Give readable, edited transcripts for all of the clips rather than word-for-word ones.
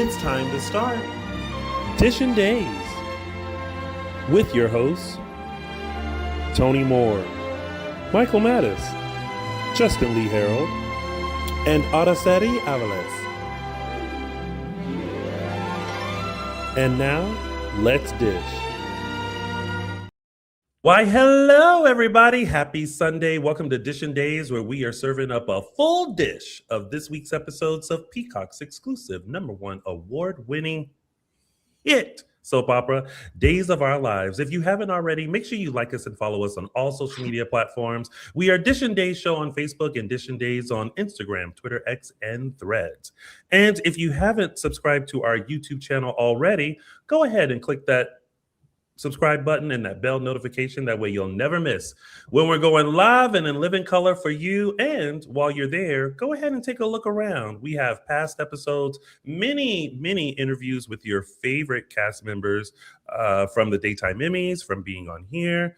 It's time to start Dishin Days with your hosts, Tony Moore, Michael Mattis, Justin Lee Hareld, and Araceli Aviles. And now, let's dish. Why, hello, everybody. Happy Sunday. Welcome to Dishin Days, where we are serving up a full dish of this week's episodes of Peacock's exclusive #1 award-winning hit soap opera, Days of Our Lives. If you haven't already, make sure you like us and follow us on all social media platforms. We are Dishin Days Show on Facebook and Dishin Days on Instagram, Twitter, X, and Threads. And if you haven't subscribed to our YouTube channel already, go ahead and click that subscribe button and that bell notification. That way you'll never miss when we're going live and in living color for you. And while you're there, go ahead and take a look around. We have past episodes, many interviews with your favorite cast members from the Daytime Emmys, from being on here,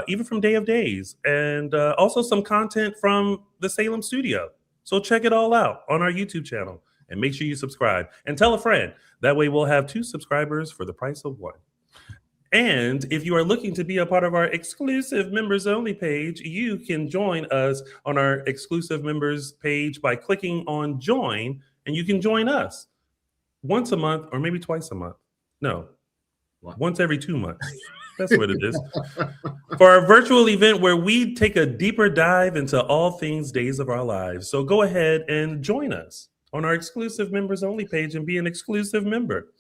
even from Day of Days, and also some content from the Salem studio. So check it all out on our YouTube channel and make sure you subscribe and tell a friend. That way we'll have 2 subscribers for the price of 1. And if you are looking to be a part of our exclusive members only page, you can join us on our exclusive members page by clicking on join, and you can join us once a month or maybe twice a month. No, once every 2 months. That's what it is. For our virtual event where we take a deeper dive into all things Days of Our Lives. So go ahead and join us on our exclusive members only page and be an exclusive member.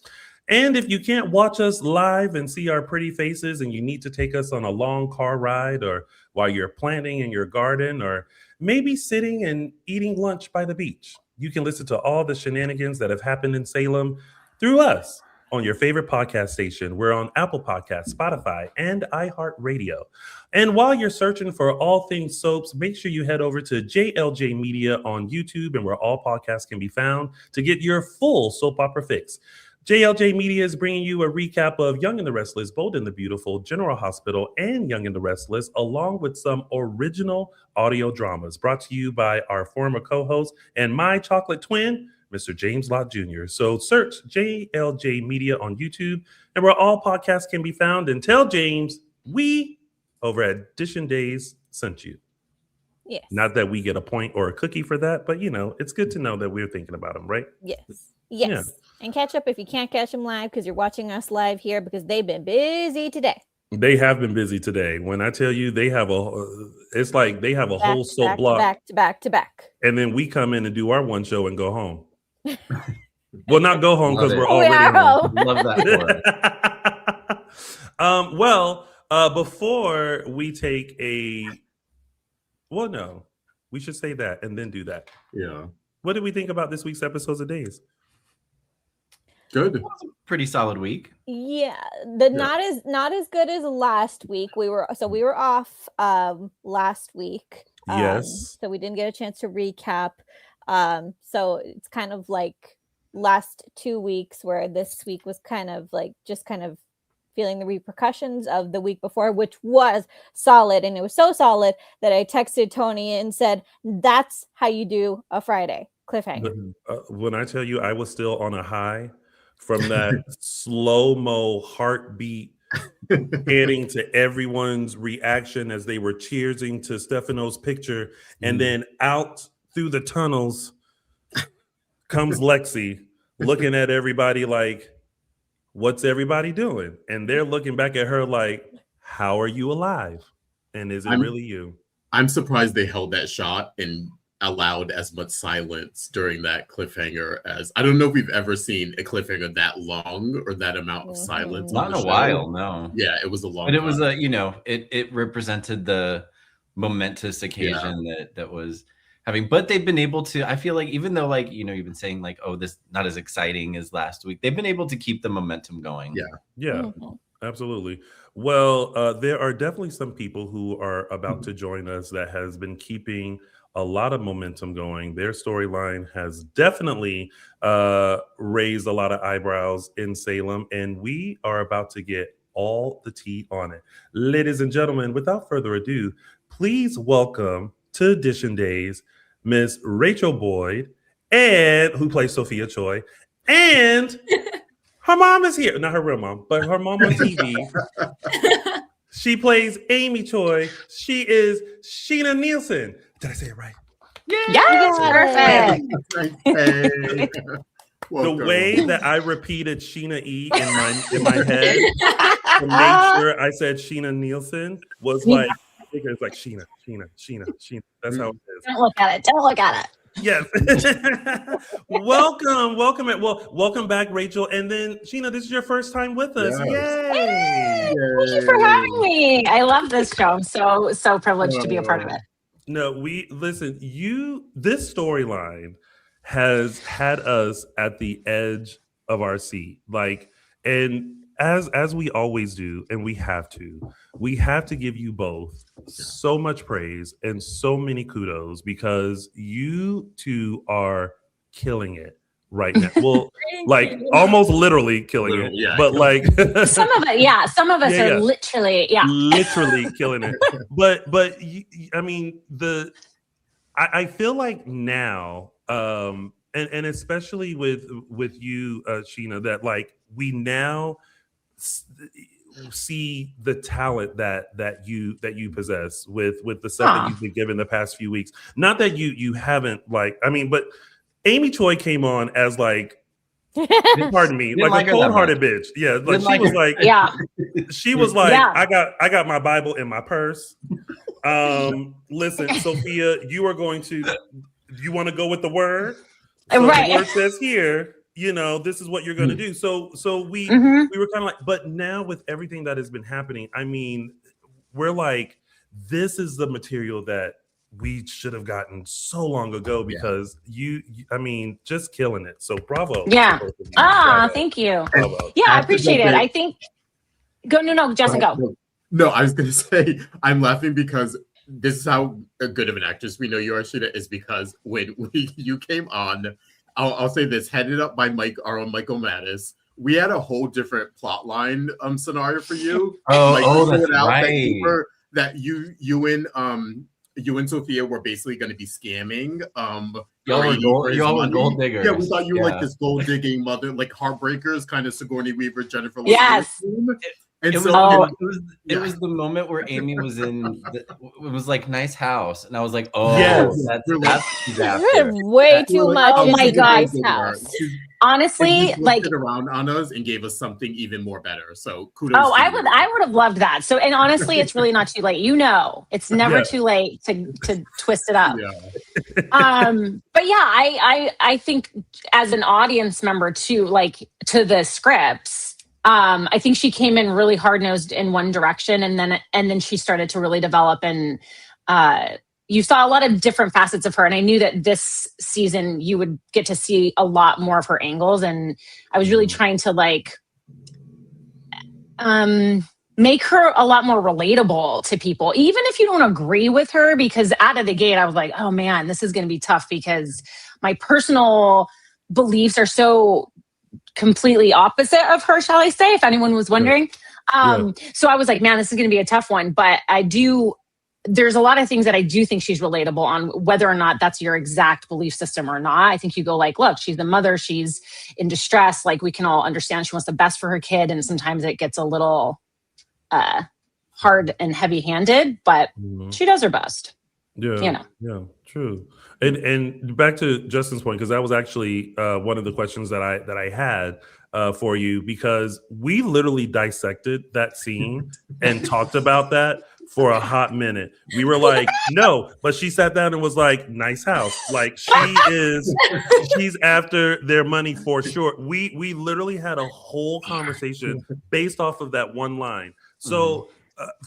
And if you can't watch us live and see our pretty faces and you need to take us on a long car ride or while you're planting in your garden or maybe sitting and eating lunch by the beach, you can listen to all the shenanigans that have happened in Salem through us on your favorite podcast station. We're on Apple Podcasts, Spotify, and iHeartRadio. And while you're searching for all things soaps, make sure you head over to JLJ Media on YouTube and where all podcasts can be found to get your full soap opera fix. JLJ Media is bringing you a recap of Young and the Restless, Bold and the Beautiful, General Hospital, and Young and the Restless, along with some original audio dramas brought to you by our former co-host and my chocolate twin, Mr. James Lott Jr. So search JLJ Media on YouTube and where all podcasts can be found, and tell James we over at Dishin Days sent you. Yes. Not that we get a point or a cookie for that, but it's good to know that we're thinking about him, right? Yes. Yeah. And catch up if you can't catch them live because you're watching us live here because they've been busy today. They have been busy today. When I tell you it's like they have a whole soap block back to back. And then we come in and do our one show and go home. Well, not go home because we're already home. Love that for before we take we should say that and then do that. Yeah. What did we think about this week's episodes of Days? Good. Pretty solid week. Yeah. Not as good as last week. We were off last week. Yes. So we didn't get a chance to recap. So it's kind of like last 2 weeks where this week was kind of feeling the repercussions of the week before, which was solid. And it was so solid that I texted Tony and said, that's how you do a Friday cliffhanger. When I tell you I was still on a high from that slow-mo heartbeat heading to everyone's reaction as they were cheersing to Stefano's picture, and then out through the tunnels comes Lexie looking at everybody like, what's everybody doing? And they're looking back at her like, how are you alive? And is it really you? I'm surprised they held that shot and allowed as much silence during that cliffhanger as I don't know if we've ever seen a cliffhanger that long or that amount of silence. Not in a while, no. Yeah, it was a long time. But it was it represented the momentous occasion that was having, but they've been able to, I feel like, even though you've been saying this not as exciting as last week, they've been able to keep the momentum going. Yeah. Absolutely. Well, there are definitely some people who are about to join us that has been keeping a lot of momentum going. Their storyline has definitely raised a lot of eyebrows in Salem, and we are about to get all the tea on it. Ladies and gentlemen, without further ado, please welcome to Dishin Days Miss Rachel Boyd, and who plays Sophia Choi, And her mom is here. Not her real mom, but her mom on TV. She plays Amy Choi. She is Shi Ne Nielson. Did I say it right? Yes, perfect. The way that I repeated Sheena E in my head to make sure I said Sheena Nielson was like, I think it's like Sheena. That's how it is. Don't look at it. Don't look at it. Yes. Welcome back, Rachel. And then Sheena, this is your first time with us. Yes. Yay! Thank you for having me. I love this show. I'm so privileged to be a part of it. No, this storyline has had us at the edge of our seat. Like, and as we always do, and we have to give you both so much praise and so many kudos because you two are killing it right now. Well, like almost literally killing it, but like some of us are literally killing it. But I mean, I feel like now, and especially with you, Sheena, that like we now see the talent that you possess with the stuff that you've been given the past few weeks. Not that you haven't, like, I mean, but Amy Choi came on as like, pardon me, like a cold-hearted bitch. Yeah, like she was like, I got my Bible in my purse. Listen, Sophia, you want to go with the word? So right. The word says here, this is what you're going to do. So we were kind of like, but now with everything that has been happening, I mean, we're like, this is the material that we should have gotten so long ago because you I mean, just killing it. So bravo. Yeah. Thank you. Bravo. Yeah, I appreciate it. I think Justin, go. No, I was going to say, I'm laughing because this is how good of an actress we know you are, Sheena, is because when you came on, I'll say this, headed up by our own Michael Mattis, we had a whole different plot line scenario for you. That's right. That you and Sophia were basically going to be scamming. Y'all were gold diggers. Yeah, we thought you were like this gold digging mother, like Heartbreakers, kind of Sigourney Weaver, Jennifer Lopez. Yes. And it was the moment where Amy was it was like nice house, and I was like, that's way too much. Oh my God, house. Honestly, like around on us and gave us something even more better. So kudos. I would have loved that. So, and honestly, it's really not too late. It's never too late to twist it up. But yeah, I think as an audience member too, like to the scripts. I think she came in really hard-nosed in one direction, and then she started to really develop, and you saw a lot of different facets of her. And I knew that this season you would get to see a lot more of her angles, and I was really trying to like make her a lot more relatable to people, even if you don't agree with her. Because out of the gate, I was like, oh man, this is going to be tough because my personal beliefs are so completely opposite of her, shall I say, if anyone was wondering. So I was like, man, this is going to be a tough one. But there's a lot of things that I do think she's relatable on, whether or not that's your exact belief system or not. I think you go like, look, she's the mother, she's in distress. Like, we can all understand she wants the best for her kid. And sometimes it gets a little hard and heavy handed, but she does her best. Yeah, true. And back to Justin's point, because that was actually one of the questions that I had for you, because we literally dissected that scene and talked about that for a hot minute. We were like, no, but she sat down and was like, nice house. Like she's after their money for sure. We literally had a whole conversation based off of that one line. So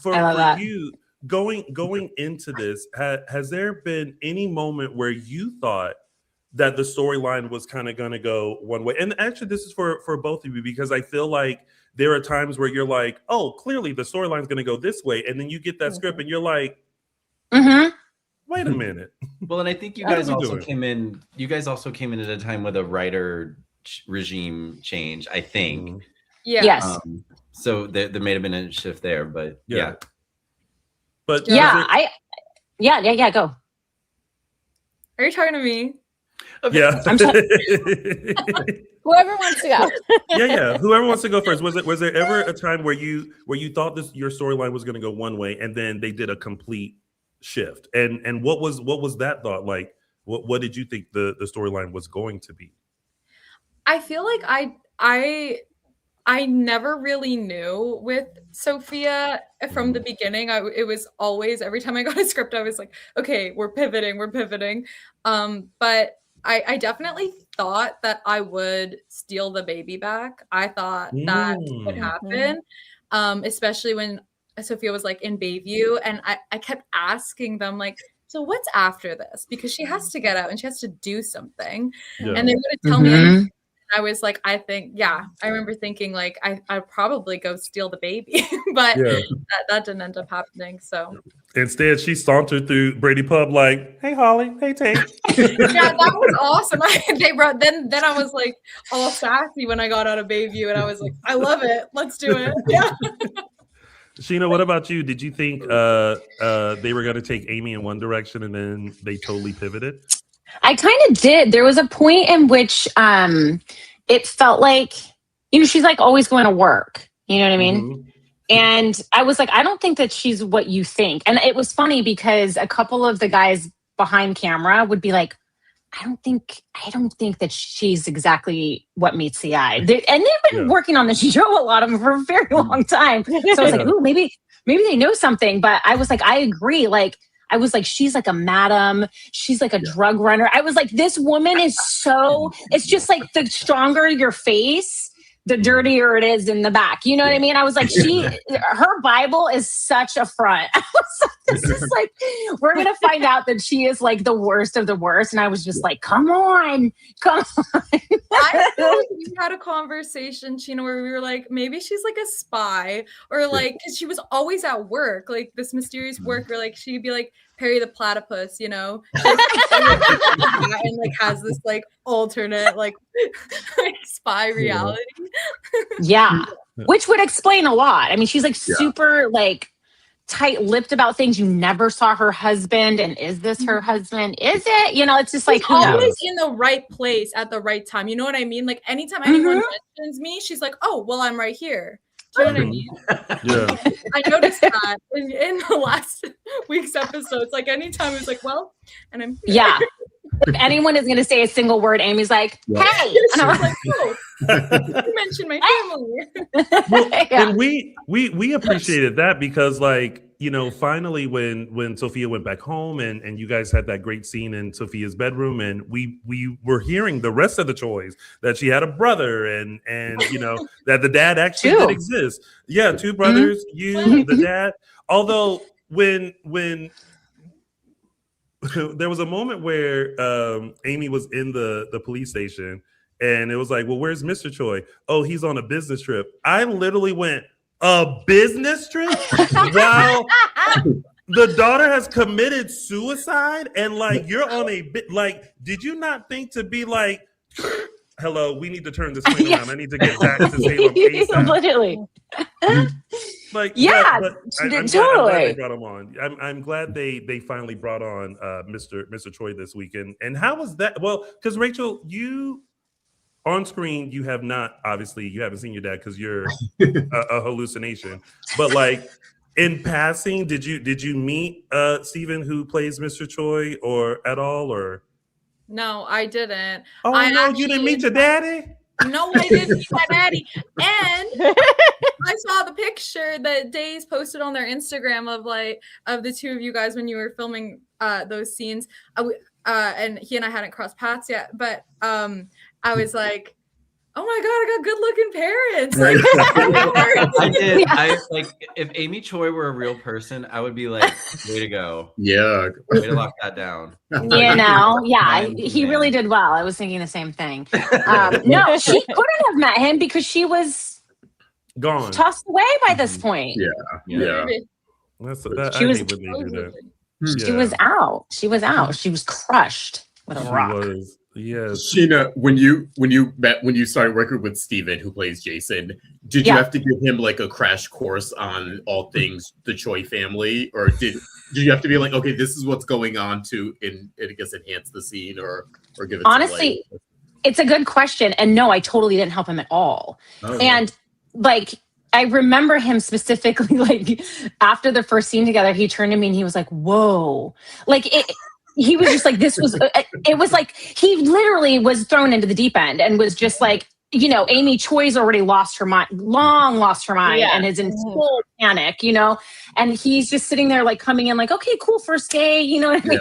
for you, going into this, has there been any moment where you thought that the storyline was kind of going to go one way? And actually, this is for both of you, because I feel like there are times where you're like, oh, clearly the storyline's going to go this way. And then you get that script and you're like, wait a minute. Well, and I think you guys also came in at a time with a writer regime change, I think. Yes. So there may have been a shift there, but yeah. But go. Are you talking to me? Okay. Yeah. Whoever wants to go. Yeah. Whoever wants to go first. Was there ever a time where you thought your storyline was going to go one way and then they did a complete shift? And what was that thought like? What did you think the storyline was going to be? I feel like I never really knew with Sophia from the beginning. It was always, every time I got a script, I was like, okay, we're pivoting. But I definitely thought that I would steal the baby back. I thought that would happen, especially when Sophia was like in Bayview. And I kept asking them like, so what's after this? Because she has to get out and she has to do something. Yeah. And they wouldn't tell me. I was like, I remember thinking like I'd probably go steal the baby, but that didn't end up happening. So instead, she sauntered through Brady Pub like, "Hey Holly, hey Tate." Yeah, that was awesome. Then I was like all sassy when I got out of Bayview, and I was like, I love it. Let's do it. Yeah. Sheena, what about you? Did you think they were going to take Amy in one direction and then they totally pivoted? I kind of did. There was a point in which it felt like, she's like always going to work. You know what I mean? Mm-hmm. And I was like, I don't think that she's what you think. And it was funny because a couple of the guys behind camera would be like, I don't think that she's exactly what meets the eye. And they've been working on the show, a lot of them, for a very long time. So I was like, ooh, maybe they know something. But I was like, I agree. Like, I was like, she's like a madam. She's like a drug runner. I was like, this woman is so, it's just like the stronger your face, the dirtier it is in the back. You know what I mean? I was like, her Bible is such a front. I was like, this is like, we're going to find out that she is like the worst of the worst. And I was just like, come on. I feel like we had a conversation, Sheena, where we were like, maybe she's like a spy, or like, because she was always at work, like this mysterious work where like she'd be like Perry the Platypus, and like has this like alternate like spy reality. Yeah, which would explain a lot. I mean, she's like super like tight-lipped about things. You never saw her husband, and is this her husband? Is it? It's just like, who knows? Always in the right place at the right time. You know what I mean? Like anytime anyone mentions me, she's like, "Oh, well, I'm right here." Do you know what I mean? Yeah. I noticed that in the last week's episodes. Like anytime it was like, "Well," and I'm here. Yeah. If anyone is going to say a single word, Amy's like, "Hey," and I was like, "Oh, you mentioned my family." Well, and we appreciated that because, like, finally when Sophia went back home and you guys had that great scene in Sophia's bedroom, and we were hearing the rest of the Choi's that she had a brother and that the dad actually did exist. Yeah, two brothers, you, the dad. Although when there was a moment where Amy was in the police station and it was like, well, where's Mr. Choi? Oh, he's on a business trip. I literally went, a business trip? Wow. The daughter has committed suicide and like you're on a bit, like, did you not think to be like, hello, we need to turn this plane around. I need to get back to Salem ASAP. Literally. Like, yeah, but I'm totally. glad they brought him on. I'm glad they finally brought on Mr. Choi this weekend. And how was that? Well, because Rachel, you on screen, you have not, obviously, you haven't seen your dad because you're a hallucination. But like in passing, did you meet Stephen, who plays Mr. Choi, or at all, or? No, I didn't. Oh no, you didn't meet your daddy? No, I didn't meet my daddy. And I saw the picture that Days posted on their Instagram of the two of you guys when you were filming those scenes. And he and I hadn't crossed paths yet, but I was like, oh my God, I got good looking parents. Like, I did. I like, if Amy Choi were a real person, I would be like, way to go. Yeah. Way to lock that down. He really did well. I was thinking the same thing. No, she couldn't have met him because she was gone, tossed away by this point. Yeah. She was out. She was crushed with a rock. Yes. Sheena, when you started working with Stephen, who plays Jason, did you have to give him like a crash course on all things the Choi family, or did you have to be like, okay, this is what's going on to I guess enhance the scene or give it? Honestly, It's a good question. And no, I totally didn't help him at all. Oh. And like, I remember him specifically, like after the first scene together, he turned to me and he was like, whoa. Like he was just like, this was, it was like, he literally was thrown into the deep end and was just like, you know, Amy Choi's already lost her mind, long lost her mind, and is in full panic, you know, and he's just sitting there like coming in like, okay, cool, first day, you know what I mean?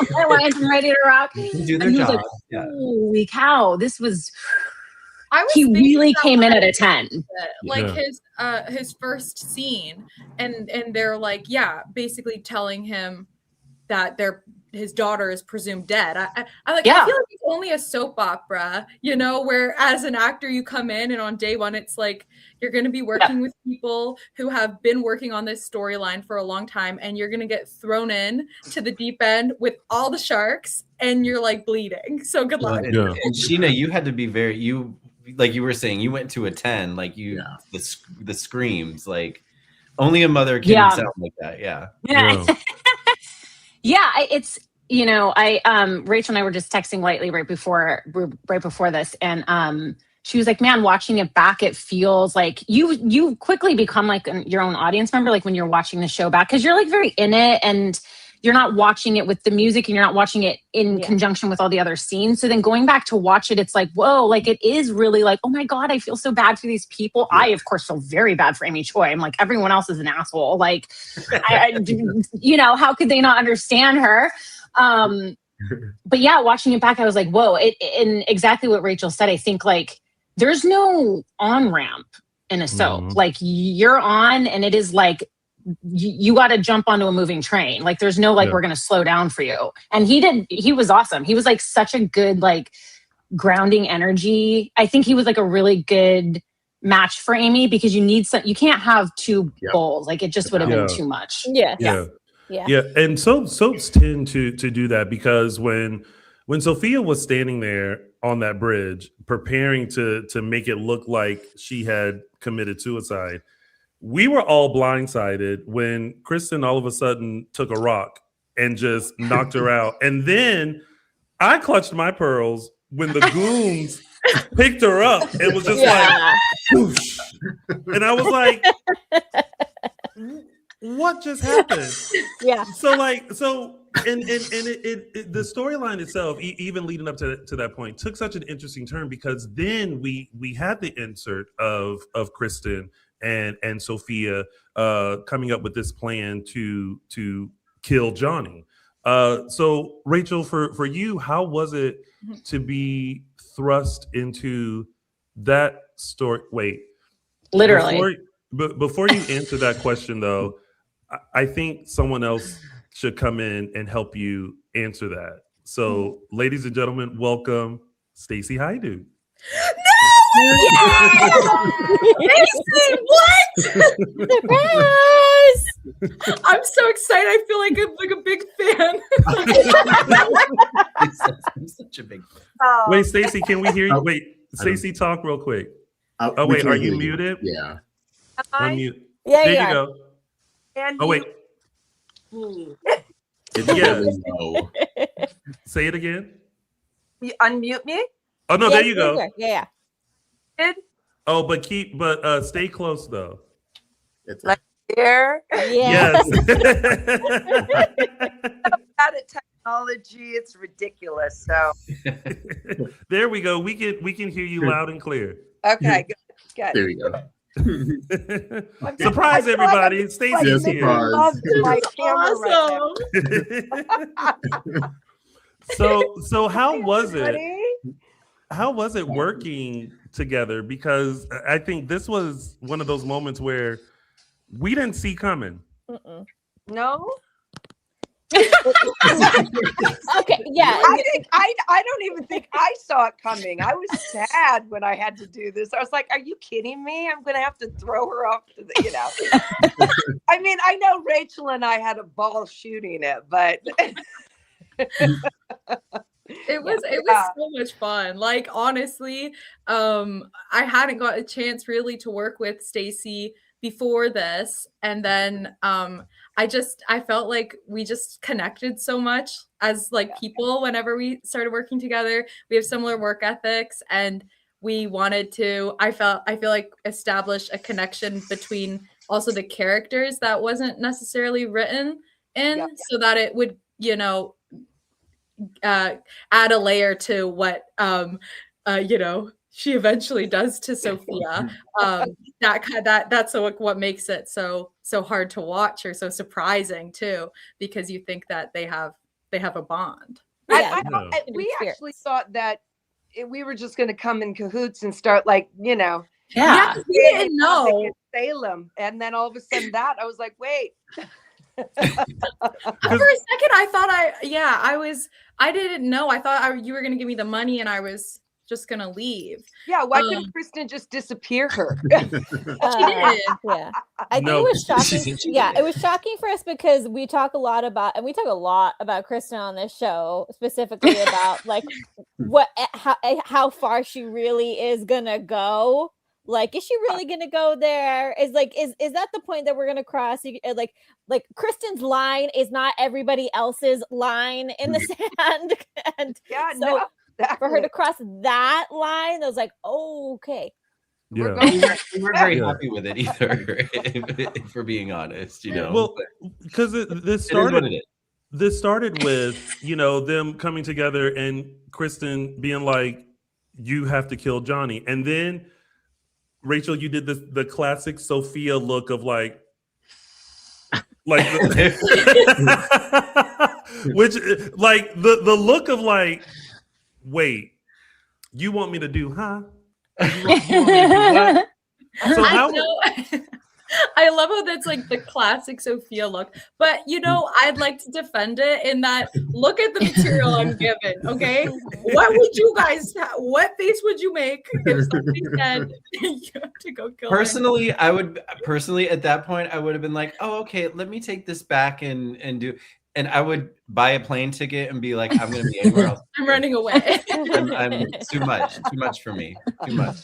My lines, I'm ready to rock. Do their And he was job. like, holy cow, this was, He really came in at a 10. Like his first scene, and they're like, basically telling him that his daughter is presumed dead. I feel like it's only a soap opera, you know, where as an actor you come in and on day one it's like you're going to be working with people who have been working on this storyline for a long time, and you're going to get thrown in to the deep end with all the sharks, and you're like bleeding. So good luck. And Sheena, you had to be like you were saying, you went to a 10, like the screams, like only a mother can sound like that. Yeah. It's, you know, Rachel and I were just texting lightly right before this, and she was like, man, watching it back, it feels like you quickly become like your own audience member, like when you're watching the show back, because you're like very in it, and you're not watching it with the music, and you're not watching it in conjunction with all the other scenes. So then going back to watch it, it's like, whoa, like it is really like, oh my God, I feel so bad for these people. I, of course, feel very bad for Amy Choi. I'm like, everyone else is an asshole. Like, you know, how could they not understand her? But yeah, watching it back, I was like, whoa, and exactly what Rachel said. I think like there's no on-ramp in a soap. Like you're on, and it is like, you got to jump onto a moving train. Like there's no, like, we're going to slow down for you. And he was awesome. He was like such a good, like grounding energy. I think he was like a really good match for Amy, because you can't have two bowls. Like it just would have been too much. Yeah. And soaps tend to do that, because when Sophia was standing there on that bridge preparing to make it look like she had committed suicide, we were all blindsided when Kristen all of a sudden took a rock and just knocked her out. And then I clutched my pearls when the goons picked her up. It was just like, whoosh. And I was like, what just happened? Yeah. So the storyline itself, even leading up to that point, took such an interesting turn, because then we had the insert of Kristen and Sophia coming up with this plan to kill Johnny. So Rachel, for you, how was it to be thrust into that story? Wait, literally. Before you answer that question, though, I think someone else should come in and help you answer that. So, ladies and gentlemen, welcome Stacy Haiduk. Stacy, what? Surprise! I'm so excited. I feel like I'm like a big fan. I'm such a big fan. Wait, Stacy, can we hear you? Wait, Stacy, talk real quick. Oh, wait, are you muted? Yeah. Unmute. Yeah, there you go. And oh, wait. It's really low. Say it again. You unmute me? Oh, no, there you go. Yeah. Good. Oh, but stay close, though. It's Like here. Yes. Out of technology, it's ridiculous. So there we go. We can hear you loud and clear. okay, good. There you go. Surprise, everybody! Stacy's here. My camera right now. So how was it? How was it working together? Because I think this was one of those moments where we didn't see coming. No. Okay, yeah. I don't even think I saw it coming. I was sad when I had to do this. I was like, "Are you kidding me? I'm going to have to throw her off to the, you know." I mean, I know Rachel and I had a ball shooting it, but It was so much fun. Like honestly, I hadn't got a chance really to work with Stacy before this, and then I felt like we just connected so much as like people whenever we started working together. We have similar work ethics, and we wanted to, I feel like, establish a connection between also the characters that wasn't necessarily written in, so that it would, you know, add a layer to what you know, she eventually does to Sophia. That's what makes it so hard to watch, or so surprising too, because you think that they have a bond. We actually thought that we were just going to come in cahoots and start, like, you know, we didn't know Salem, and then all of a sudden that I was like, wait. For a second, I thought I didn't know. I thought you were going to give me the money, and I was just gonna leave. Yeah, why couldn't Kristen just disappear her? She did. Yeah, I think it was shocking. Yeah, it was shocking for us because we talk a lot about Kristen on this show, specifically about like how far she really is gonna go. Like, is she really gonna go there? Is that the point that we're gonna cross? Like Kristen's line is not everybody else's line in the sand, and for her to cross that line, I was like, oh, okay. Yeah. We weren't very happy with it either, if we're being honest, you know. Well, because this started with, you know, them coming together and Kristen being like, you have to kill Johnny. And then, Rachel, you did the classic Sophia look of like which, like, the look of like, wait, you want me to do, huh? You want me to do what? So I love how that's like the classic Sophia look, but you know, I'd like to defend it in that, look at the material I'm given, okay? What would you guys, what face would you make if somebody said you have to go kill Personally, him? At that point, I would have been like, oh, okay, let me take this back and do, and I would buy a plane ticket and be like, I'm going to be anywhere else. I'm running away. I'm too much for me, too much.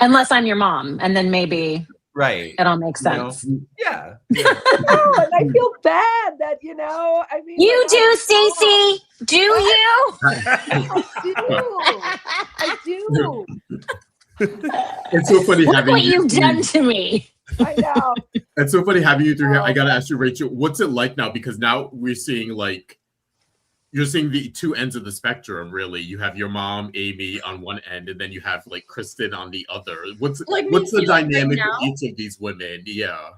Unless I'm your mom, and then maybe right, it all makes sense. You know? Yeah. No, and I feel bad that, you know, I mean, you do, Stacy. Do you? I do. It's so funny Look having what you've done to me. I know. It's so funny having you through here. I gotta ask you, Rachel, what's it like now? Because now we're seeing, like, you're seeing the two ends of the spectrum, really. You have your mom, Amy, on one end, and then you have like Kristen on the other. What's the dynamic of each of these women? Yeah.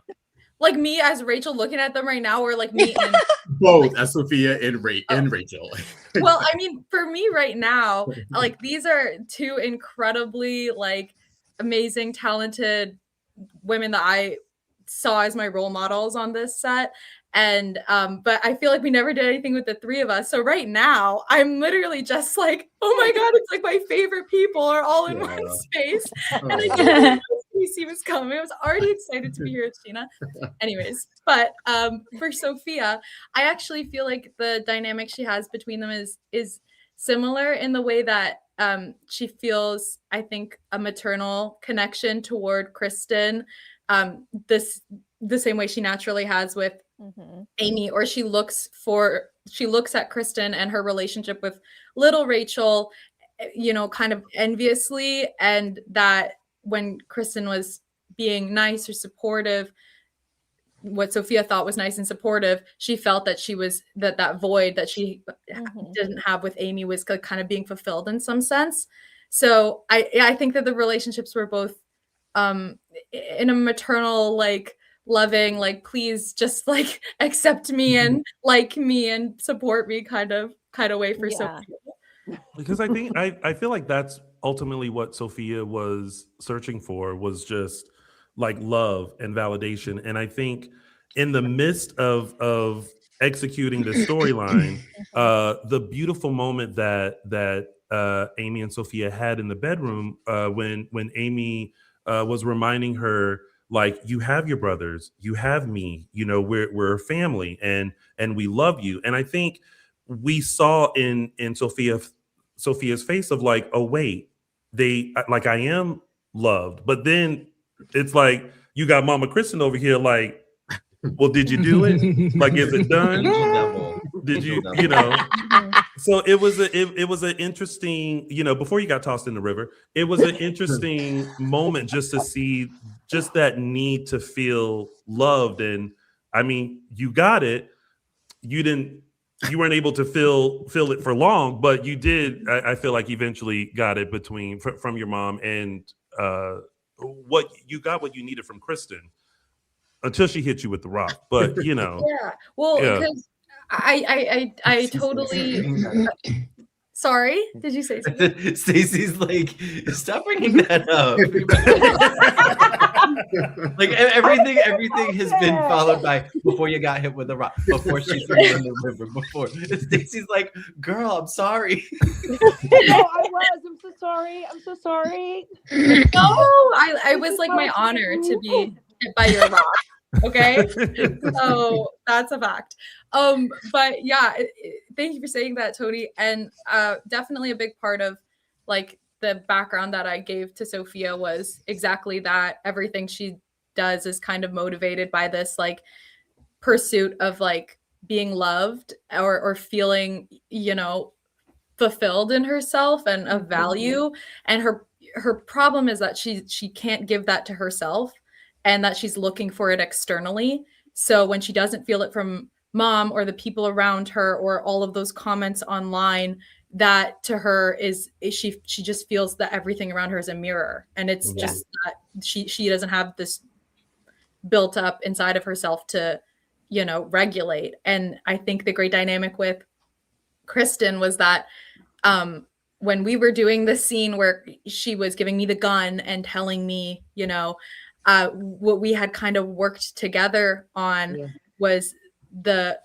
Like me as Rachel looking at them right now, or like me and both as Sophia and Rachel. Well, I mean, for me right now, like, these are two incredibly like amazing, talented women that I saw as my role models on this set. And but I feel like we never did anything with the three of us. So right now, I'm literally just like, oh my God, it's like my favorite people are all in one space. And I didn't know Stacy was coming. I was already excited to be here with Sheena. Anyways, but for Sophia, I actually feel like the dynamic she has between them is similar in the way that she feels, I think, a maternal connection toward Kristen, the same way she naturally has with Amy, or she looks at Kristen and her relationship with little Rachel, you know, kind of enviously, and that when Kristen was being nice or supportive, what Sophia thought was nice and supportive, she felt that she was that void that she didn't have with Amy was kind of being fulfilled in some sense. So I think that the relationships were both in a maternal, like, loving, like, please just like accept me and like me and support me kind of way for Sophia. Because I think I feel like that's ultimately what Sophia was searching for, was just like love and validation. And I think in the midst of executing the storyline, the beautiful moment that Amy and Sophia had in the bedroom, when Amy was reminding her, like, you have your brothers, you have me, you know, we're a family, and we love you. And I think we saw in Sophia's face of like, oh wait, I am loved. But then it's like, you got Mama Kristen over here like, well, did you do it? Like, is it done? Angel devil. Did you, Angel devil. you know? So it was an interesting, you know, before you got tossed in the river, it was an interesting moment just to see just that need to feel loved. And I mean, you got it. You weren't able to feel it for long, but you did. I feel like eventually got it from your mom, and what you needed from Kristen until she hit you with the rock. But you know, Yeah. Well, Yeah. because I totally. Sorry, did you say something? Stacey's like, stop bringing that up. Like everything has been followed by before you got hit with a rock, before she threw you in the river, before. Stacey's like, girl, I'm sorry. No, I was. I'm so sorry. I'm so sorry. No, I was like my honor to be hit by your rock. Okay, so that's a fact. But yeah, thank you for saying that, Tony. And definitely a big part of like the background that I gave to Sophia was exactly that. Everything she does is kind of motivated by this like pursuit of like being loved or feeling, you know, fulfilled in herself and of value. And her problem is that she can't give that to herself, and that she's looking for it externally. So when she doesn't feel it from mom or the people around her or all of those comments online, that to her is she just feels that everything around her is a mirror, and it's just that she doesn't have this built up inside of herself to, you know, regulate. And I think the great dynamic with Kristen was that when we were doing this scene where she was giving me the gun and telling me, you know, what we had kind of worked together on was that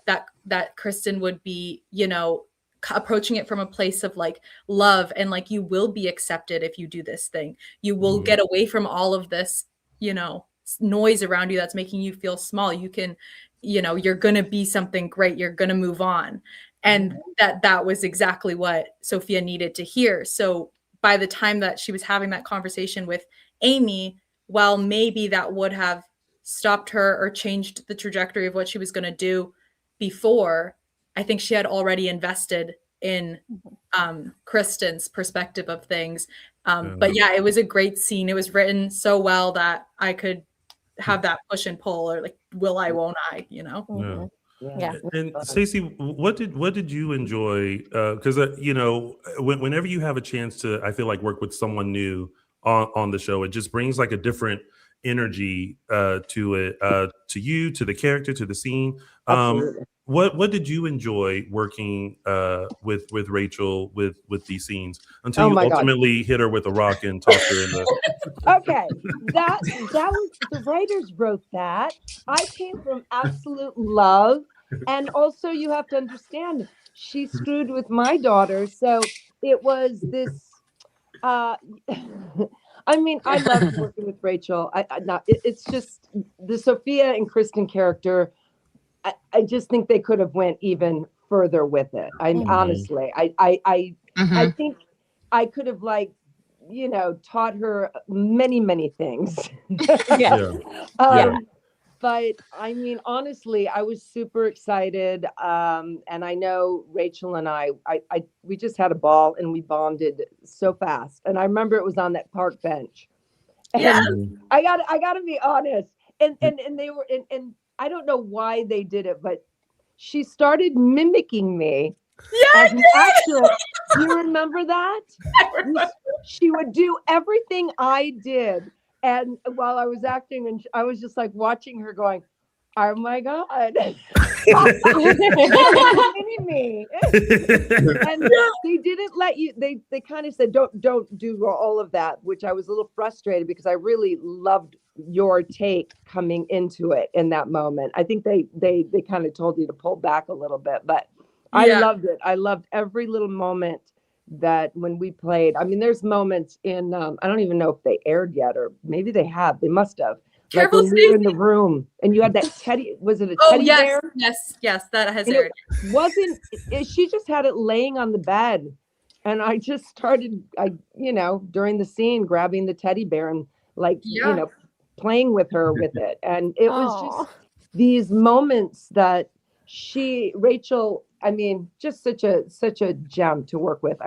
Kristen would be, you know, approaching it from a place of like love and like, you will be accepted if you do this thing. You will get away from all of this, you know, noise around you that's making you feel small. You can, you know, you're going to be something great. You're going to move on. And that was exactly what Sophia needed to hear. So by the time that she was having that conversation with Amy, while maybe that would have stopped her or changed the trajectory of what she was going to do before, I think she had already invested in Kristen's perspective of things. But yeah, it was a great scene. It was written so well that I could have that push and pull, or like, will I, won't I, you know? Yeah. And Stacey, what did you enjoy? Because you know, whenever you have a chance to, I feel like, work with someone new on the show, it just brings like a different energy to it, to you, to the character, to the scene. What did you enjoy working with Rachel with these scenes until you ultimately hit her with a rock and tossed her in the? Okay, that was the writers wrote that. I came from absolute love, and also you have to understand she screwed with my daughter, so it was this. I mean, I loved working with Rachel. It's just the Sophia and Kristen character. I just think they could have went even further with it. Honestly, I think I could have, like, you know, taught her many things. But I mean, honestly, I was super excited. And I know Rachel and I we just had a ball and we bonded so fast. And I remember it was on that park bench. And I gotta be honest. And they were, and I don't know why they did it, but she started mimicking me. As an actress. You remember that? I remember. She would do everything I did. And while I was acting, and I was just like watching her going, oh my God. Kidding me. And they didn't let you, they kind of said, don't do all of that, which I was a little frustrated because I really loved your take coming into it in that moment. I think they kind of told you to pull back a little bit, but I loved it. I loved every little moment that when we played. I mean, there's moments in, I don't even know if they aired yet, or maybe they have. They must have. Careful, like when we were in the room and you had that teddy, was it a teddy bear? Yes, that has And aired. She just had it laying on the bed. And I just started, during the scene, grabbing the teddy bear and playing with her with it. And it was just these moments that Rachel, I mean, just such a gem to work with.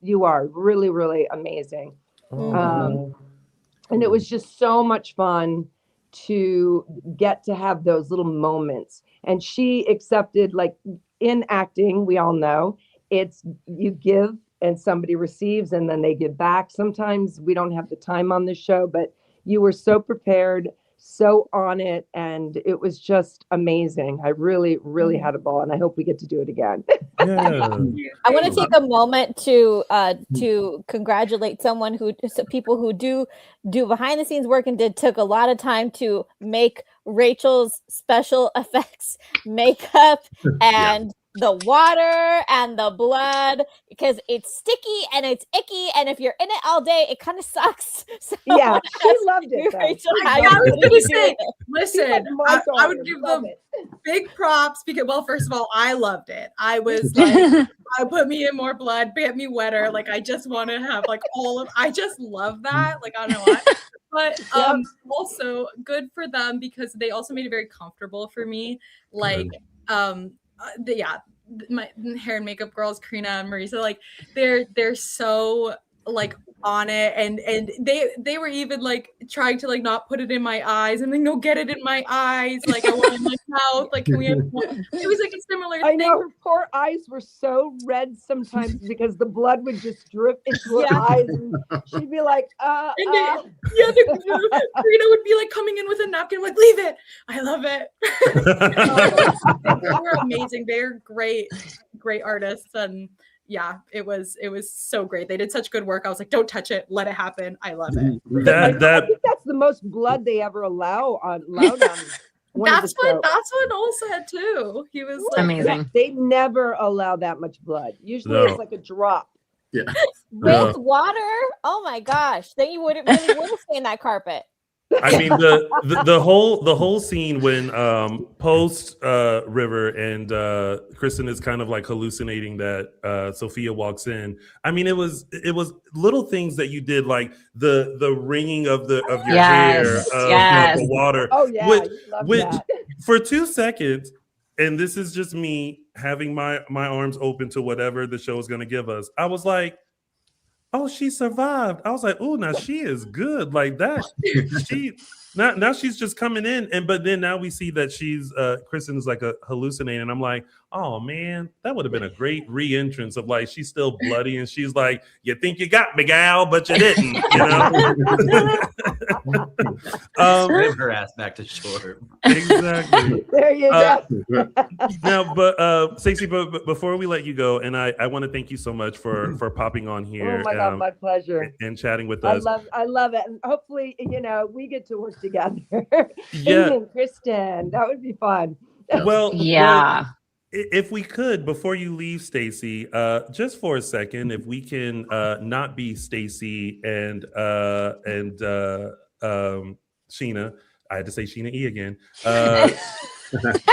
You are really, really amazing. And it was just so much fun to get to have those little moments. And she accepted, like in acting, we all know, it's you give and somebody receives and then they give back. Sometimes we don't have the time on the show, but you were so prepared, so on it, and it was just amazing. I really, really had a ball, and I hope we get to do it again. Yeah. I want to take a moment to congratulate people who do behind the scenes work and took a lot of time to make Rachel's special effects makeup and the water and the blood, because it's sticky and it's icky, and if you're in it all day, it kind of sucks. So yeah, she loved it. Rachel, listen, I would give them big props because, well, first of all, I loved it. I was like, I put me in more blood, get me wetter. Like, I just want to have like I just love that. Like, I don't know why. But also good for them because they also made it very comfortable for me. Like, my hair and makeup girls, Karina and Marisa, like they're so like on it, and they were even like trying to like not put it in my eyes, and then no, get it in my eyes, like I want it in my mouth, like can we have one? It was like a similar thing. I know her poor eyes were so red sometimes because the blood would just drip into her eyes, and she'd be like, Karina would be like coming in with a napkin, like, leave it. I love it. They were amazing. They're great artists, and yeah, it was so great. They did such good work. I was like, don't touch it, let it happen. I love it. I think that's the most blood they ever allowed on that's what Noel said too. He was like, amazing. They never allow that much blood. Usually it's like a drop. Yeah. With water? Oh my gosh. Then you wouldn't stay in that carpet. I mean the whole scene when post River and Kristen is kind of like hallucinating that Sophia walks in. I mean, it was little things that you did, like the ringing of your hair, the water. Oh yeah, which for 2 seconds, and this is just me having my arms open to whatever the show is going to give us. I was like, oh, she survived. I was like, oh, now she is good. Like that. Now she's just coming in. But then now we see that she's Kristen is like hallucinating. I'm like, oh man, that would have been a great re-entrance of like she's still bloody and she's like, you think you got me, gal, but you didn't, you know. Bring her ass back to shore. Exactly. There you go. Now, but Stacey, but before we let you go, and I want to thank you so much for popping on here. Oh my God, my pleasure. And chatting with us. I love it, and hopefully, we get to work together. Yeah, Amy and Kristen, that would be fun. Well, yeah. If we could, before you leave, Stacy, just for a second, if we can not be Stacy and Sheena. I had to say Sheena E again.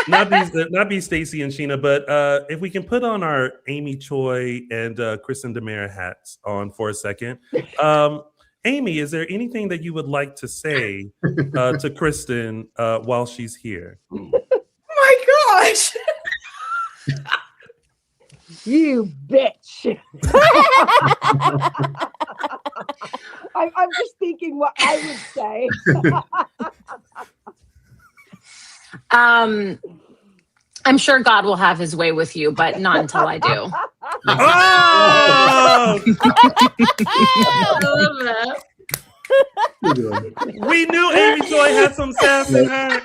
Not be Stacy and Sheena, but if we can put on our Amy Choi and Kristen Dimera hats on for a second. Amy, is there anything that you would like to say to Kristen while she's here? My gosh. You bitch. I'm just thinking what I would say. I'm sure God will have his way with you, but not until I do. Oh! I love that. We knew Amy Choi had some sass in her.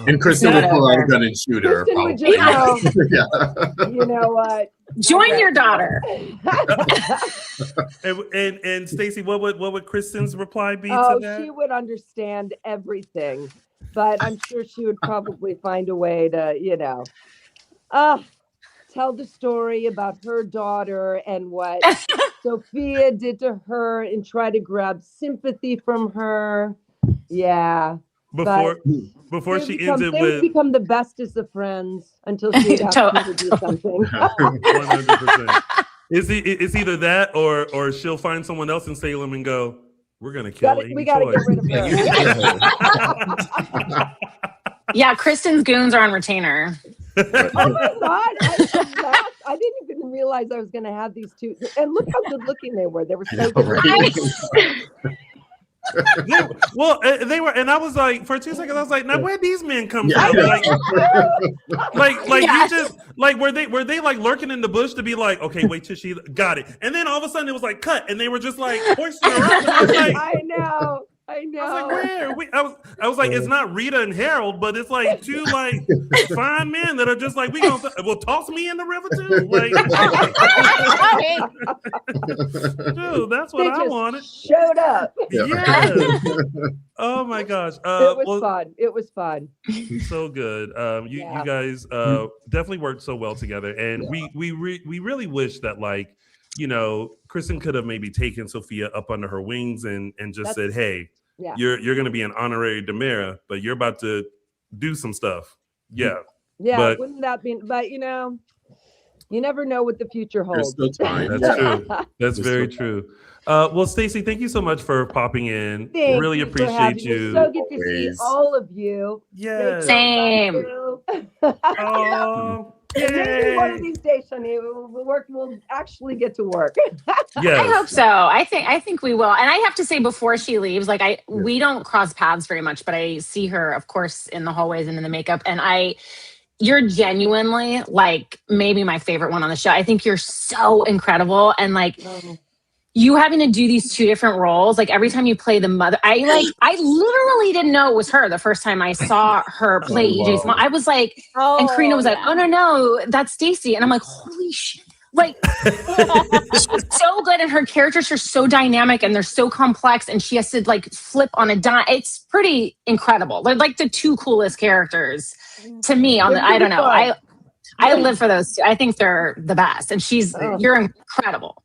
And Kristen would pull out a gun and shoot her. Kristen would just you know what? Join your daughter. And Stacey, what would Kristen's reply be to that? She would understand everything, but I'm sure she would probably find a way to, tell the story about her daughter and what Sophia did to her and try to grab sympathy from her. Yeah. Before she ends it with become the bestest of friends until she would have to do something. 100%. It's either that or she'll find someone else in Salem and go, We're gonna kill Amy We gotta Choi. get rid of her. Yeah, Kristen's goons are on retainer. Oh my God. I didn't even realize I was going to have these two. And look how good looking they were. They were so good looking. They were, and I was like, for 2 seconds, I was like, now where'd these men come Yeah. from? Like Yeah. you just like were they like lurking in the bush to be like, okay, wait till she got it, and then all of a sudden it was like cut, and they were just like hoisting her up, and I was like, I know. I was like, where? I was like, it's not Rita and Hareld, but it's like two like fine men that are just like, well, toss me in the river too. Like, dude, that's what I wanted. Showed up. Yeah. Oh my gosh. It was fun. It was fun. So good. You guys definitely worked so well together, and we really wish that like, Kristen could have maybe taken Sophia up under her wings and just said, hey. Yeah. You're going to be an honorary Dimera, but you're about to do some stuff. Yeah. Yeah. But, wouldn't that be? But you never know what the future holds. There's still time. That's true. That's very true. Well, Stacy, thank you so much for popping in. Really appreciate you. So good to see all of you. Yes. Same. Maybe one of these days, Shani, we'll actually get to work. Yes. I hope so. I think we will. And I have to say, before she leaves, like we don't cross paths very much, but I see her, of course, in the hallways and in the makeup. And you're genuinely like maybe my favorite one on the show. I think you're so incredible. And like you having to do these two different roles, like every time you play the mother, I literally didn't know it was her the first time I saw her play EJ's mom. I was like, and Karina was like, oh no, that's Stacy. And I'm like, holy shit. Like she's so good, and her characters are so dynamic and they're so complex, and she has to like flip on a dime. It's pretty incredible. They're like the two coolest characters to me on the, I don't know. I live for those two. I think they're the best, and you're incredible.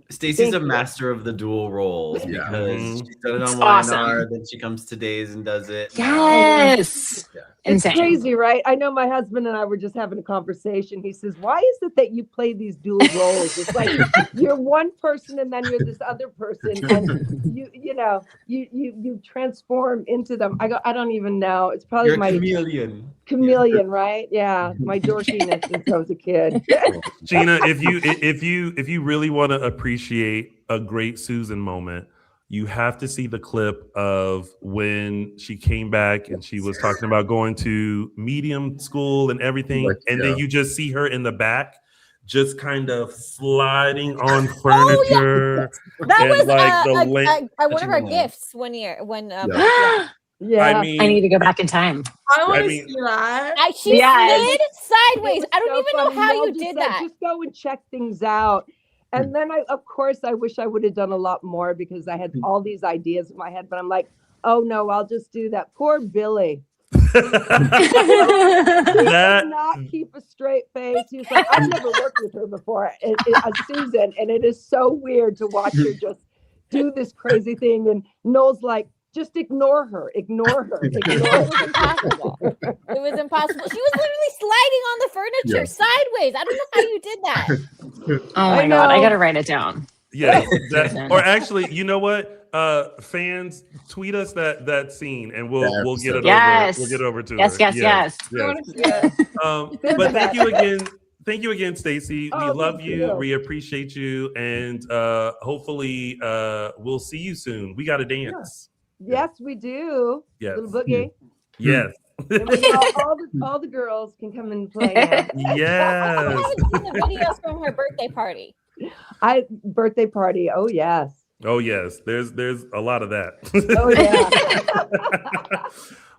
Stacy's a master of the dual roles because she's done it on YNR, then she comes to Days and does it. Yes. It's crazy, right? I know my husband and I were just having a conversation. He says, why is it that you play these dual roles? It's like you're one person and then you're this other person, and you transform into them. I go, I don't even know. It's probably you're my chameleon, right? Yeah, my dorkiness since I was a kid. Gina, if you really want to appreciate a great Susan moment, you have to see the clip of when she came back and she was talking about going to medium school and everything. And then you just see her in the back, just kind of sliding on furniture. That was like one of our gifts one year when yeah, I need to go back in time. I want to see that. She slid sideways. I don't even know how you did that. Just go and check things out. And then I wish I would have done a lot more because I had all these ideas in my head, but I'm like, oh no, I'll just do that. Poor Billy. He could not keep a straight face. He was like, I've never worked with her before, Susan, and it is so weird to watch her just do this crazy thing. And Noel's like, just ignore her. It was impossible. It was impossible. She was literally sliding on the furniture sideways. I don't know how you did that. Oh my God. I got to write it down. Yeah. Or actually, you know what? Fans, tweet us that scene and we'll get it over. We'll get over to her. Yes. But thank you again. Thank you again, Stacy. We love you. We appreciate you. And hopefully we'll see you soon. We got to dance. Yes, we do. Yes. Little boogie. Yes. all the girls can come and play now. I Yes. haven't seen the videos from her birthday party. Birthday party. Oh yes. Oh yes. There's a lot of that. Oh yeah.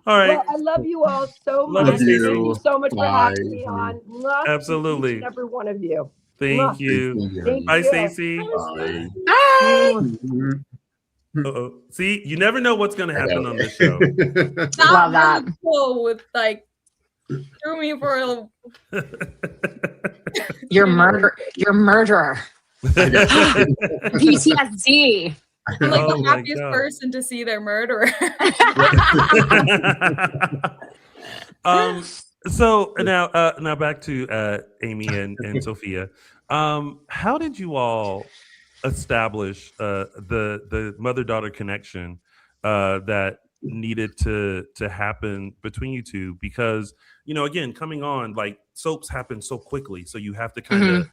All right. Well, I love you all so much. Thank you so much for having me on. Love absolutely. Each and every one of you. Thank you. Bye, Stacy. Bye. Uh-oh. See, you never know what's going to happen on this show. Love that. Cool with threw me for a. You're murderer. PTSD. I'm like the happiest person to see their murderer. So now back to Amy and Sophia. How did you all establish the mother-daughter connection that needed to happen between you two? Because, you know, again, coming on, like, soaps happen so quickly, so you have to kind of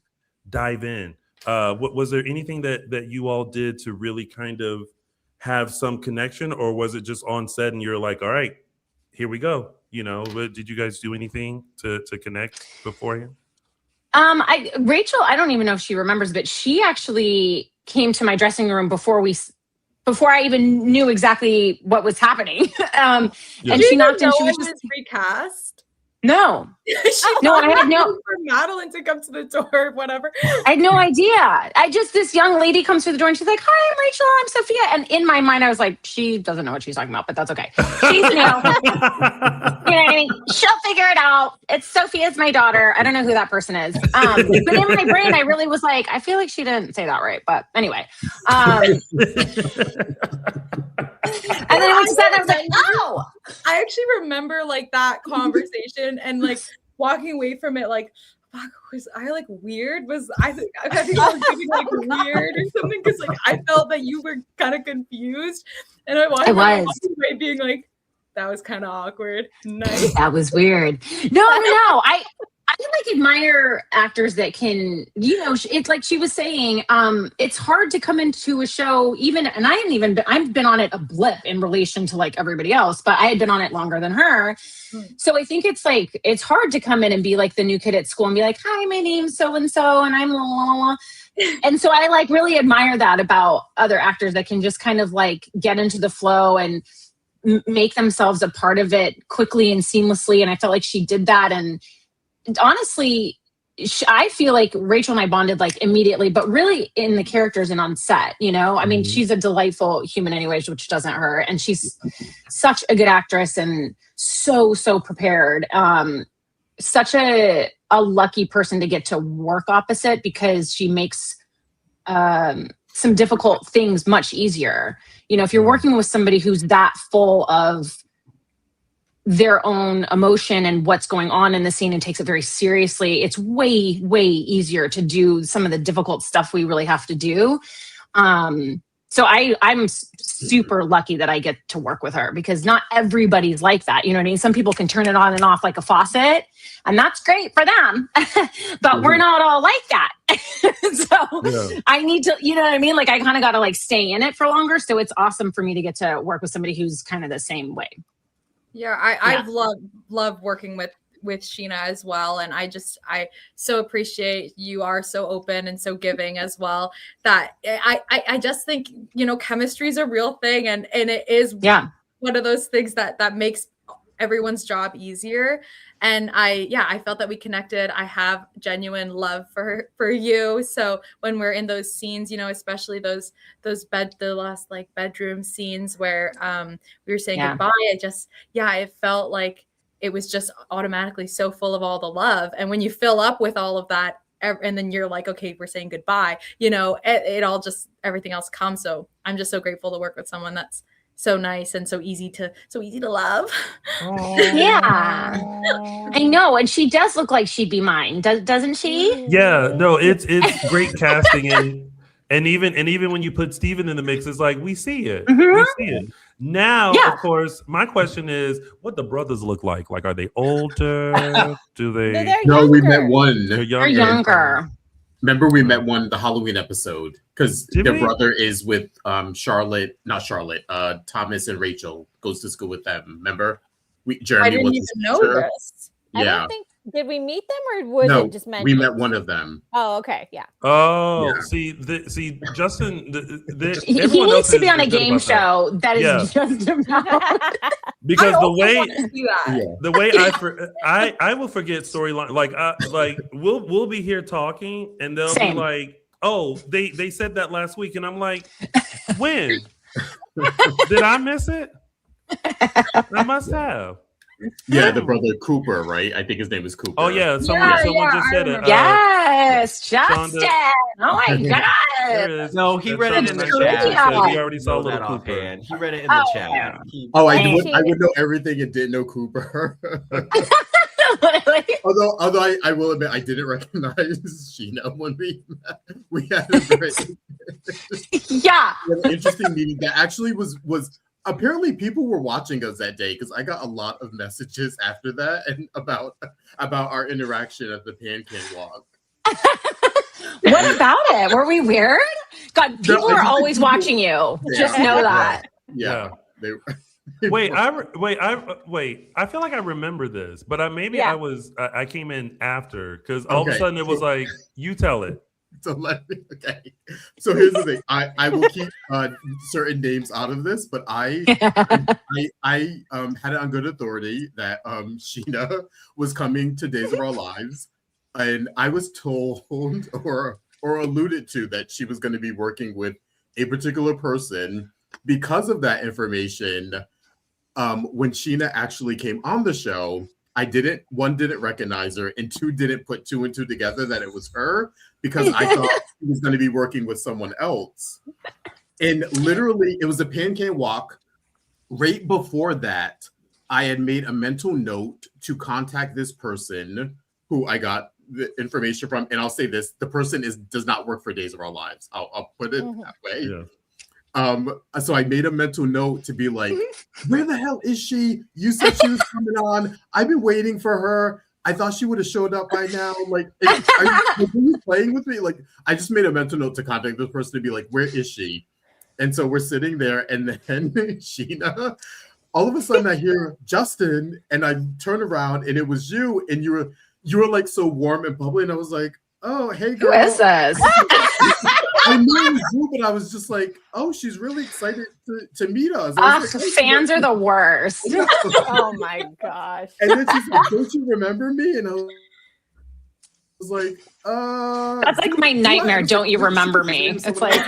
dive in. Was there anything that you all did to really kind of have some connection, or was it just on set and you're like, all right, here we go? You know, did you guys do anything to connect beforehand? Rachel, I don't even know if she remembers, but she actually came to my dressing room before I even knew exactly what was happening. And she knocked and she was just recast. No, no, I had no for Madeline to come to the door or whatever. I had no idea. This young lady comes through the door and she's like, "Hi, I'm Rachel. I'm Sophia." And in my mind, I was like, she doesn't know what she's talking about, but that's okay. She's you know what I mean? She'll figure it out. It's Sophia's my daughter. I don't know who that person is. But in my brain, I really was like, I feel like she didn't say that right. But anyway. And then when she said that, I was like, oh. I actually remember like that conversation and like walking away from it like, fuck, was I like weird? I think I was getting like weird or something, because like I felt that you were kind of confused, and I walked away being like, that was kind of awkward. Nice. That was weird. No. I like admire actors that can, you know, it's like she was saying, it's hard to come into a show and I've been on it a blip in relation to like everybody else, but I had been on it longer than her. So I think it's hard to come in and be like the new kid at school and be like, "Hi, my name's so-and-so and I'm la la la." And so I like really admire that about other actors that can just kind of like get into the flow and make themselves a part of it quickly and seamlessly. And I felt like she did that. And honestly, I feel like Rachel and I bonded like immediately, but really in the characters and on set, you know, I mean, she's a delightful human anyways, which doesn't hurt. And she's such a good actress and so prepared. Such a lucky person to get to work opposite, because she makes some difficult things much easier. You know, if you're working with somebody who's that full of their own emotion and what's going on in the scene and takes it very seriously, it's way easier to do some of the difficult stuff we really have to do. So I'm super lucky that I get to work with her, because not everybody's like that. You know what I mean? Some people can turn it on and off like a faucet, and that's great for them, but we're not all like that. So I need to, you know what I mean? Like I kind of got to like stay in it for longer. So it's awesome for me to get to work with somebody who's kind of the same way. Yeah, I've loved working with Sheena as well, and I so appreciate you are so open and so giving as well, that I just think, you know, chemistry is a real thing, and it is one of those things that makes everyone's job easier. And I felt that we connected. I have genuine love for you. So when we're in those scenes, you know, especially the last like bedroom scenes where we were saying goodbye, it felt like it was just automatically so full of all the love. And when you fill up with all of that, and then you're like, okay, we're saying goodbye, you know, it all just, everything else comes. So I'm just so grateful to work with someone that's so nice and so easy to love. Yeah, I know, and she does look like she'd be mine, doesn't she? Yeah, no, it's great casting, and even when you put Steven in the mix, it's like we see it. We see it. Now, of course, my question is, what the brothers look like? Like, are they older? Do they? No, we met one. They're They're younger. Remember, we met one the Halloween episode, because their brother is with Thomas and Rachel, goes to school with them. Remember, Jeremy. I didn't even know this. I don't think, did we meet them, or was it just mentioned? We met one of them. Oh, okay, yeah. Oh, yeah. See, Justin. He needs to be on a game show that is just about. Because the way I will forget storyline. Like we'll be here talking, and they'll be like, "Oh, they said that last week," and I'm like, "When? Did I miss it? I must have." Yeah, the brother Cooper, right? I think his name is Cooper. Oh yeah, someone just said it. Yes, Justin. Oh my god. No, he read it in the chat. He already saw little Cooper. He read it in the chat. I would know everything and didn't know Cooper. Although I will admit, I didn't recognize Sheena when we had a great. Yeah. An interesting meeting that actually was apparently people were watching us that day because I got a lot of messages after that and about our interaction at the Pan Can Walk. What about it? Were we weird? God, people are always watching you. Just know that. Yeah. Wait, I feel like I remember this, but I came in after because all of a sudden it was like, you tell it. So So here's the thing. I will keep certain names out of this, but I had it on good authority that Sheena was coming to Days of Our Lives, and I was told or alluded to that she was going to be working with a particular person. Because of that information, when Sheena actually came on the show, I didn't recognize her, and two, didn't put two and two together that it was her because I thought she was going to be working with someone else. And literally, it was a Pan Can Walk. Right before that, I had made a mental note to contact this person who I got the information from. And I'll say this, the person does not work for Days of Our Lives. I'll put it that way. Yeah. So I made a mental note to be like, where the hell is she? You said she was coming on. I've been waiting for her. I thought she would have showed up by now. Like, are you playing with me? Like, I just made a mental note to contact this person to be like, where is she? And so we're sitting there, and then Sheena, all of a sudden I hear Justin, and I turn around, and it was you, and you were like so warm and bubbly, and I was like, oh, hey girl. Who is this? I knew it was you, but I was just like, oh, she's really excited to meet us. Like, fans are the worst. Oh my gosh. And then she's like, don't you remember me? And I was like, that's like my nightmare. Don't you remember me? It's like,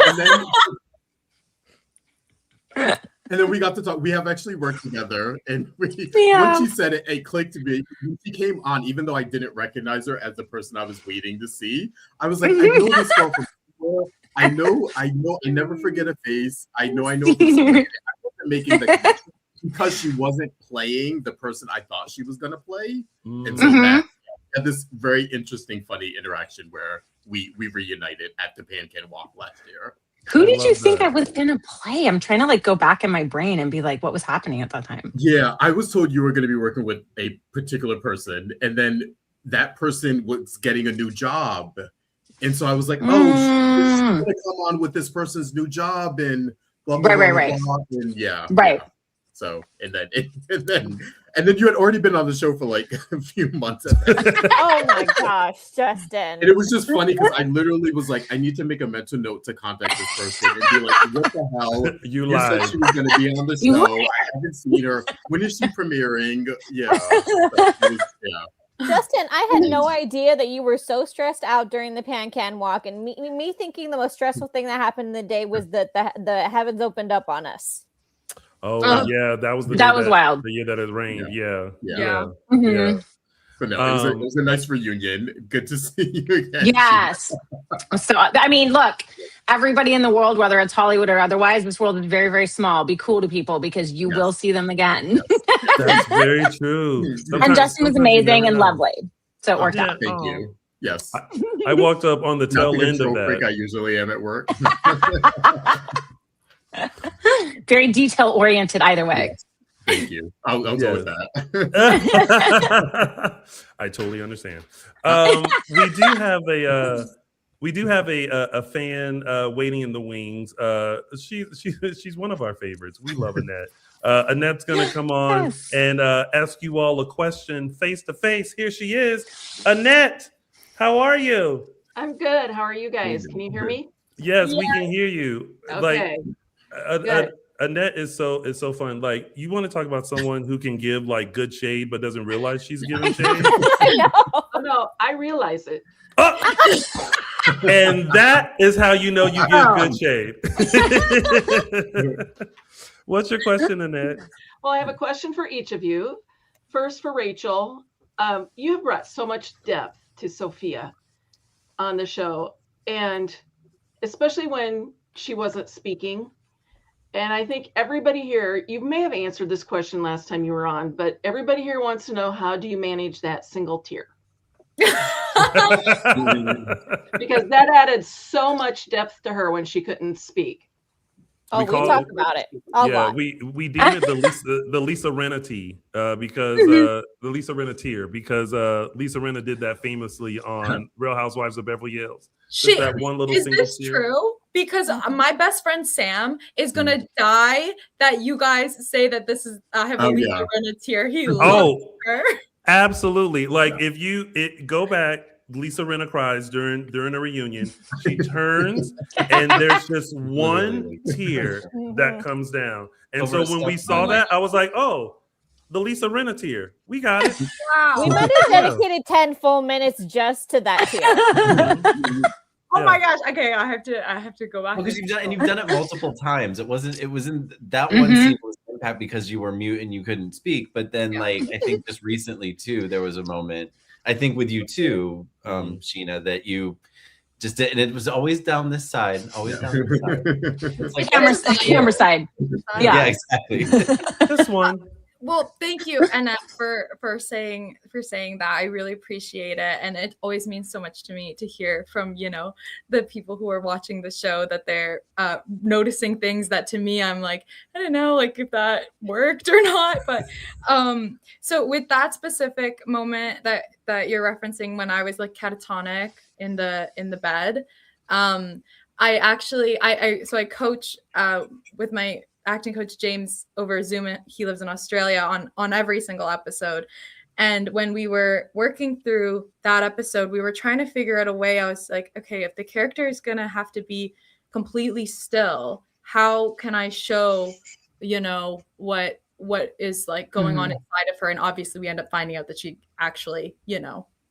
and then we got to talk. We have actually worked together, and when she said it, it clicked to me. When she came on, even though I didn't recognize her as the person I was waiting to see, I was like, I know this girl from before. I know. I never forget a face. I know. I wasn't making the connection because she wasn't playing the person I thought she was gonna play, and so that had this very interesting, funny interaction where we reunited at the Pan Can Walk last year. Who did you think I was gonna play? I'm trying to like go back in my brain and be like, what was happening at that time? Yeah, I was told you were going to be working with a particular person, and then that person was getting a new job, and so I was like, oh, she's going to come on with this person's new job, and blah blah right. blah, and yeah. So and then you had already been on the show for like a few months. Oh my gosh, Justin! And it was just funny because I literally was like, I need to make a mental note to contact this person and be like, what the hell? You lied. Said she was going to be on the show. I haven't seen her. When is she premiering? Yeah. Justin, I had no idea that you were so stressed out during the Pan Can Walk, and me thinking the most stressful thing that happened in the day was that the heavens opened up on us. Oh yeah, that was wild. The year that it rained. Yeah. But no, it was a nice reunion. Good to see you again. Yes. So I mean, look, everybody in the world, whether it's Hollywood or otherwise, this world is very, very small. Be cool to people because you will see them again. That's very true. And Justin was amazing and lovely, so it worked out. Thank you. Yes, I walked up on the tail end of that. Freak I usually am at work. Very detail oriented either way. Thank you. I'll go with that. I totally understand. We do have a fan waiting in the wings. She's one of our favorites. We love Annette. Annette's gonna come on and ask you all a question face to face. Here she is. Annette, how are you? I'm good. How are you guys? Can you hear me? Yes, we can hear you. Okay. Annette is so fun. Like, you want to talk about someone who can give like good shade but doesn't realize she's giving shade? Oh no, I realize it. Oh! And that is how you know you give good shade. What's your question, Annette? Well, I have a question for each of you. First, for Rachel, you have brought so much depth to Sophia on the show, and especially when she wasn't speaking. And I think everybody here, you may have answered this question last time you were on, but everybody here wants to know, how do you manage that single tear? because that added so much depth to her when she couldn't speak. Oh, we talk about it a lot. We deem it the Lisa Renati because the Lisa Renatier because Lisa Renna did that famously on Real Housewives of Beverly Hills. That one little is single this true? Because my best friend Sam is gonna die that you guys say that this is I have a Lisa Renatier. He loves her. Absolutely. Like if you go back. Lisa Rinna cries during a reunion. She turns and there's just one tear that comes down. And so when we saw that, I was like, oh, the Lisa Rinna tear. We got it. Wow. We might have dedicated 10 full minutes just to that tear. Oh my gosh. Okay, I have to go back. Because you've done it multiple times. It wasn't that one scene was impact because you were mute and you couldn't speak. But then like I think just recently too, there was a moment. I think with you too, Sheena, that you just did, and it was always down this side, always down this side. It's like camera side. Yeah, exactly. This one. Well, thank you, Annette, for saying that. I really appreciate it, and it always means so much to me to hear from the people who are watching the show that they're noticing things that to me I'm like I don't know like if that worked or not. But so with that specific moment that you're referencing when I was like catatonic in the bed, I coach with my acting coach James over Zoom. He lives in Australia on every single episode. And when we were working through that episode, we were trying to figure out a way. I was like, okay, if the character is going to have to be completely still, how can I show, what is like going on inside of her? And obviously we end up finding out that she actually,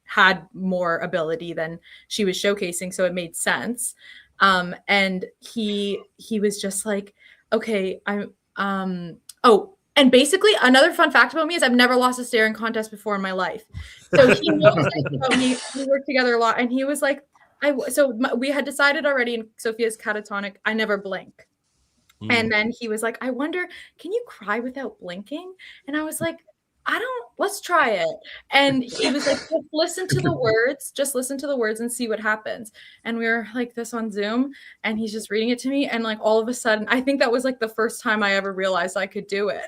had more ability than she was showcasing. So it made sense. And he was just like, okay, and basically another fun fact about me is I've never lost a staring contest before in my life. So he knows about me. We work together a lot, and he was like, we had decided already in Sophia's catatonic, I never blink. And then he was like, I wonder, can you cry without blinking? And I was like, let's try it. And he was like, just listen to the words and see what happens. And we were like this on Zoom, and he's just reading it to me. And like all of a sudden, I think that was like the first time I ever realized I could do it.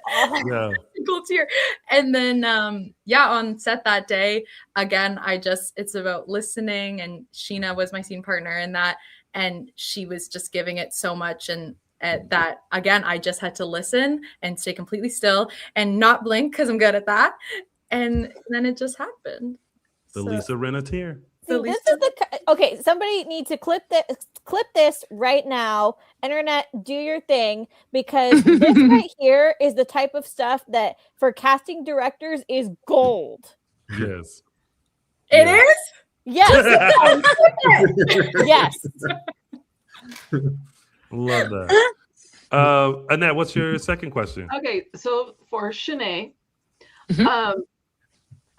Yeah. Single tear. And then, on set that day, again, it's about listening, and Sheena was my scene partner in that. And she was just giving it so much. And that again, I just had to listen and stay completely still and not blink because I'm good at that. And then it just happened. Lisa Rinna tear. Okay. Somebody needs to clip this right now. Internet, do your thing, because this right here is the type of stuff that for casting directors is gold. Yes. It is? Yes. Yes. Love that. Annette, what's your second question? Okay, so for Shanae,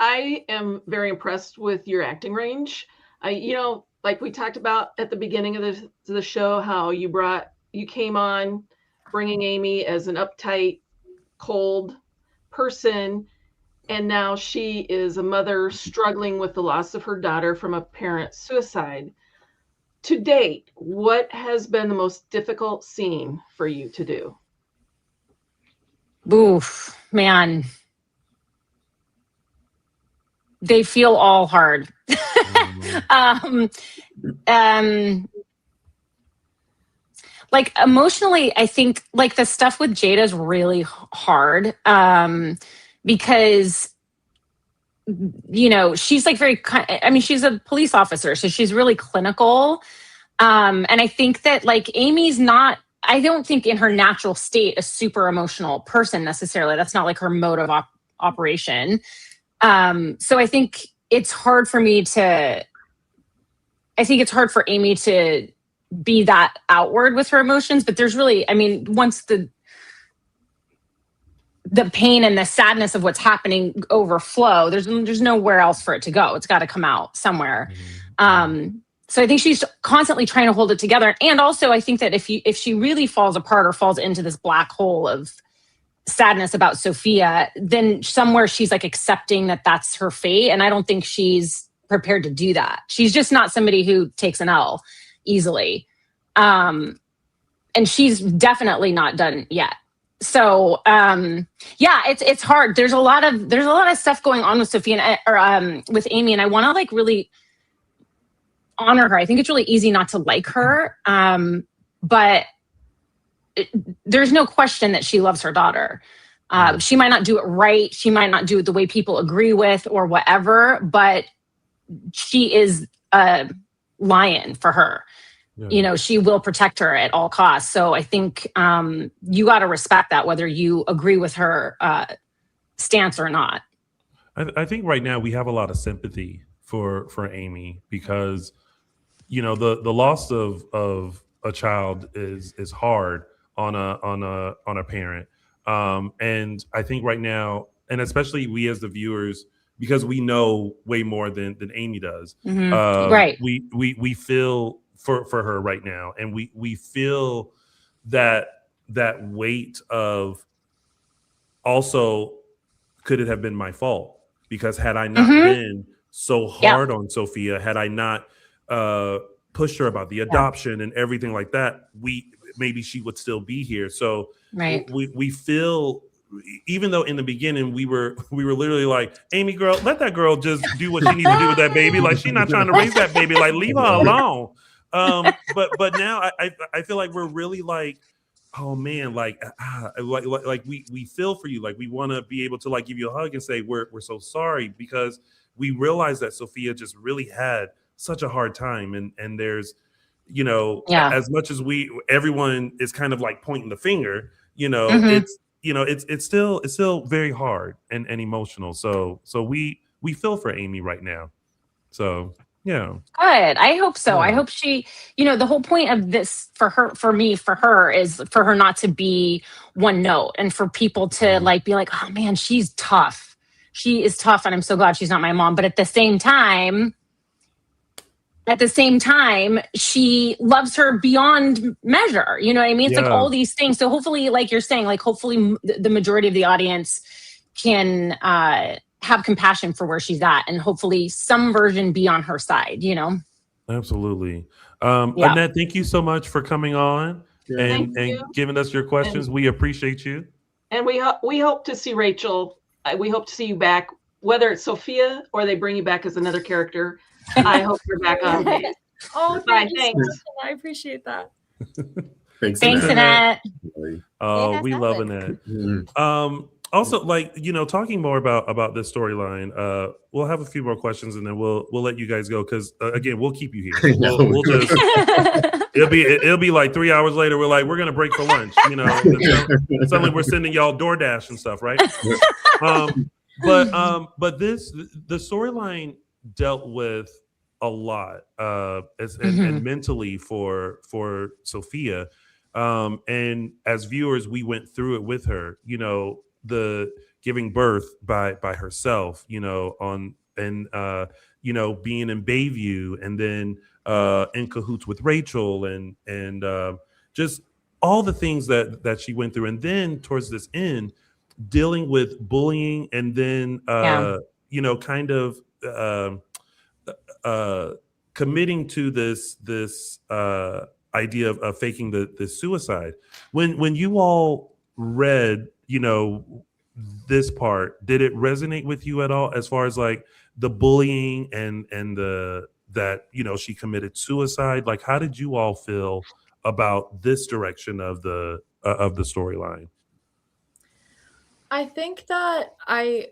I am very impressed with your acting range. Like we talked about at the beginning of the show, how you came on bringing Amy as an uptight, cold person, and now she is a mother struggling with the loss of her daughter from a parent suicide. To date, what has been the most difficult scene for you to do? Oof, man. They feel all hard. Like emotionally, I think like the stuff with Jada is really hard because she's like she's a police officer, so she's really clinical. And I think that like Amy's not, I don't think in her natural state, a super emotional person necessarily. That's not like her mode of operation. So I think it's hard for Amy to be that outward with her emotions, but there's really, once the pain and the sadness of what's happening overflow, there's nowhere else for it to go. It's got to come out somewhere. So I think she's constantly trying to hold it together. And also I think that if she really falls apart or falls into this black hole of sadness about Sophia, then somewhere she's like accepting that that's her fate. And I don't think she's prepared to do that. She's just not somebody who takes an L easily. And she's definitely not done yet. So yeah, it's hard. There's a lot of stuff going on with Sophia with Amy, and I want to like really honor her. I think it's really easy not to like her, but there's no question that she loves her daughter. She might not do it right. She might not do it the way people agree with or whatever, but she is a lion for her. Yeah. You know, she will protect her at all costs. So I think you got to respect that, whether you agree with her stance or not. I think right now we have a lot of sympathy for Amy because, you know, the loss of a child is hard on a parent. And I think right now, and especially we as the viewers, because we know way more than Amy does. Mm-hmm. Right. We feel for her right now, and we feel that weight of also, could it have been my fault? Because had I not been so hard on Sophia, had I not pushed her about the adoption and everything like that, maybe she would still be here. So we feel, even though in the beginning we were literally like, Amy girl, let that girl just do what she needs to do with that baby. Like, she's not trying to raise that baby. Like, leave her alone. But now I feel like we're really like, oh man, like we feel for you. Like, we want to be able to like give you a hug and say we're so sorry, because we realize that Sophia just really had such a hard time, and there's, you know, as much as everyone is kind of like pointing the finger, you know, it's still very hard and emotional. So we feel for Amy right now. So yeah. Good. I hope so. Yeah. I hope she, you know, the whole point of this for her is for her not to be one note, and for people to like be like, oh man, she's tough. She is tough, and I'm so glad she's not my mom. But at the same time, she loves her beyond measure. You know what I mean? It's like all these things. So hopefully, like you're saying, like hopefully the majority of the audience can have compassion for where she's at, and hopefully some version be on her side, you know? Absolutely. Annette, thank you so much for coming on and giving us your questions. We appreciate you. And we hope to see Rachel. We hope to see you back, whether it's Sophia or they bring you back as another character. I hope you're back on. Oh, thanks. I appreciate that. Thanks, Annette. Oh, we love Annette. Also, like, you know, talking more about this storyline, we'll have a few more questions, and then we'll let you guys go, because again, we'll keep you here. We'll just it'll be like 3 hours later. We're like, we're gonna break for lunch. You know, suddenly we're sending y'all DoorDash and stuff, right? But the storyline dealt with a lot and mentally for Sophia, and as viewers, we went through it with her. You know, the giving birth by herself, you know, you know, being in Bayview, and then in cahoots with Rachel, and just all the things that she went through, and then towards this end, dealing with bullying, and then you know, kind of committing to this idea of faking the suicide. When you all read, you know, this part, did it resonate with you at all, as far as like the bullying and that, you know, she committed suicide? Like, how did you all feel about this direction of the storyline? I think that I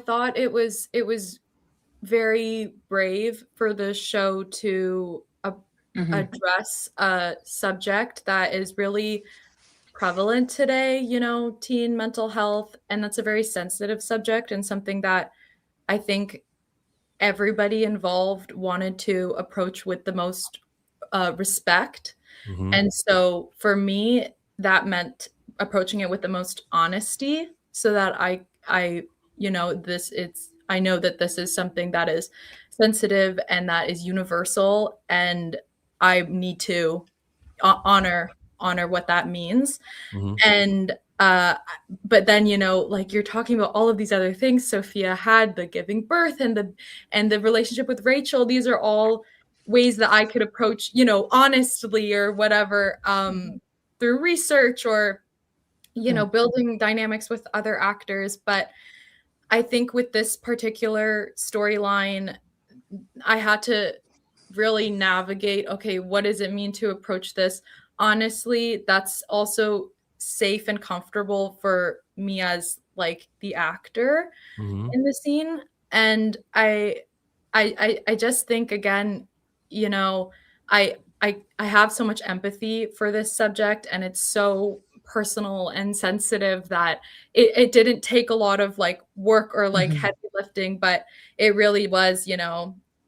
thought it was very brave for the show to address a subject that is really prevalent today, you know, teen mental health. And that's a very sensitive subject, and something that I think everybody involved wanted to approach with the most respect. And so for me, that meant approaching it with the most honesty, so that I you know, I know that this is something that is sensitive and that is universal, and I need to honor what that means. And but then, like you're talking about all of these other things Sophia had, the giving birth and the relationship with Rachel. These are all ways that I could approach, honestly or whatever, through research or, building dynamics with other actors. But I think with this particular storyline, I had to really navigate, okay, what does it mean to approach this honestly? That's also safe and comfortable for me as like the actor in the scene. And I just think, again, I have so much empathy for this subject, and it's so personal and sensitive that it didn't take a lot of like work or like heavy lifting, but it really was,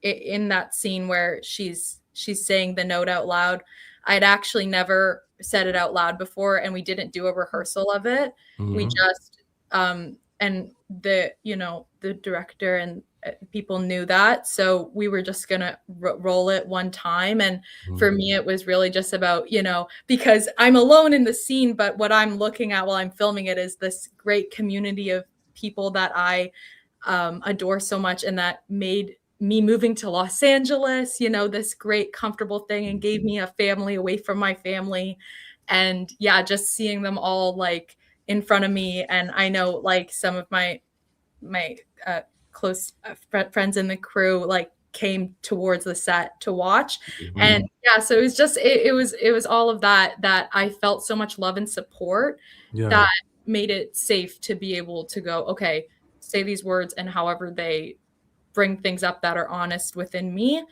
in that scene where she's saying the note out loud. I'd actually never said it out loud before, and we didn't do a rehearsal of it. We just and the director and people knew that, so we were just gonna roll it one time. And for me, it was really just about, because I'm alone in the scene, but what I'm looking at while I'm filming it is this great community of people that I adore so much, and that made me moving to Los Angeles, this great comfortable thing, and gave me a family away from my family. And yeah, just seeing them all like in front of me. And I know like some of my close friends in the crew like came towards the set to watch. And yeah, so it was just, it was all of that I felt so much love and support that made it safe to be able to go, okay, say these words, and however they bring things up that are honest within me,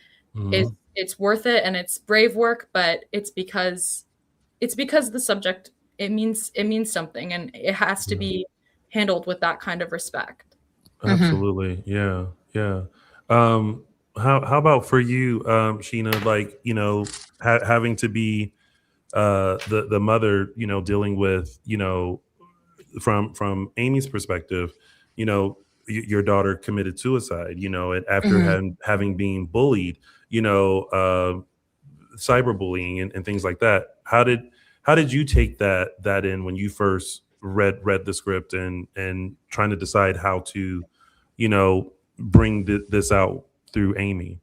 it's worth it, and it's brave work, but it's because the subject, it means something, and it has to be handled with that kind of respect. Absolutely. Yeah. How about for you, Sheena, like, having to be the mother, dealing with, from Amy's perspective, your daughter committed suicide, and after having been bullied, cyberbullying and things like that. How did you take that in when you first read the script and trying to decide how to, bring this out through Amy?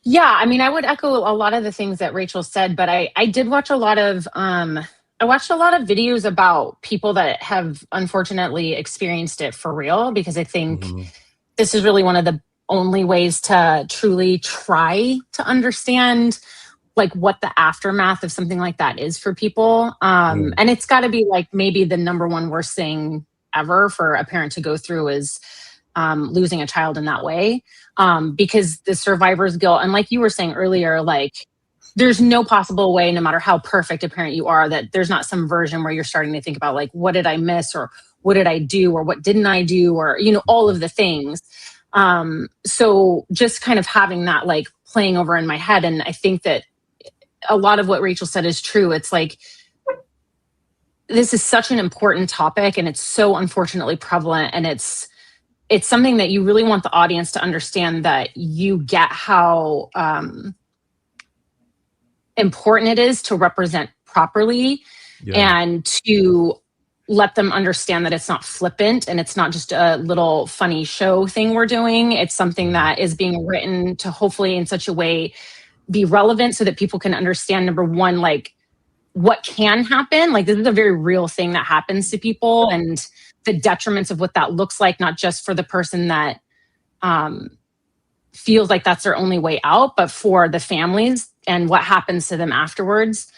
Yeah, I mean, I would echo a lot of the things that Rachel said, but I did watch a lot of I watched a lot of videos about people that have unfortunately experienced it for real, because I think this is really one of the only ways to truly try to understand like what the aftermath of something like that is for people. And it's got to be like maybe the number one worst thing ever for a parent to go through is losing a child in that way. Because the survivor's guilt, and like you were saying earlier, like there's no possible way, no matter how perfect a parent you are, that there's not some version where you're starting to think about like, what did I miss, or what did I do, or what didn't I do, or, all of the things. So just kind of having that like playing over in my head. And I think that a lot of what Rachel said is true. It's like, this is such an important topic, and it's so unfortunately prevalent, and it's something that you really want the audience to understand, that you get how important it is to represent properly and to let them understand that it's not flippant and it's not just a little funny show thing we're doing. It's something that is being written to hopefully in such a way be relevant so that people can understand, number one, like what can happen. Like this is a very real thing that happens to people, and the detriments of what that looks like, not just for the person that feels like that's their only way out, but for the families and what happens to them afterwards.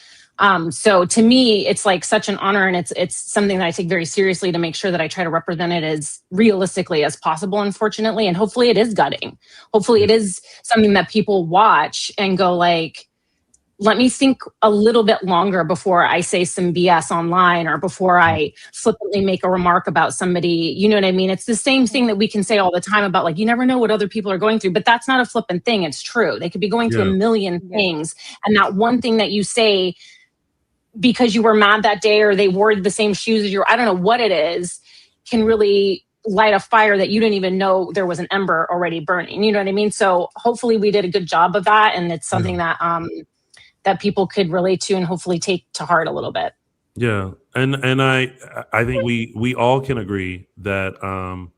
So to me, it's like such an honor, and it's something that I take very seriously to make sure that I try to represent it as realistically as possible, unfortunately. And hopefully it is gutting. Hopefully it is something that people watch and go like, let me think a little bit longer before I say some BS online, or before I flippantly make a remark about somebody. You know what I mean? It's the same thing that we can say all the time about like, you never know what other people are going through, but that's not a flippant thing. It's true. They could be going through a million things. And that one thing that you say because you were mad that day, or they wore the same shoes as you, I don't know what it is, can really light a fire that you didn't even know there was an ember already burning. You know what I mean? So hopefully we did a good job of that. And it's something that, that people could relate to and hopefully take to heart a little bit. Yeah, And I think we all can agree that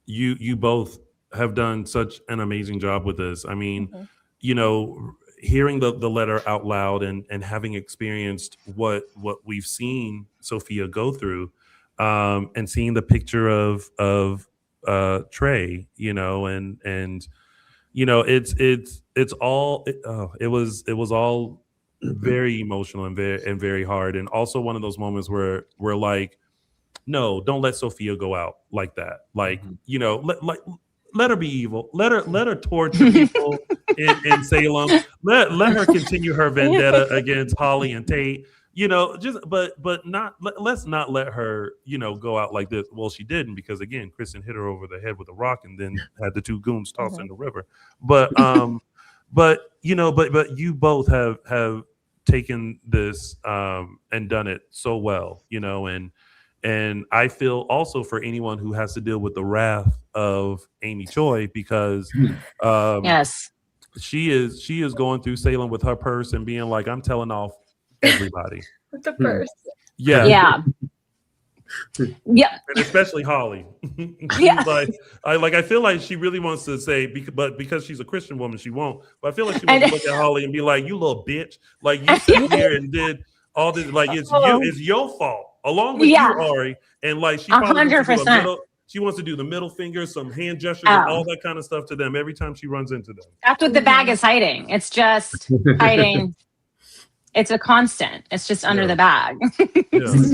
you both have done such an amazing job with this. I mean, you know, hearing the letter out loud and having experienced what we've seen Sophia go through, and seeing the picture of Trey, you know, and you know, it's all it was all very emotional and very hard, and also one of those moments where we're like, no, don't let Sophia go out like that. Like, you know, let her be evil. Let her torture people in Salem. Let her continue her vendetta against Holly and Tate. You know, just but not let's not let her, you know, go out like this. Well, she didn't, because again, Kristen hit her over the head with a rock and then had the two goons tossed in the river. But you know, but you both have taken this and done it so well, you know, and I feel also for anyone who has to deal with the wrath of Amy Choi, because Yes. she is going through Salem with her purse and being like, I'm telling off everybody. With the purse. Yeah. Yeah. Yeah. And especially Holly. Yeah. I feel like she really wants to say, but because she's a Christian woman, she won't. But I feel like she wants to look at Holly and be like, you little bitch. Like, you sat here and did all this, like it's your fault. Along with you, Ari. And like she probably 100%. She wants to do the middle finger, some hand gestures, and all that kind of stuff to them every time she runs into them. That's what the bag is hiding. It's just hiding. It's a constant. It's just under the bag.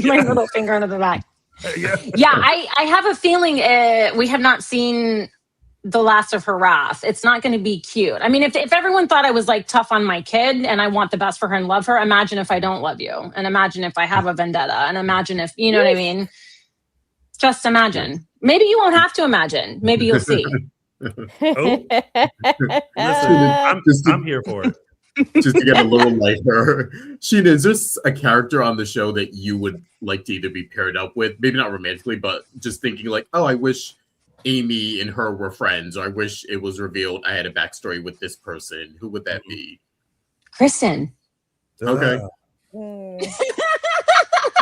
My little finger under the bag. I have a feeling we have not seen the last of her wrath. It's not going to be cute. I mean, if everyone thought I was like tough on my kid and I want the best for her and love her, imagine if I don't love you. And imagine if I have a vendetta. And imagine if, you know what I mean? Just imagine. Maybe you won't have to imagine. Maybe you'll see. Listen, I'm here for it. Just to get a little lighter. Sheena, is this a character on the show that you would like to either be paired up with? Maybe not romantically, but just thinking like, oh, I wish Amy and her were friends, or I wish it was revealed I had a backstory with this person. Who would that be? Kristen. Okay.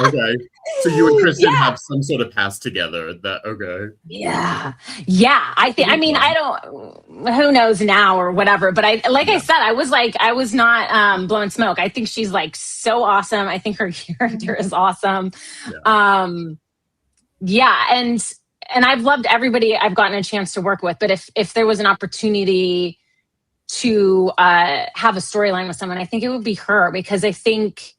Okay. So you and Kristen have some sort of past together. Okay. Yeah. I mean, I don't, who knows now or whatever, but I said, I was not blowing smoke. I think she's like so awesome. I think her character is awesome. And I've loved everybody I've gotten a chance to work with, but if there was an opportunity to have a storyline with someone, I think it would be her, because I think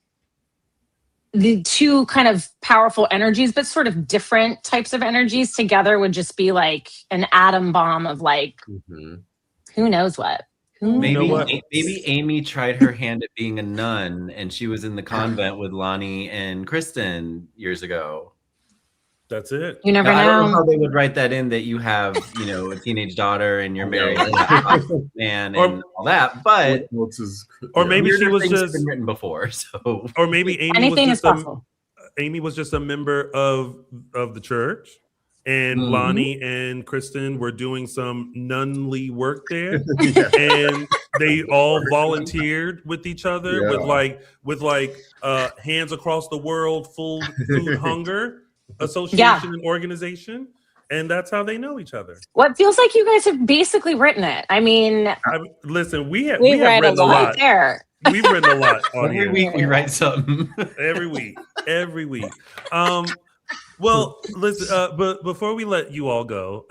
the two kind of powerful energies, but sort of different types of energies together would just be like an atom bomb of like, who knows what. Maybe Amy tried her hand at being a nun and she was in the convent with Lonnie and Kristen years ago. That's it. You never know. I don't know how they would write that in, that you have, you know, a teenage daughter and you're married to a man and all that, but or maybe she was just been written before. So or maybe Amy was just a member of the church, and Lonnie and Kristen were doing some nunly work there, and they all volunteered with each other with Hands Across the World Food Hunger Association and organization, and that's how they know each other. Well, it feels like you guys have basically written it. I mean, listen, we have written a lot there. We've written a lot on every week. We write something every week. Well, listen, but before we let you all go,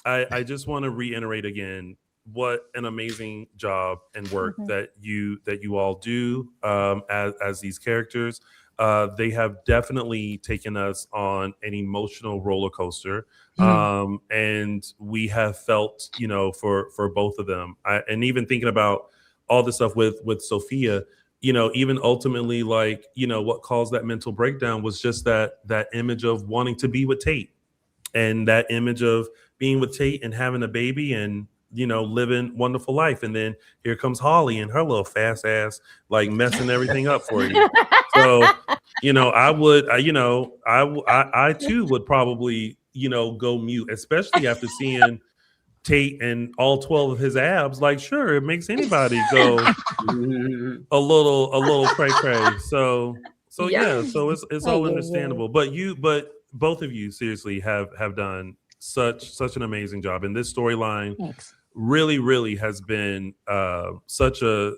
I just want to reiterate again what an amazing job and work that you all do as these characters. They have definitely taken us on an emotional roller coaster, and we have felt, you know, for both of them. And even thinking about all the stuff with Sophia, you know, even ultimately, like, you know, what caused that mental breakdown was just that image of wanting to be with Tate, and that image of being with Tate and having a baby and, you know, living wonderful life. And then here comes Holly and her little fast ass, like messing everything up for you. So, you know, I too would probably, you know, go mute, especially after seeing Tate and all 12 of his abs. Like, sure, it makes anybody go a little cray cray. So So Yeah. so it's all understandable. But both of you seriously have done such an amazing job. And this storyline Thanks. really has been such a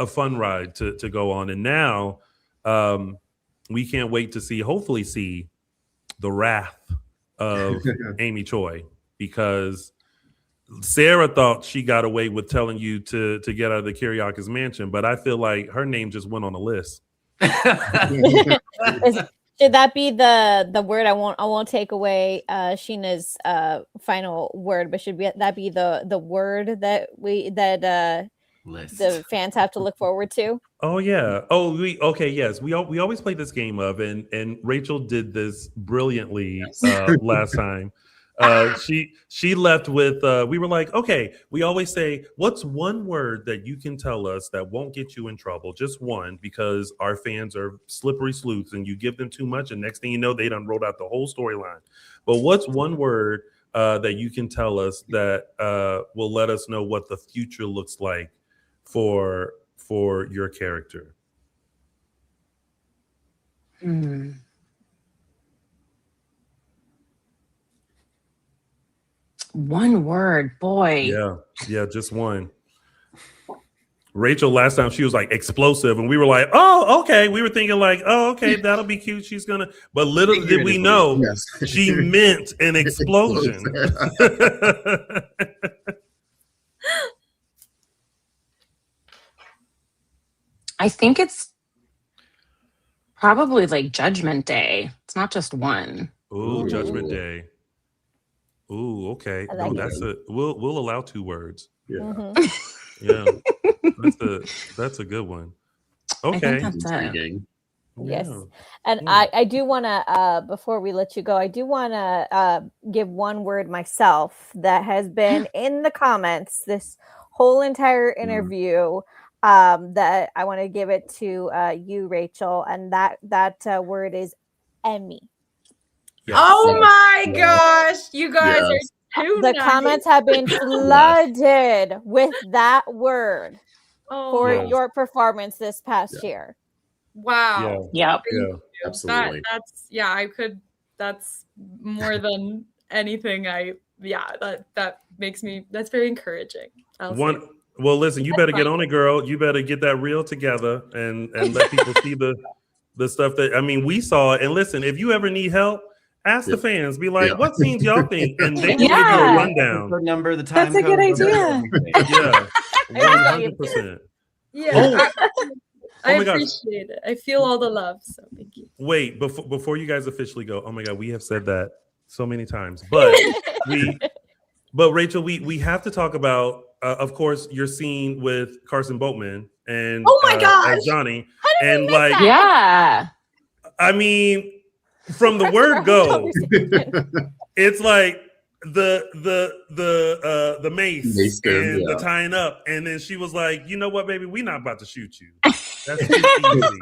fun ride to go on. And now we can't wait to hopefully see the wrath of Amy Choi, because Sarah thought she got away with telling you to get out of the Kiriakis mansion, but I feel like her name just went on the list. Should that be the word? I won't take away Sheena's final word, but that be the word that the fans have to look forward to? Oh yeah. Yes. We always play this game of, and Rachel did this brilliantly last time. She left with we were like, okay, we always say, what's one word that you can tell us that won't get you in trouble? Just one, because our fans are slippery sleuths and you give them too much and next thing you know, they done wrote out the whole storyline. But what's one word that you can tell us that will let us know what the future looks like for your character? One word, boy. Yeah, just one. Rachel last time she was like explosive, and we were like, oh, okay. We were thinking like, oh, okay, that'll be cute. She's gonna, but little did we know she meant an explosion. I think it's probably like Judgment Day. It's not just one. Ooh, Judgment Day. Ooh, okay. Like we'll allow 2 words. Yeah. Mm-hmm. Yeah. That's a good one. Okay. Yes. And I do want to, before we let you go, I do want to give one word myself that has been in the comments this whole entire interview, that I want to give it to you, Rachel. And that word is Emmy. Yes. Oh my gosh. You guys are too The comments have been flooded with that word for your performance this past year. Wow. Yep. Yeah, absolutely. That's more than anything. That makes me, that's very encouraging. Well, listen, you better get on it, girl. You better get that reel together and let people see the stuff that, I mean, we saw it. And listen, if you ever need help, ask the fans. Be like, what scenes y'all think? And they will give you a rundown. The number, the time. That's a good idea. Yeah, 100%. Yeah. I appreciate it. I feel all the love. So thank you. Wait, before you guys officially go, oh my God, we have said that so many times. But Rachel, we have to talk about, of course, your scene with Carson Boatman and as Johnny. And like, I mean, from the word go, it's like the mace and the tying up, and then she was like, you know what, baby, we're not about to shoot you. That's too easy.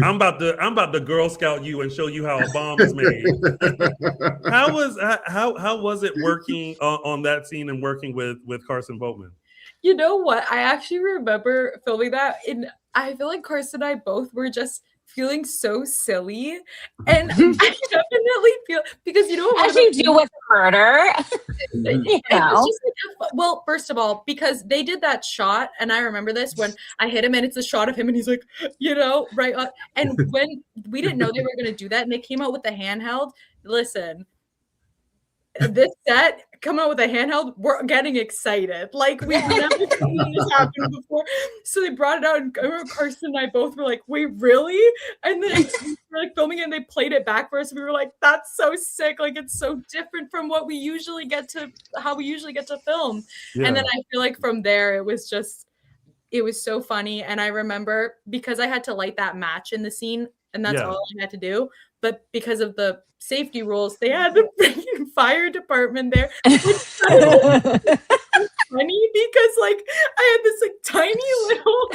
I'm about to Girl Scout you and show you how a bomb is made. How was it working on that scene and working with Carson Boatman? You know what? I actually remember filming that, and I feel like Carson and I both were just feeling so silly, and I definitely feel, because you know as you do with murder. Well, first of all, because they did that shot, and I remember this when I hit him, and it's a shot of him, and he's like, right up. And when we didn't know they were going to do that, and they came out with the handheld. Listen, this set coming out with a handheld, we're getting excited. Like, we've never seen this happen before. So they brought it out, and I remember Carson and I both were like, wait, really? And then we were like filming it, and they played it back for us. And we were like, that's so sick. Like, it's so different from what we usually get to, how we usually get to film. Yeah. And then I feel like from there, it was so funny. And I remember, because I had to light that match in the scene, and that's all I had to do. But because of the safety rules, they had the freaking fire department there. Funny because like I had this like tiny little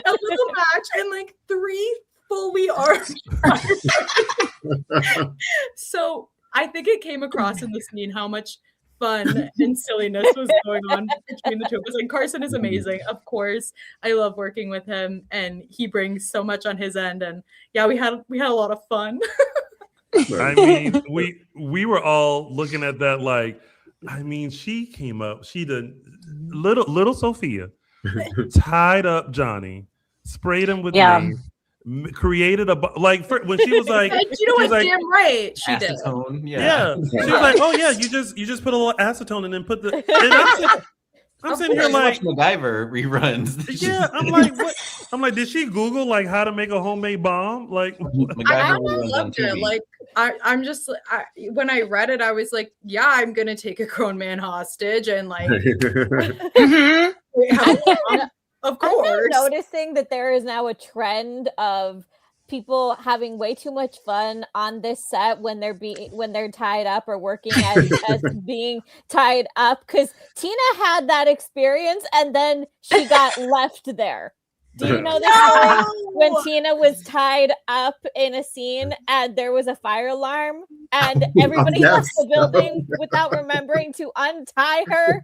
a little match and like 3 fully armed firefighters. So I think it came across in the scene how much fun and silliness was going on between the two of us. And Carson is amazing, of course. I love working with him, and he brings so mumuch on his end. And yeah, we had a lot of fun. I mean, we were all looking at that like, I mean, she came up, she did little Sophia tied up Johnny, sprayed him with mace, created when she was like, you know what, damn right she acetone, did. Yeah. She was like, oh yeah, you just put a little acetone and then put the. And I'm sitting here like MacGyver reruns. Yeah, I'm like, what? I'm like, did she Google like how to make a homemade bomb? Like, I loved it. Like, I'm just when I read it, I was like, yeah, I'm gonna take a grown man hostage and like. Of course. I'm noticing that there is now a trend of people having way too much fun on this set when they're tied up or working as being tied up, because Tina had that experience and then she got left there. Do you know the story when Tina was tied up in a scene and there was a fire alarm and everybody left the building without remembering to untie her?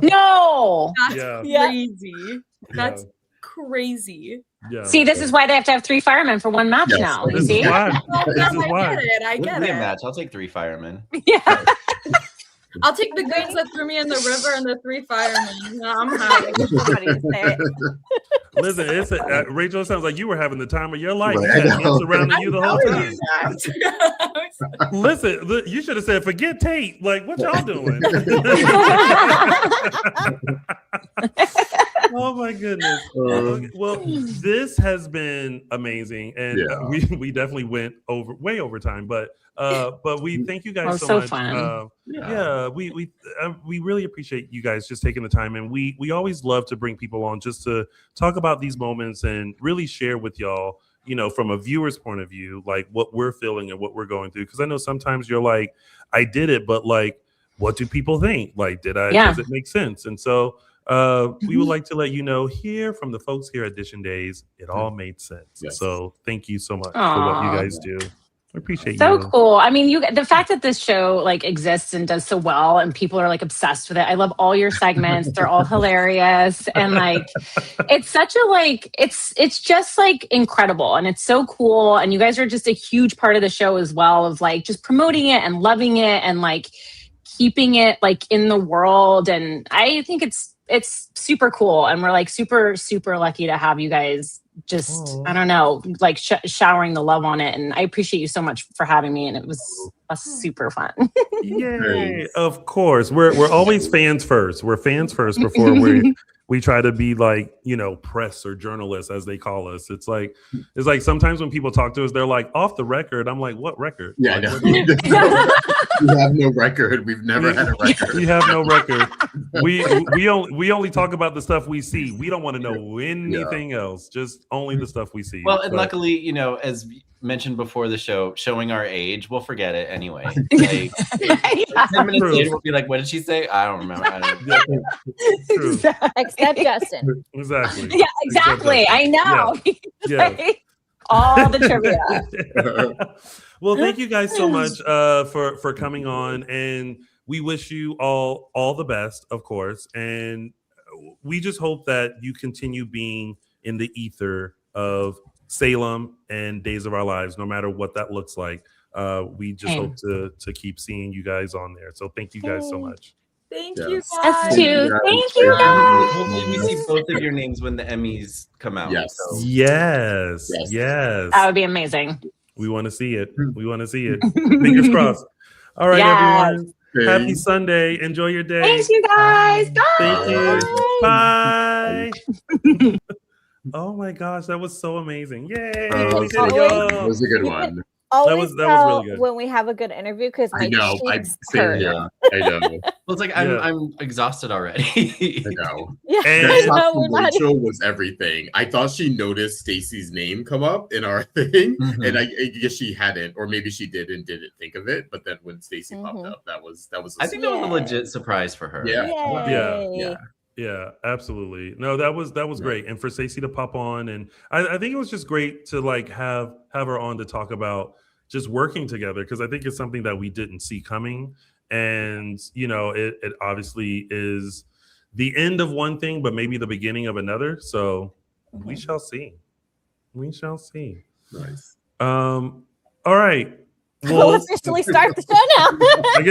No. That's crazy. That's crazy. Yeah. See, this is why they have to have 3 firemen for one match now. You see? I get it. Match. I'll take 3 firemen. Yeah. I'll take the goods that threw me in the river and the 3 firemen. I'm happy. Listen, Rachel, it sounds like you were having the time of your life. You had ants surrounding you the whole time. Listen, you should have said, forget Tate. Like, what y'all doing? Oh my goodness. Well, this has been amazing, and we definitely went way over time, but we thank you guys so much. Fun. We really appreciate you guys just taking the time, and we always love to bring people on just to talk about these moments and really share with y'all, you know, from a viewer's point of view, like what we're feeling and what we're going through. Because I know sometimes you're like, I did it, but like, what do people think? Like, does it make sense? And so we would like to let you know here from the folks here at Dishin Days, it all made sense. Yes. So thank you so much for what you guys do. I appreciate you. So cool. I mean, the fact that this show like exists and does so well and people are like obsessed with it. I love all your segments. They're all hilarious. And like, it's such a like, it's just like incredible. And it's so cool. And you guys are just a huge part of the show as well, of like just promoting it and loving it and like keeping it like in the world. And I think it's super cool. And we're like super, super lucky to have you guys just, I don't know, like showering the love on it. And I appreciate you so much for having me. And it was super fun. Yay. Of course. We're always fans first. We're fans first before we try to be like, you know, press or journalists as they call us. It's like sometimes when people talk to us, they're like, off the record. I'm like, what record? Yeah, like, we have no record. We've never had a record. We have no record. We only talk about the stuff we see. We don't want to know anything else. Just only the stuff we see. Well, and luckily, you know, as mentioned before the show, showing our age, we'll forget it anyway. Like, 10 minutes later, we'll be like, what did she say? I don't remember. Except Justin. Exactly. Yeah, exactly. I know. Yeah. Like, all the trivia. Well, thank you guys so much for coming on, and we wish you all the best, of course, and we just hope that you continue being in the ether of Salem and Days of Our Lives, no matter what that looks like. We just hope to keep seeing you guys on there. So thank you guys so much. Thank you guys. Us too. Thank you guys. Hopefully we see both of your names when the Emmys come out. Yes. So. Yes. That would be amazing. We want to see it. Fingers crossed. All right, everyone. Happy Sunday. Enjoy your day. Thanks, you guys. Bye. Thank you. Bye. Oh my gosh, that was so amazing. Yay. We did it, y'all. That was a good one. Always that was really good. when we have a good interview, because my cheeks I hurt. know. Well, it's like I'm exhausted already. I know. Yeah, And Rachel was everything. I thought she noticed Stacy's name come up in our thing, and I guess she hadn't, or maybe she did and didn't think of it. But then when Stacy popped up, that was. I think that was a legit surprise for her. Yeah, absolutely. No, that was great, and for Stacey to pop on, and I think it was just great to like have her on to talk about just working together, because I think it's something that we didn't see coming, And, it obviously is the end of one thing, but maybe the beginning of another. So we shall see. We shall see. Nice. All right. We'll officially start the show now. I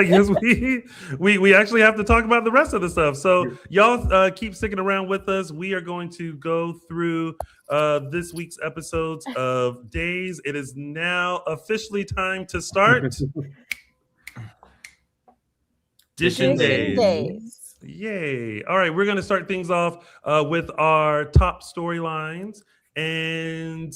guess we actually have to talk about the rest of the stuff. So y'all keep sticking around with us. We are going to go through this week's episodes of Days. It is now officially time to start Dishin Days. Yay. All right, we're going to start things off with our top storylines. And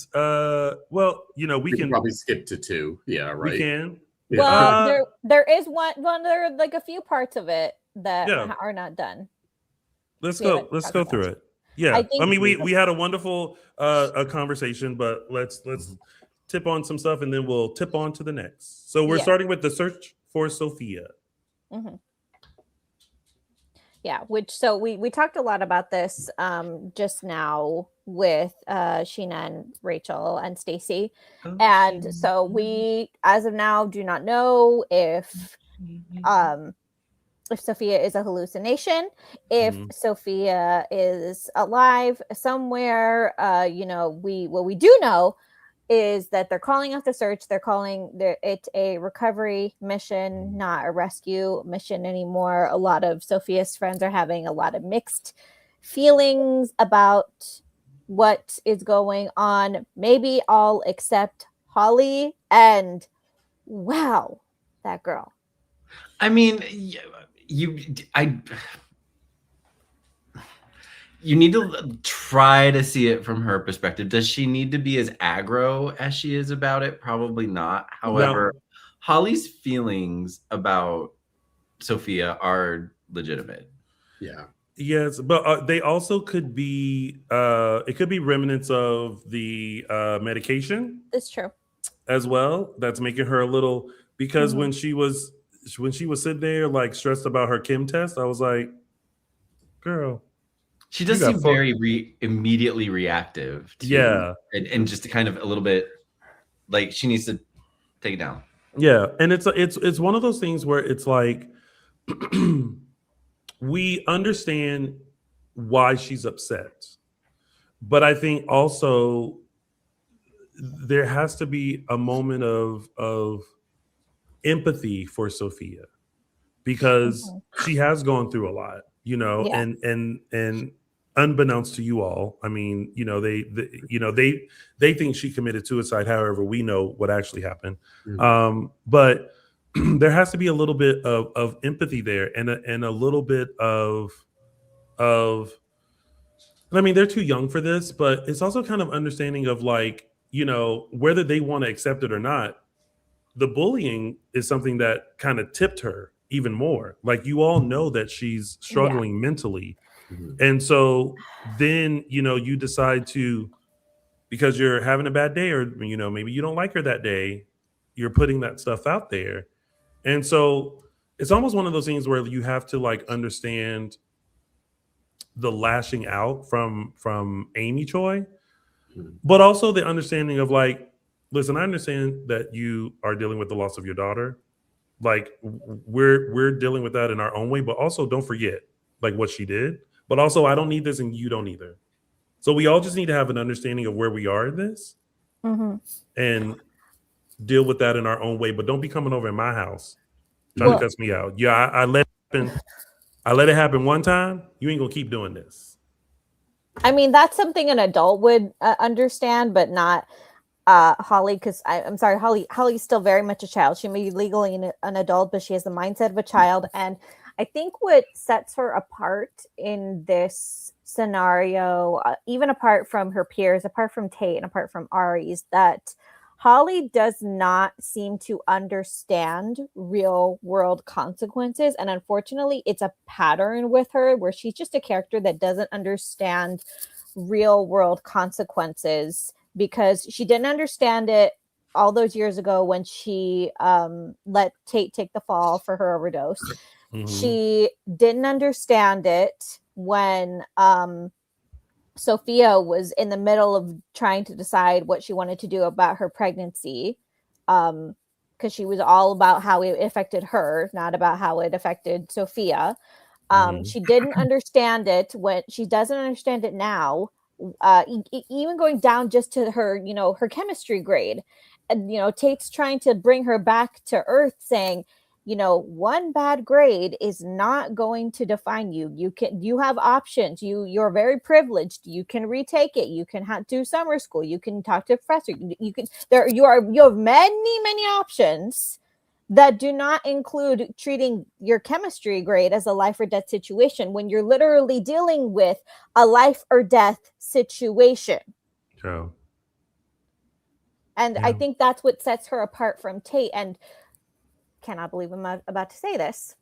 we can probably skip to 2. Yeah, right. We can. Well, there is one there are like a few parts of it that are not done. Let's go through it. Yeah. I mean, we had a wonderful conversation, but let's tip on some stuff and then we'll tip on to the next. So we're starting with the search for Sophia. Mm-hmm. Yeah, so we talked a lot about this just now with Sheena and Rachel and Stacy. And so we, as of now, do not know if Sophia is a hallucination, if Sophia is alive somewhere. What we do know is that they're calling off the search. They're calling it a recovery mission, not a rescue mission anymore. A lot of Sophia's friends are having a lot of mixed feelings about what is going on. Maybe all except Holly. And wow, that girl. I mean, you need to try to see it from her perspective. Does she need to be as aggro as she is about it? Probably not. However, Holly's feelings about Sophia are legitimate. Yeah. Yes, but they also could be it could be remnants of the medication. It's true. As well. That's making her a little, because when she was sitting there like stressed about her chem test, I was like, girl. She does seem very immediately reactive to, and just kind of a little bit like she needs to take it down. Yeah, and it's one of those things where it's like we understand why she's upset, but I think also there has to be a moment of empathy for Sophia, because she has gone through a lot, and unbeknownst to you all, I mean, they think she committed suicide. However, we know what actually happened. But there has to be a little bit of empathy there, and a little bit of. I mean, they're too young for this, but it's also kind of understanding of like, whether they want to accept it or not. The bullying is something that kind of tipped her even more. Like, you all know that she's struggling mentally. And so then, you decide to, because you're having a bad day, or, maybe you don't like her that day, you're putting that stuff out there. And so it's almost one of those things where you have to like understand the lashing out from Amy Choi, but also the understanding of like, listen, I understand that you are dealing with the loss of your daughter. Like, we're dealing with that in our own way, but also don't forget like what she did. But also, I don't need this and you don't either. So we all just need to have an understanding of where we are in this and deal with that in our own way. But don't be coming over in my house trying to cuss me out. Yeah, I let it happen one time. You ain't gonna keep doing this. I mean, that's something an adult would understand, but not Holly, because I'm sorry, Holly's still very much a child. She may be legally an adult, but she has the mindset of a child. And I think what sets her apart in this scenario, even apart from her peers, apart from Tate and apart from Ari, is that Holly does not seem to understand real world consequences. And unfortunately, it's a pattern with her where she's just a character that doesn't understand real world consequences, because she didn't understand it all those years ago when she let Tate take the fall for her overdose. She didn't understand it when Sophia was in the middle of trying to decide what she wanted to do about her pregnancy, because because she was all about how it affected her, not about how it affected Sophia. She didn't understand it when she doesn't understand it now. Even going down just to her, you know, her chemistry grade, and you know, Tate's trying to bring her back to earth, saying, you know, one bad grade is not going to define you. You have options. You're very privileged. You can retake it. You can do summer school. You can talk to a professor. You have many options that do not include treating your chemistry grade as a life or death situation when you're literally dealing with a life or death situation. Yeah. And I think that's what sets her apart from Tate. And cannot believe I'm about to say this.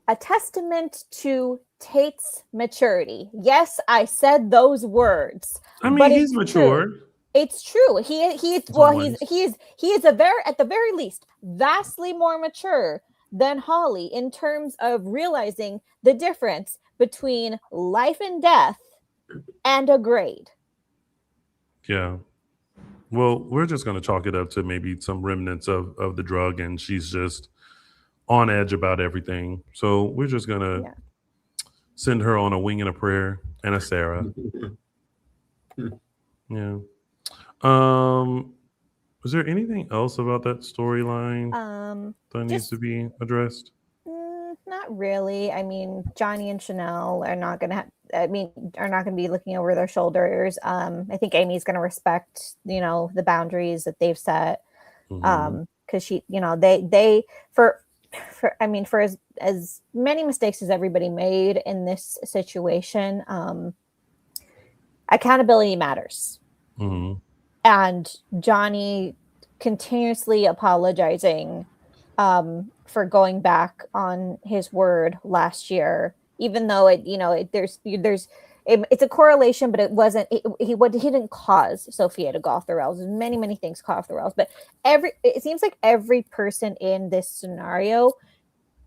A testament to Tate's maturity. Yes, I said those words. I mean, but he's mature. True. It's true. He is at the very least vastly more mature than Holly in terms of realizing the difference between life and death and a grade. Yeah. Well, we're just going to chalk it up to maybe some remnants of the drug, and she's just on edge about everything. So we're just going to send her on a wing and a prayer and a Sarah. Yeah. Is there anything else about that storyline that needs to be addressed? Not really. I mean, Johnny and Chanel are not going to be looking over their shoulders. I think Amy's going to respect, you know, the boundaries that they've set. Because she, you know, for as many mistakes as everybody made in this situation, accountability matters. And Johnny continuously apologizing for going back on his word last year, even though it's a correlation, but it wasn't. He didn't cause Sophia to go off the rails. Many things go off the rails, but it seems like every person in this scenario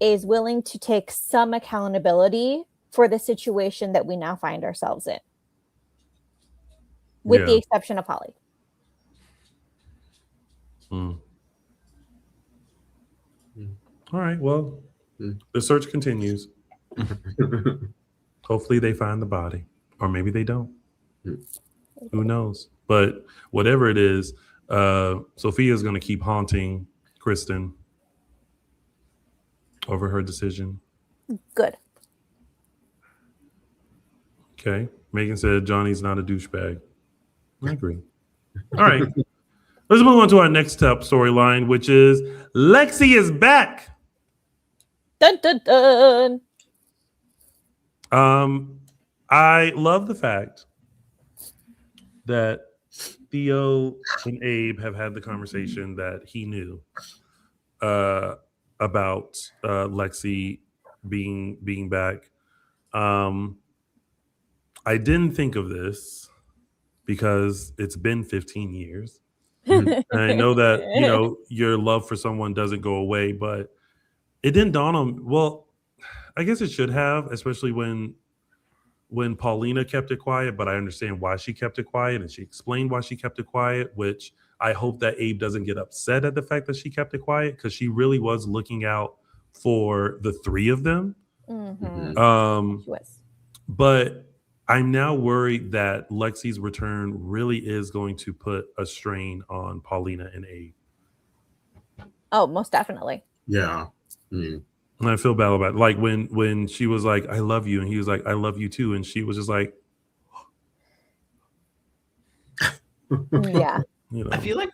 is willing to take some accountability for the situation that we now find ourselves in, with the exception of Holly. All right. Well, the search continues. Hopefully they find the body, or maybe they don't. Who knows? But whatever it is, Sophia's going to keep haunting Kristen over her decision. Good. Okay. Megan said Johnny's not a douchebag. I agree. All right. Let's move on to our next top storyline, which is Lexie is back. Dun, dun, dun. I love the fact that Theo and Abe have had the conversation that he knew about Lexie being back. I didn't think of this because it's been 15 years. And I know that, you know, your love for someone doesn't go away, but it didn't dawn on me. Well, I guess it should have, especially when Paulina kept it quiet, but I understand why she kept it quiet, and she explained why she kept it quiet, which I hope that Abe doesn't get upset at the fact that she kept it quiet, because she really was looking out for the three of them. She was. But I'm now worried that Lexie's return really is going to put a strain on Paulina and Abe. Oh, most definitely. Yeah. And I feel bad about it. Like when she was like, I love you, and he was like, I love you too, and she was just like, yeah. You know. I feel like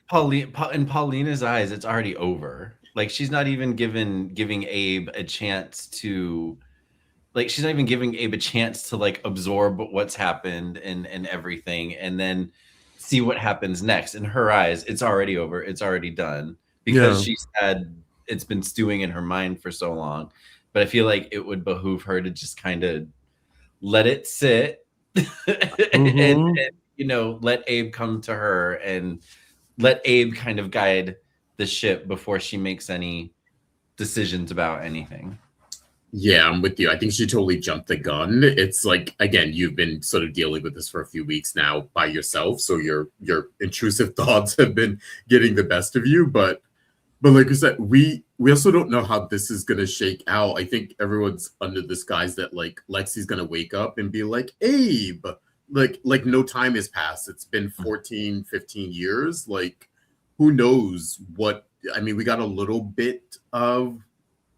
in Paulina's eyes, it's already over. Like, she's not even giving Abe a chance to, like, she's not even giving Abe a chance to like absorb what's happened and everything, and then see what happens next. In her eyes, it's already over. It's already done, because it's been stewing in her mind for so long. But I feel like it would behoove her to just kind of let it sit and you know, let Abe come to her and let Abe kind of guide the ship before she makes any decisions about anything. Yeah, I'm with you. I think she totally jumped the gun. It's like, again, you've been sort of dealing with this for a few weeks now by yourself, so your intrusive thoughts have been getting the best of you. But But like you said, we also don't know how this is gonna shake out. I think everyone's under this guise that like Lexi's gonna wake up and be like, Abe, like no time has passed. It's been 14, 15 years. Like, who knows what? I mean, we got a little bit of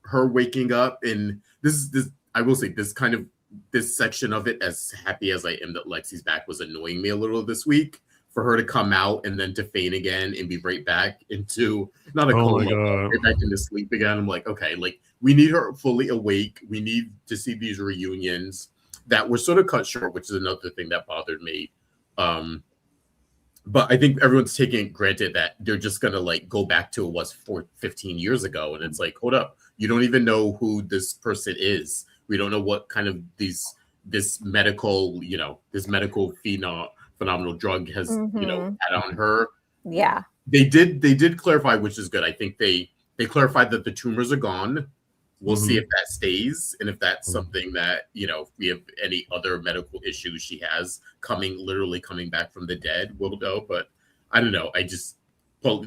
her waking up, and this I will say this section of it, as happy as I am that Lexi's back, was annoying me a little this week. For her to come out and then to faint again and be right back into not a coma, right back into sleep again. I'm like, okay, like we need her fully awake. We need to see these reunions that were sort of cut short, which is another thing that bothered me. But I think everyone's taking it granted that they're just gonna like go back to what was 15 years ago, and it's like, hold up, you don't even know who this person is. We don't know what kind of this medical, this medical phenomenal drug has had on her. Yeah, they did clarify, which is good. I think they clarified that the tumors are gone. We'll see if that stays, and if that's something that if we have any other medical issues she has literally coming back from the dead, we'll know. But I don't know.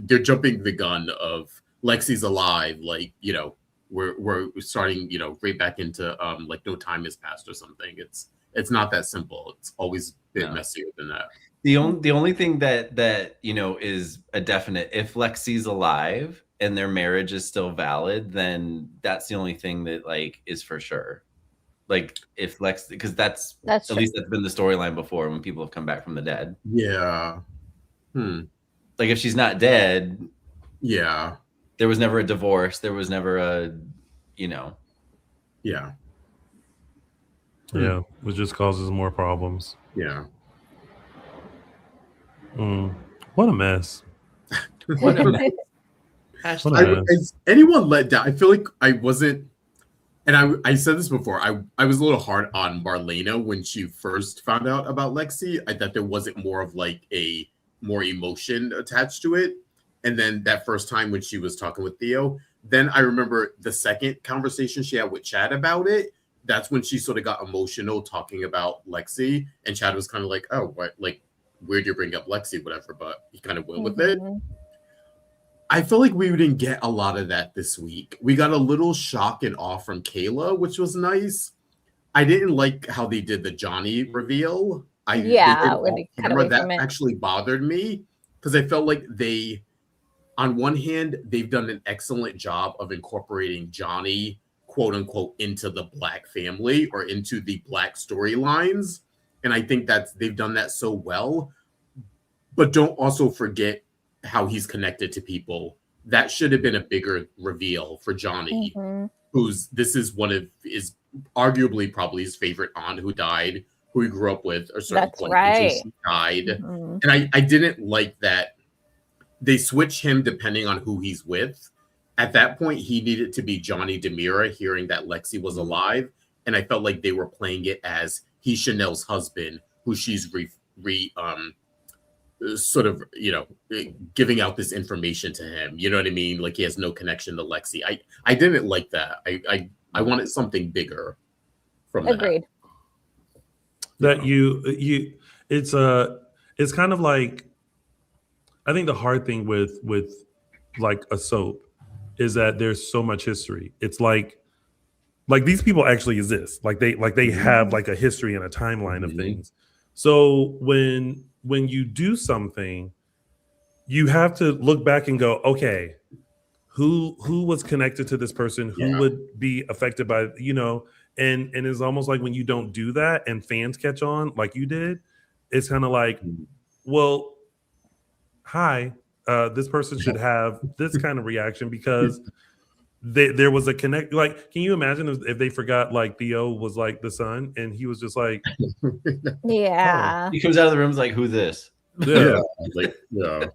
They're jumping the gun of Lexi's alive, like we're starting right back into like no time has passed or something. It's not that simple. It's always been messier than that. The only thing that is a definite, if Lexi's alive and their marriage is still valid, then that's the only thing that like is for sure. Like if Lexi, because that's at true. least that's been the storyline before when people have come back from the dead. Yeah. Like if she's not dead, yeah, there was never a divorce. There was never a, Yeah. Yeah, which just causes more problems. Yeah. What a mess. What a mess. Is anyone let down? I feel like I wasn't, and I said this before, I was a little hard on Marlena when she first found out about Lexie. I thought there wasn't more of like a more emotion attached to it. And then that first time when she was talking with Theo, then I remember the second conversation she had with Chad about it. That's when she sort of got emotional talking about Lexie, and Chad was kind of like, oh, what, like, where'd you bring up Lexie, whatever, but he kind of went with it. I feel like we didn't get a lot of that this week. We got a little shock and awe from Kayla, which was nice. I didn't like how they did the Johnny reveal. That actually bothered me because I felt like on one hand, they've done an excellent job of incorporating Johnny, quote unquote, into the Black family or into the Black storylines. And I think they've done that so well. But don't also forget how he's connected to people. That should have been a bigger reveal for Johnny, this is one of is arguably probably his favorite aunt who died, who he grew up with, or That's right. She died. And I didn't like that they switch him depending on who he's with. At that point, he needed to be Johnny Dimera, hearing that Lexie was alive, and I felt like they were playing it as he's Chanel's husband, who she's sort of giving out this information to him. You know what I mean? Like he has no connection to Lexie. I didn't like that. I wanted something bigger from Agreed. That it's kind of like, I think the hard thing with like a soap is that there's so much history. It's like these people actually exist. Like they have like a history and a timeline of things. So when you do something, you have to look back and go, okay, who was connected to this person? Who would be affected by, and it's almost like when you don't do that and fans catch on like you did, it's kind of like, well, hi, this person should have this kind of reaction because there was a connect. Like, can you imagine if they forgot like Theo was like the son and he was just like, yeah, he comes out of the room like, who this? Yeah. Like, yeah.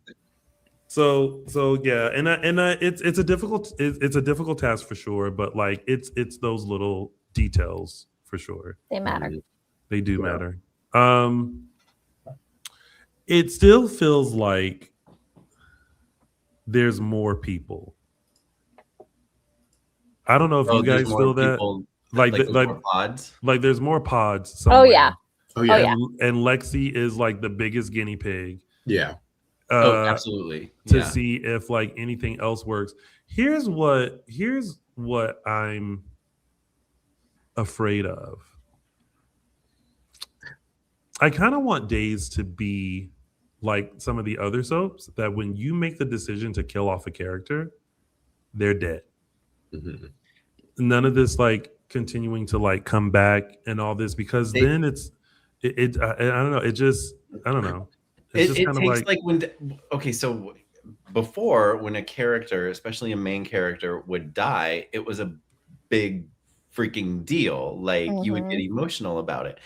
So yeah, and it's a difficult task for sure, but like it's those little details for sure. They matter. They do matter. It still feels like there's more people. I don't know if you guys feel that. People, like more pods. Like there's more pods somewhere. Oh yeah. Oh yeah. And Lexie is like the biggest guinea pig. Yeah. Absolutely. To Yeah. see if like anything else works. Here's what I'm afraid of. I kind of want Days to be like some of the other soaps, that when you make the decision to kill off a character, they're dead. Mhm. None of this like continuing to like come back and all this, because then I don't know. I don't know. It's just It kind of takes like when okay, so before, when a character, especially a main character, would die, it was a big freaking deal. Like you would get emotional about it.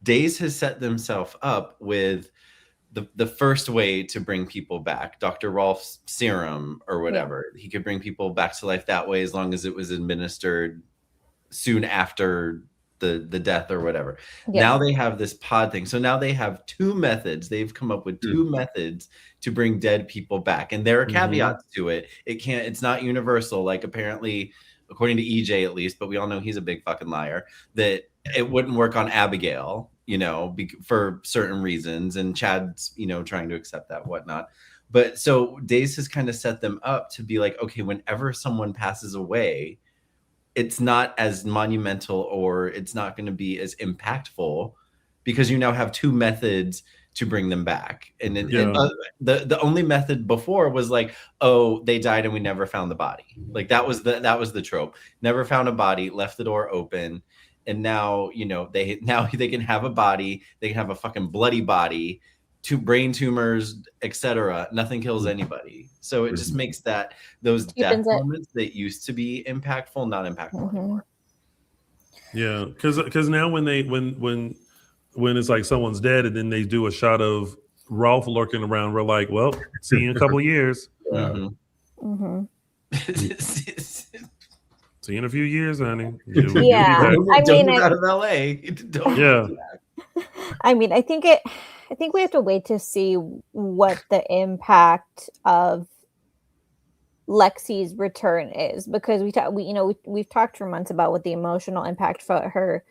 Days has set themselves up with the first way to bring people back, Dr. Rolf's serum or whatever. He could bring people back to life that way, as long as it was administered soon after the death or whatever. Now they have this pod thing. So now they have two methods. They've come up with two methods to bring dead people back. And there are caveats to it. It's not universal. Like apparently, according to EJ at least, but we all know he's a big fucking liar, that it wouldn't work on Abigail, for certain reasons. And Chad's, trying to accept that, whatnot. But so Days has kind of set them up to be like, okay, whenever someone passes away, it's not as monumental, or it's not going to be as impactful, because you now have two methods to bring them back. And the only method before was like, oh, they died and we never found the body. Like that was the trope. Never found a body, left the door open. And now, they can have a body, they can have a fucking bloody body, to brain tumors, etc. Nothing kills anybody. So it just makes those death moments that used to be impactful not impactful anymore. Yeah, because now when it's like someone's dead and then they do a shot of Rolf lurking around, we're like, well, see you in a couple of years. See you in a few years, honey. You'll be back. Don't get out of LA. I mean, I think we have to wait to see what the impact of Lexie's return is, because we've talked for months about what the emotional impact for her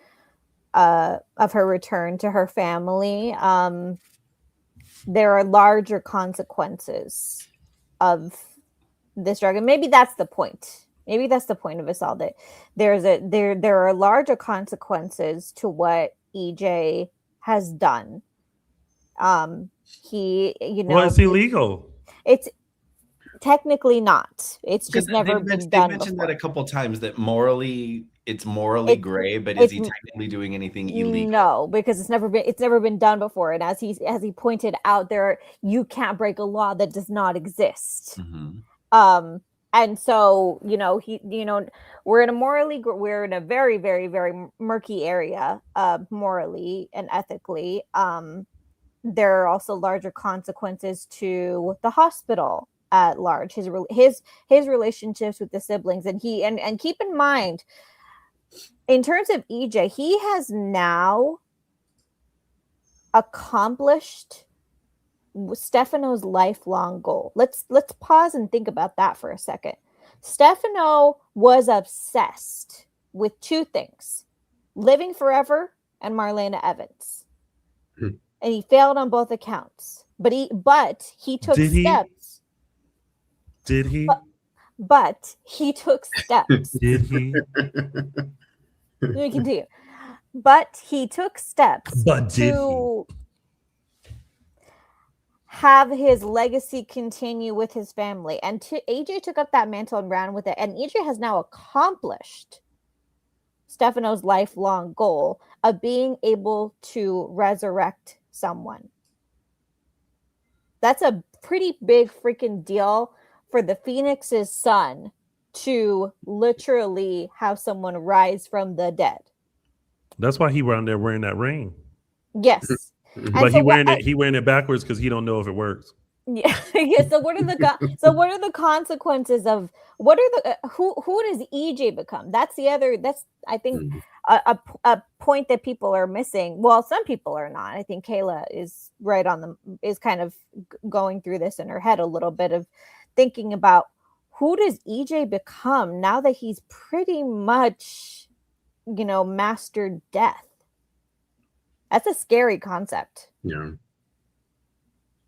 of her return to her family. There are larger consequences of this drug, and maybe that's the point. Maybe that's the point of us all, that there are larger consequences to what EJ has done. It's illegal. It's technically not. It's just never been done. They mentioned that a couple times, that morally it's morally gray, but is he technically doing anything illegal? No, because it's never been done before. And as he pointed out, you can't break a law that does not exist. And so, we're in a very, very, very murky area, morally and ethically. There are also larger consequences to the hospital at large, his relationships with the siblings, and keep in mind, in terms of EJ, he has now accomplished Stefano's lifelong goal. Let's pause and think about that for a second. Stefano was obsessed with two things: living forever and Marlena Evans. And he failed on both accounts. But he took steps. Did he? But he took steps. Did he? Let me continue. But he took steps to have his legacy continue with his family. And AJ took up that mantle and ran with it. And AJ has now accomplished Stefano's lifelong goal of being able to resurrect someone. That's a pretty big freaking deal for the Phoenix's son to literally have someone rise from the dead. That's why he around there wearing that ring. Yes. But he wearing it backwards because he don't know if it works. Yeah. So what are the consequences of who does EJ become? That's I think a point that people are missing. Well, some people are not. I think Kayla is is kind of going through this in her head a little bit, of thinking about who does EJ become now that he's pretty much, mastered death. That's a scary concept. Yeah.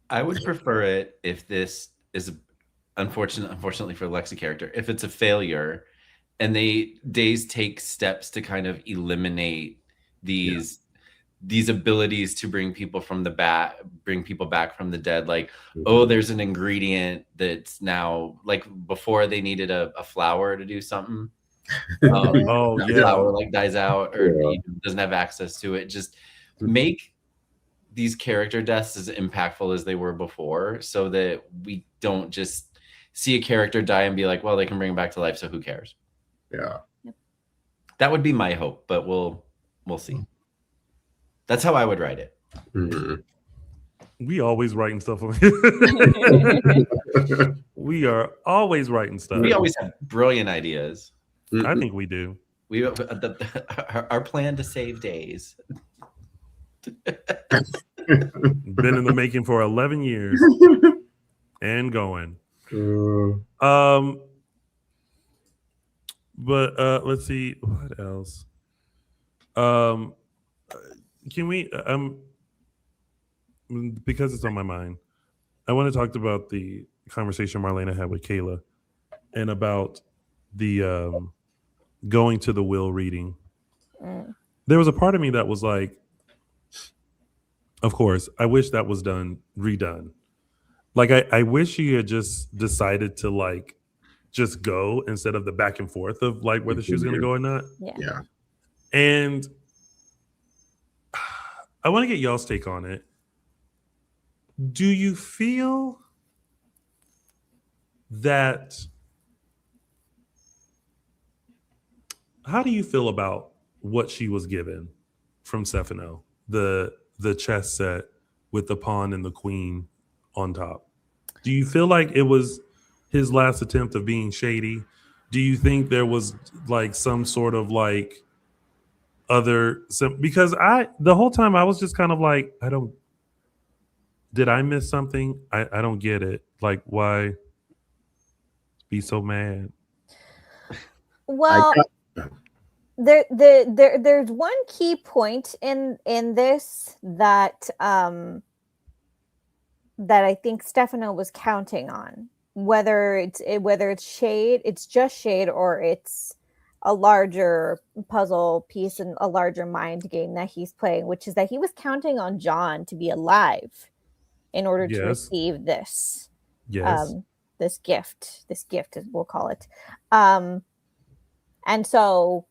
I would prefer it if this is unfortunately for the Lexie character, if it's a failure and Days take steps to kind of eliminate these abilities to bring people back from the dead. Like, oh, there's an ingredient that's now, like, before they needed a flower to do something. Flower like dies out or doesn't have access to it. Just make these character deaths as impactful as they were before, so that we don't just see a character die and be like, well, they can bring him back to life, so who cares? Yeah. That would be my hope, but we'll see. That's how I would write it. We always writing stuff on We are always writing stuff. We always have brilliant ideas. I think we do. Our plan to save Days. Been in the making for 11 years and going. But let's see what else. Can we because it's on my mind, I want to talk about the conversation Marlena had with Kayla and about the going to the will reading. There was a part of me that was like, of course, I wish that was redone. Like, I wish she had just decided to, like, just go instead of the back and forth of, like, whether she was going to go or not. Yeah. And I want to get y'all's take on it. Do you feel that... How do you feel about what she was given from Stefano? The chess set with the pawn and the queen on top. Do you feel like it was his last attempt of being shady? Do you think there was like some sort of like because the whole time I was just kind of like, did I miss something? I don't get it. Like, why be so mad? Well, there's one key point in this that that I think Stefano was counting on, whether it's shade, it's just shade, or it's a larger puzzle piece and a larger mind game that he's playing, which is that he was counting on John to be alive in order to receive this. Yes. This gift, as we'll call it. And so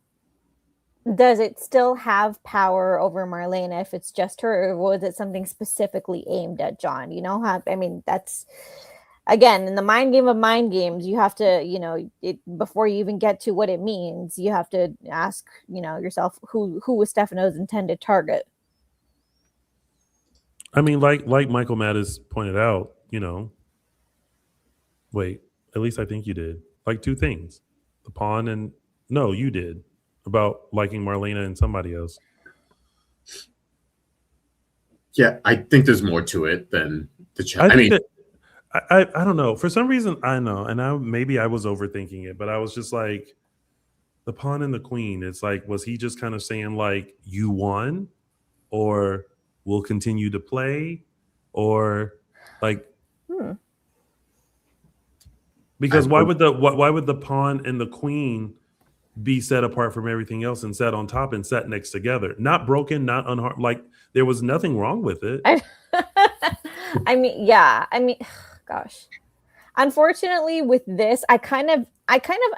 does it still have power over Marlena if it's just her, or was it something specifically aimed at John? You know how, I mean, that's, again, in the mind game of mind games, you have to, before you even get to what it means, you have to ask, yourself, who was Stefano's intended target? I mean, like Michael Mattis pointed out, wait, at least I think you did. Like two things. The pawn and, no, you did. About liking Marlena and somebody else. Yeah, I think there's more to it than the chat. I don't know. For some reason, I know, and maybe I was overthinking it, but I was just like, the pawn and the queen. It's like, was he just kind of saying like, you won, or we'll continue to play, or like, because why would the pawn and the queen be set apart from everything else and set on top and set next together? Not broken, not unharmed. Like, there was nothing wrong with it. Gosh. Unfortunately, with this, I kind of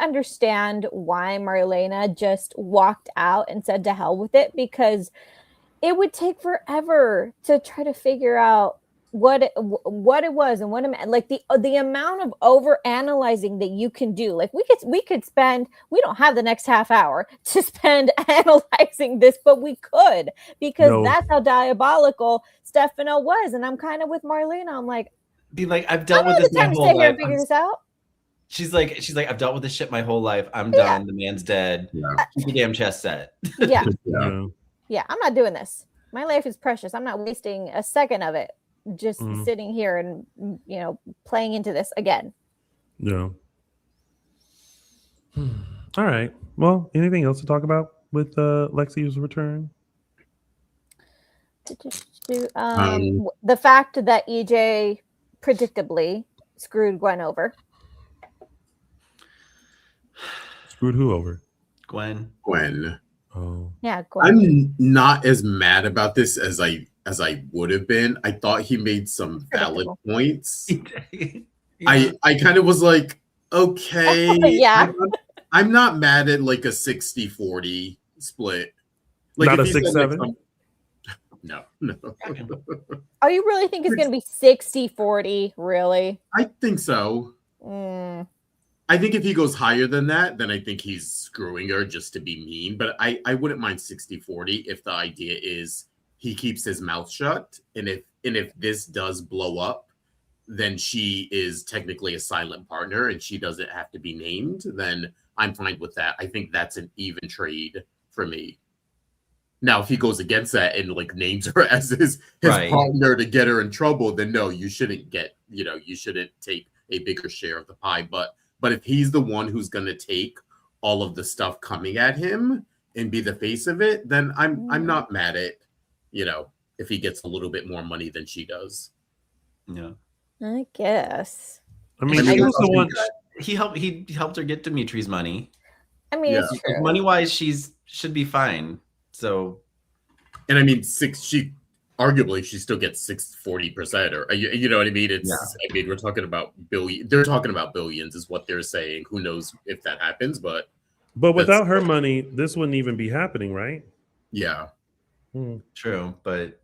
understand why Marlena just walked out and said to hell with it, because it would take forever to try to figure out what it was and what it meant. Like the amount of over analyzing that you can do. Like we could spend, we don't have the next half hour to spend analyzing this, but we could, because that's how diabolical Stefano was. And I'm kind of with Marlena. I'm like, I've dealt with this my whole life. Figure this out. She's like, I've dealt with this shit my whole life. I'm done. The man's dead. Keep the damn chess set. Yeah. Yeah. I'm not doing this. My life is precious. I'm not wasting a second of it just sitting here and playing into this again. Yeah. All right. Well, anything else to talk about with Lexie's return? The fact that EJ predictably screwed Gwen over. Screwed who over? Gwen. Oh. Yeah, Gwen. I'm not as mad about this as I would have been. I thought he made some valid points. Yeah. I kind of was like, okay. Yeah. I'm not mad at like a 60-40 split. Like Not if a he said, 6-7? like, no. Oh, you really think it's going to be 60-40? Really? I think so. I think if he goes higher than that, then I think he's screwing her just to be mean. But I wouldn't mind 60-40 if the idea is he keeps his mouth shut. And if this does blow up, then she is technically a silent partner and she doesn't have to be named, then I'm fine with that. I think that's an even trade for me. Now, if he goes against that and like names her as his Right. partner to get her in trouble, then no, you shouldn't take a bigger share of the pie. But if he's the one who's going to take all of the stuff coming at him and be the face of it, then I'm not mad at, if he gets a little bit more money than she does. Yeah. I guess. I mean, she was the one. He helped her get Dimitri's money. I mean, Yeah. it's true. Money wise, should be fine. So, and I mean, she still gets 40%, or you know what I mean? It's I mean, we're talking about billion. They're talking about billions, is what they're saying. Who knows if that happens? But without her money, this wouldn't even be happening, right? Yeah. True, but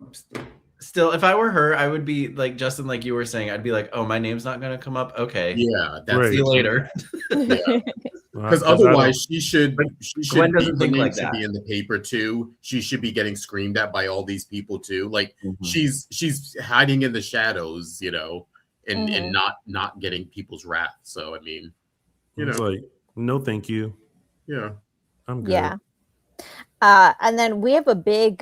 still, if I were her, I would be like Justin, like you were saying. I'd be like, "Oh, my name's not going to come up. Okay, yeah, Right. see you later." Because otherwise, she should Gwen doesn't think like to that. be in the paper too. She should be getting screamed at by all these people too. Like she's hiding in the shadows, and not getting people's wrath. So I mean, It's like, no, thank you. Yeah, I'm good. Yeah. And then we have a big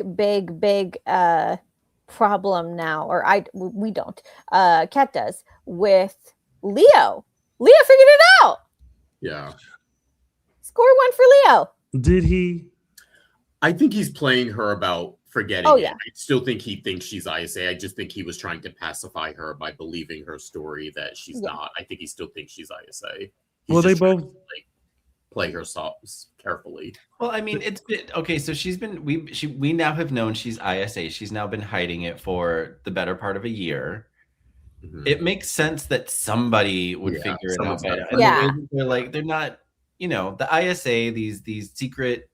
problem now, or we don't. Kat does with Leo. Leo figured it out. Yeah. Score one for Leo. Did he? I think he's playing her about forgetting. Oh, it. yeah. I still think he thinks she's ISA. I just think he was trying to pacify her by believing her story that she's not. I think he still thinks she's ISA. Well, they both play her songs carefully. Well, I mean, it's been okay. So we now have known she's ISA. She's now been hiding it for the better part of a year. It makes sense that somebody would figure it out. They're not, the ISA, these secret,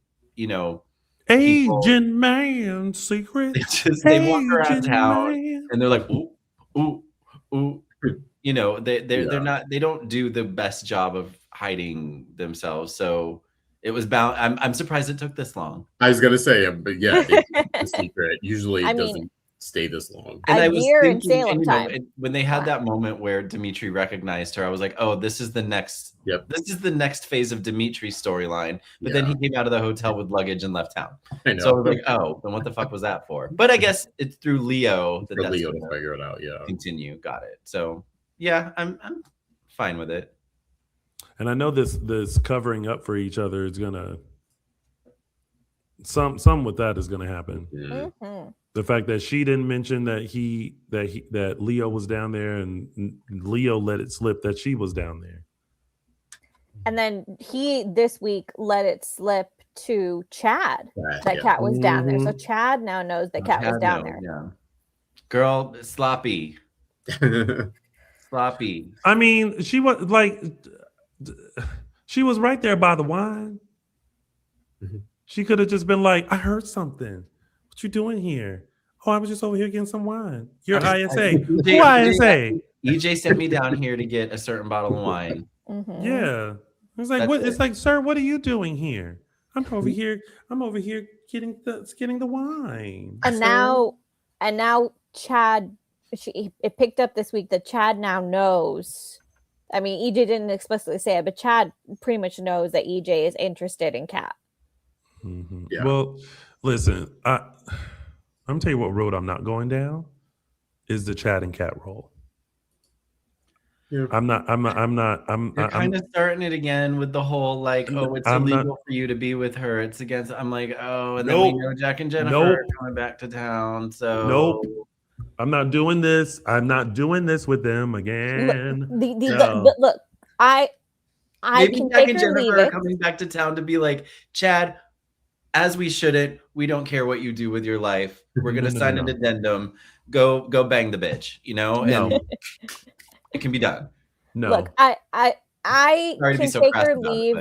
Agent Man secret. They walk around town and they're like, ooh. They're not, they don't do the best job of hiding themselves. So it was bound. I'm surprised it took this long. I was gonna say, but yeah, the secret usually doesn't stay this long. And I was in Salem time. When they had that moment where Dimitri recognized her, I was like, oh, this is the next. Yep. This is the next phase of Dimitri's storyline. But then he came out of the hotel with luggage and left town. I know. So I was like, oh, then what the fuck was that for? But I guess it's through Leo for Leo to figure it out. Yeah. Continue. Got it. So yeah, I'm fine with it. And I know this covering up for each other is gonna some with that is gonna happen. Mm-hmm. The fact that she didn't mention that Leo was down there, and Leo let it slip that she was down there. And then he this week let it slip to Chad that Kat was down there. So Chad now knows that Kat was down there. Yeah. Girl, sloppy. Sloppy. I mean, she was right there by the wine. She could have just been like, I heard something. What you doing here? Oh, I was just over here getting some wine. You're ISA. Who ISA? EJ sent me down here to get a certain bottle of wine. Mm-hmm. Yeah. It's like, what? It's like, sir, what are you doing here? I'm over here getting the wine. And now Chad, it picked up this week that Chad now knows. I mean, EJ didn't explicitly say it, but Chad pretty much knows that EJ is interested in Kat. Mm-hmm. Yeah. Well, listen, I'm gonna tell you what road I'm not going down is the Chad and Kat roll. I'm not. You're kind of starting it again with the whole like, oh, it's illegal for you to be with her. It's against. I'm like, oh, and then we know Jack and Jennifer are coming back to town. So I'm not doing this. I'm not doing this with them again. Look, I maybe can Jack take and or leave Jennifer are it. coming back to town to be like, Chad, as we shouldn't. We don't care what you do with your life. We're gonna sign an addendum. Go bang the bitch, you know, and it can be done. No. Look, I can take or leave.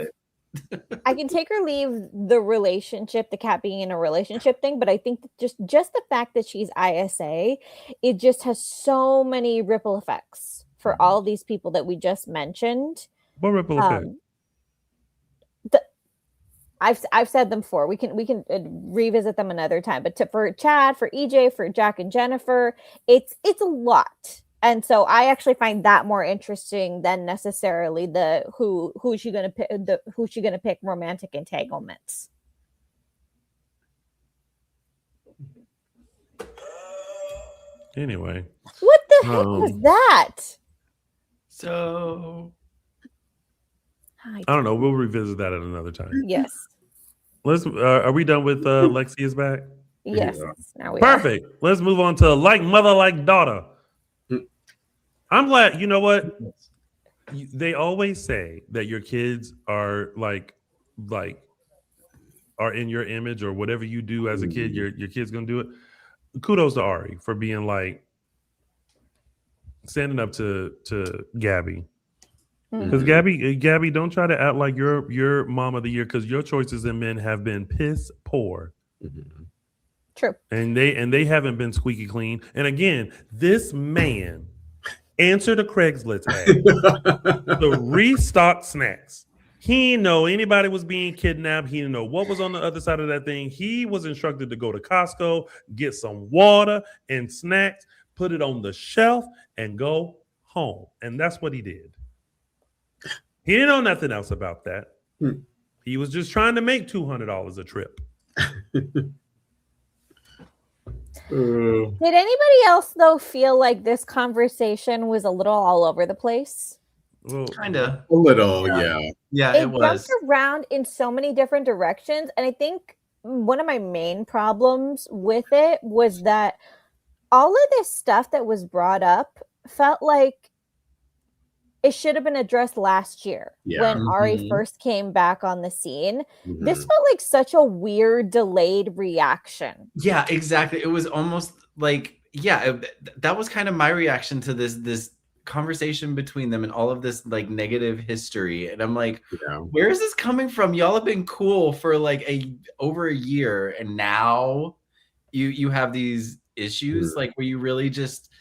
I can take or leave the relationship, the cat being in a relationship thing, but I think that just the fact that she's ISA, it just has so many ripple effects for all these people that we just mentioned. What ripple effect? I've said them before. We can revisit them another time. But for Chad, for EJ, for Jack and Jennifer, it's a lot. And so I actually find that more interesting than necessarily the who's she gonna pick romantic entanglements. Anyway, what the heck was that? So I don't know. We'll revisit that at another time. Yes. Let's. Are we done with Lexie is back? Yes. Now we Perfect. are. Let's move on to like mother, like daughter. I'm glad. You know what? They always say that your kids are like are in your image, or whatever you do as a kid, your kid's gonna do it. Kudos to Ari for being like standing up to Gabby. Because Gabby, don't try to act like you're mom of the year, because your choices in men have been piss poor. True. And they haven't been squeaky clean. And again, this man answered a Craigslist ad to restock snacks. He didn't know anybody was being kidnapped. He didn't know what was on the other side of that thing. He was instructed to go to Costco, get some water and snacks, put it on the shelf, and go home. And that's what he did. He didn't know nothing else about that. He was just trying to make $200 a trip. Did anybody else though feel like this conversation was a little all over the place? Well, kind of a little, yeah. It was. jumped around in so many different directions, and I think one of my main problems with it was that all of this stuff that was brought up felt like it should have been addressed last year when Ari first came back on the scene. This felt like such a weird delayed reaction. Yeah, exactly. It was almost like, that was kind of my reaction to this conversation between them and all of this like negative history. And I'm like, where is this coming from? Y'all have been cool for like over a year, and now you have these issues. Like, were you really just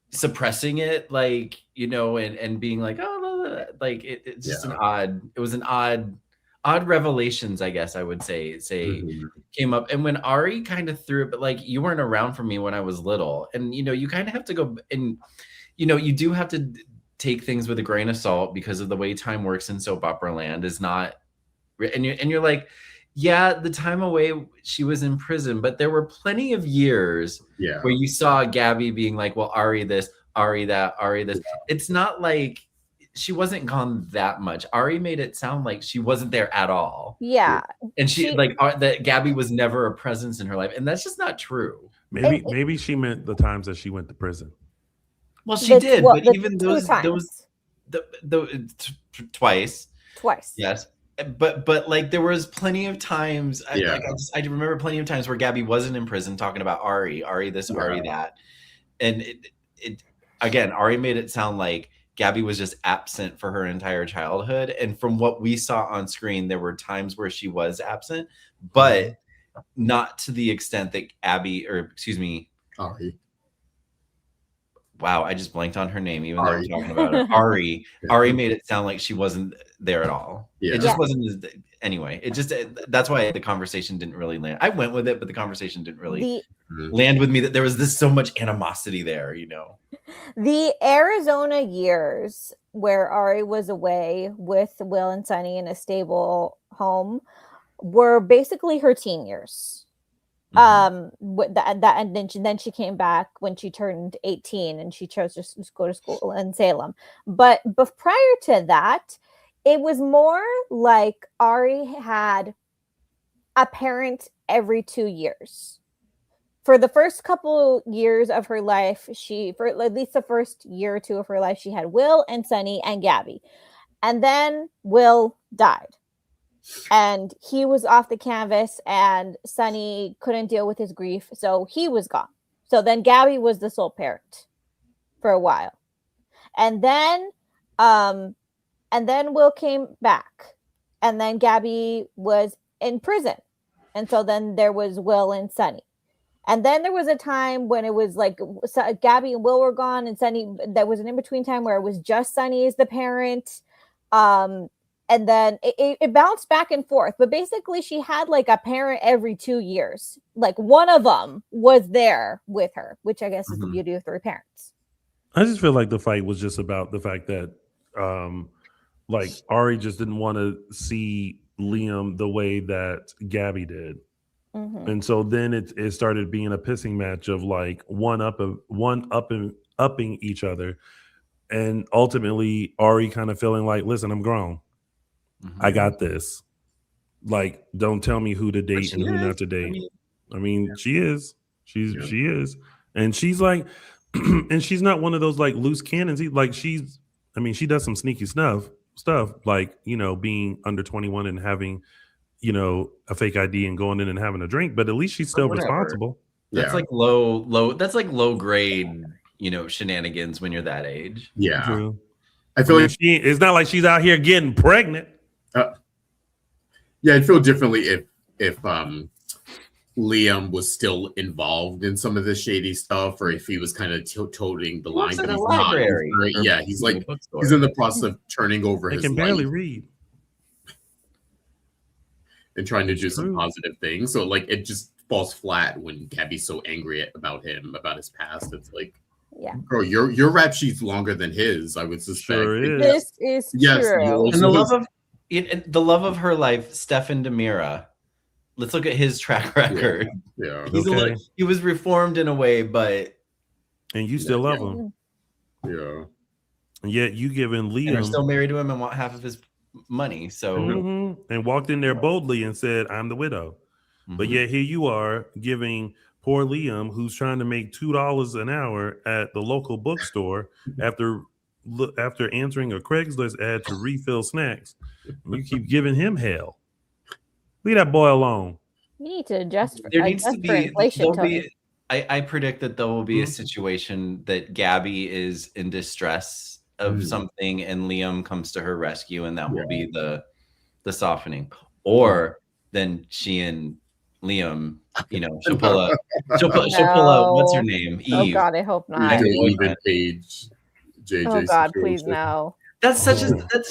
suppressing it, like, you know, and being like, oh, like it's just it was an odd revelations, I guess I would say came up. And when Ari kind of threw it, but like, you weren't around for me when I was little, and you know, you kind of have to go, and you know, you do have to take things with a grain of salt, because of the way time works in soap opera land is not, and you're like, yeah, the time away she was in prison, but there were plenty of years where you saw Gabby being like, well, Ari this, Ari that, Ari this. It's not like she wasn't gone that much. Ari made it sound like she wasn't there at all. Yeah. And she like that Gabby was never a presence in her life. And that's just not true. Maybe she meant the times that she went to prison. Well, she did, but even those twice. Yes. But like, there was plenty of times. I remember plenty of times where Gabby wasn't in prison talking about Ari this, Ari that, and it again, Ari made it sound like Gabby was just absent for her entire childhood. And from what we saw on screen, there were times where she was absent, but not to the extent that Ari. Wow, I just blanked on her name, even though I'm talking about her. Ari made it sound like she wasn't there at all. It just wasn't. Anyway, that's why the conversation didn't really land. I went with it, but the conversation didn't really land with me, that there was so much animosity there, you know. The Arizona years where Ari was away with Will and Sunny in a stable home were basically her teen years. And then she came back when she turned 18 and she chose to go to school in Salem. But prior to that, it was more like Ari had a parent every 2 years. For the first couple years of her life, for at least the first year or two of her life, she had Will and Sunny and Gabby. And then Will died. And he was off the canvas and Sunny couldn't deal with his grief. So he was gone. So then Gabby was the sole parent for a while. And then Will came back. And then Gabby was in prison. And so then there was Will and Sunny. And then there was a time when it was like Gabby and Will were gone and Sunny, there was an in-between time where it was just Sunny as the parent. And then it bounced back and forth. But basically she had like a parent every 2 years. Like one of them was there with her, which I guess is the beauty of 3 parents. I just feel like the fight was just about the fact that like Ari just didn't want to see Liam the way that Gabby did. And so then it started being a pissing match of like one upping each other, and ultimately Ari kind of feeling like, listen, I'm grown, I got this. Like, don't tell me who to date and who not to date. I mean, she is, she is, and she's like, and she's not one of those like loose cannons. Like she does some sneaky stuff, like, you know, being under 21 and having, you know, a fake ID and going in and having a drink, but at least she's still responsible. That's like low. That's like low grade, you know, shenanigans when you're that age. Yeah. True. I feel like it's not like she's out here getting pregnant. Yeah, I'd feel differently if Liam was still involved in some of the shady stuff, or if he was kind of toting the line. In a library. Yeah, he's like he's in the process of turning over his can barely read. And trying to do some positive things. So like it just falls flat when Gabby's so angry about him, about his past. It's like, bro, your rap sheet's longer than his, I would suspect. Sure is. This is true. And the love of her life, Stefan Dimera. Let's look at his track record. Yeah. He was reformed in a way, but and you still love him. Yeah. And yet you giving Liam, and are still married to him and want half of his money. So and walked in there boldly and said, I'm the widow. But yet here you are giving poor Liam, who's trying to make $2 an hour at the local bookstore after answering a Craigslist ad to refill snacks. You keep giving him hell. Leave that boy alone. You need to adjust for, there needs to be inflation. I predict that there will be a situation that Gabby is in distress of something and Liam comes to her rescue, and that will be the softening. Or then she and Liam, you know, she'll pull up what's her name? Eve. Oh God, I hope not. Eve and Paige. JJ. Oh God, please no. That's such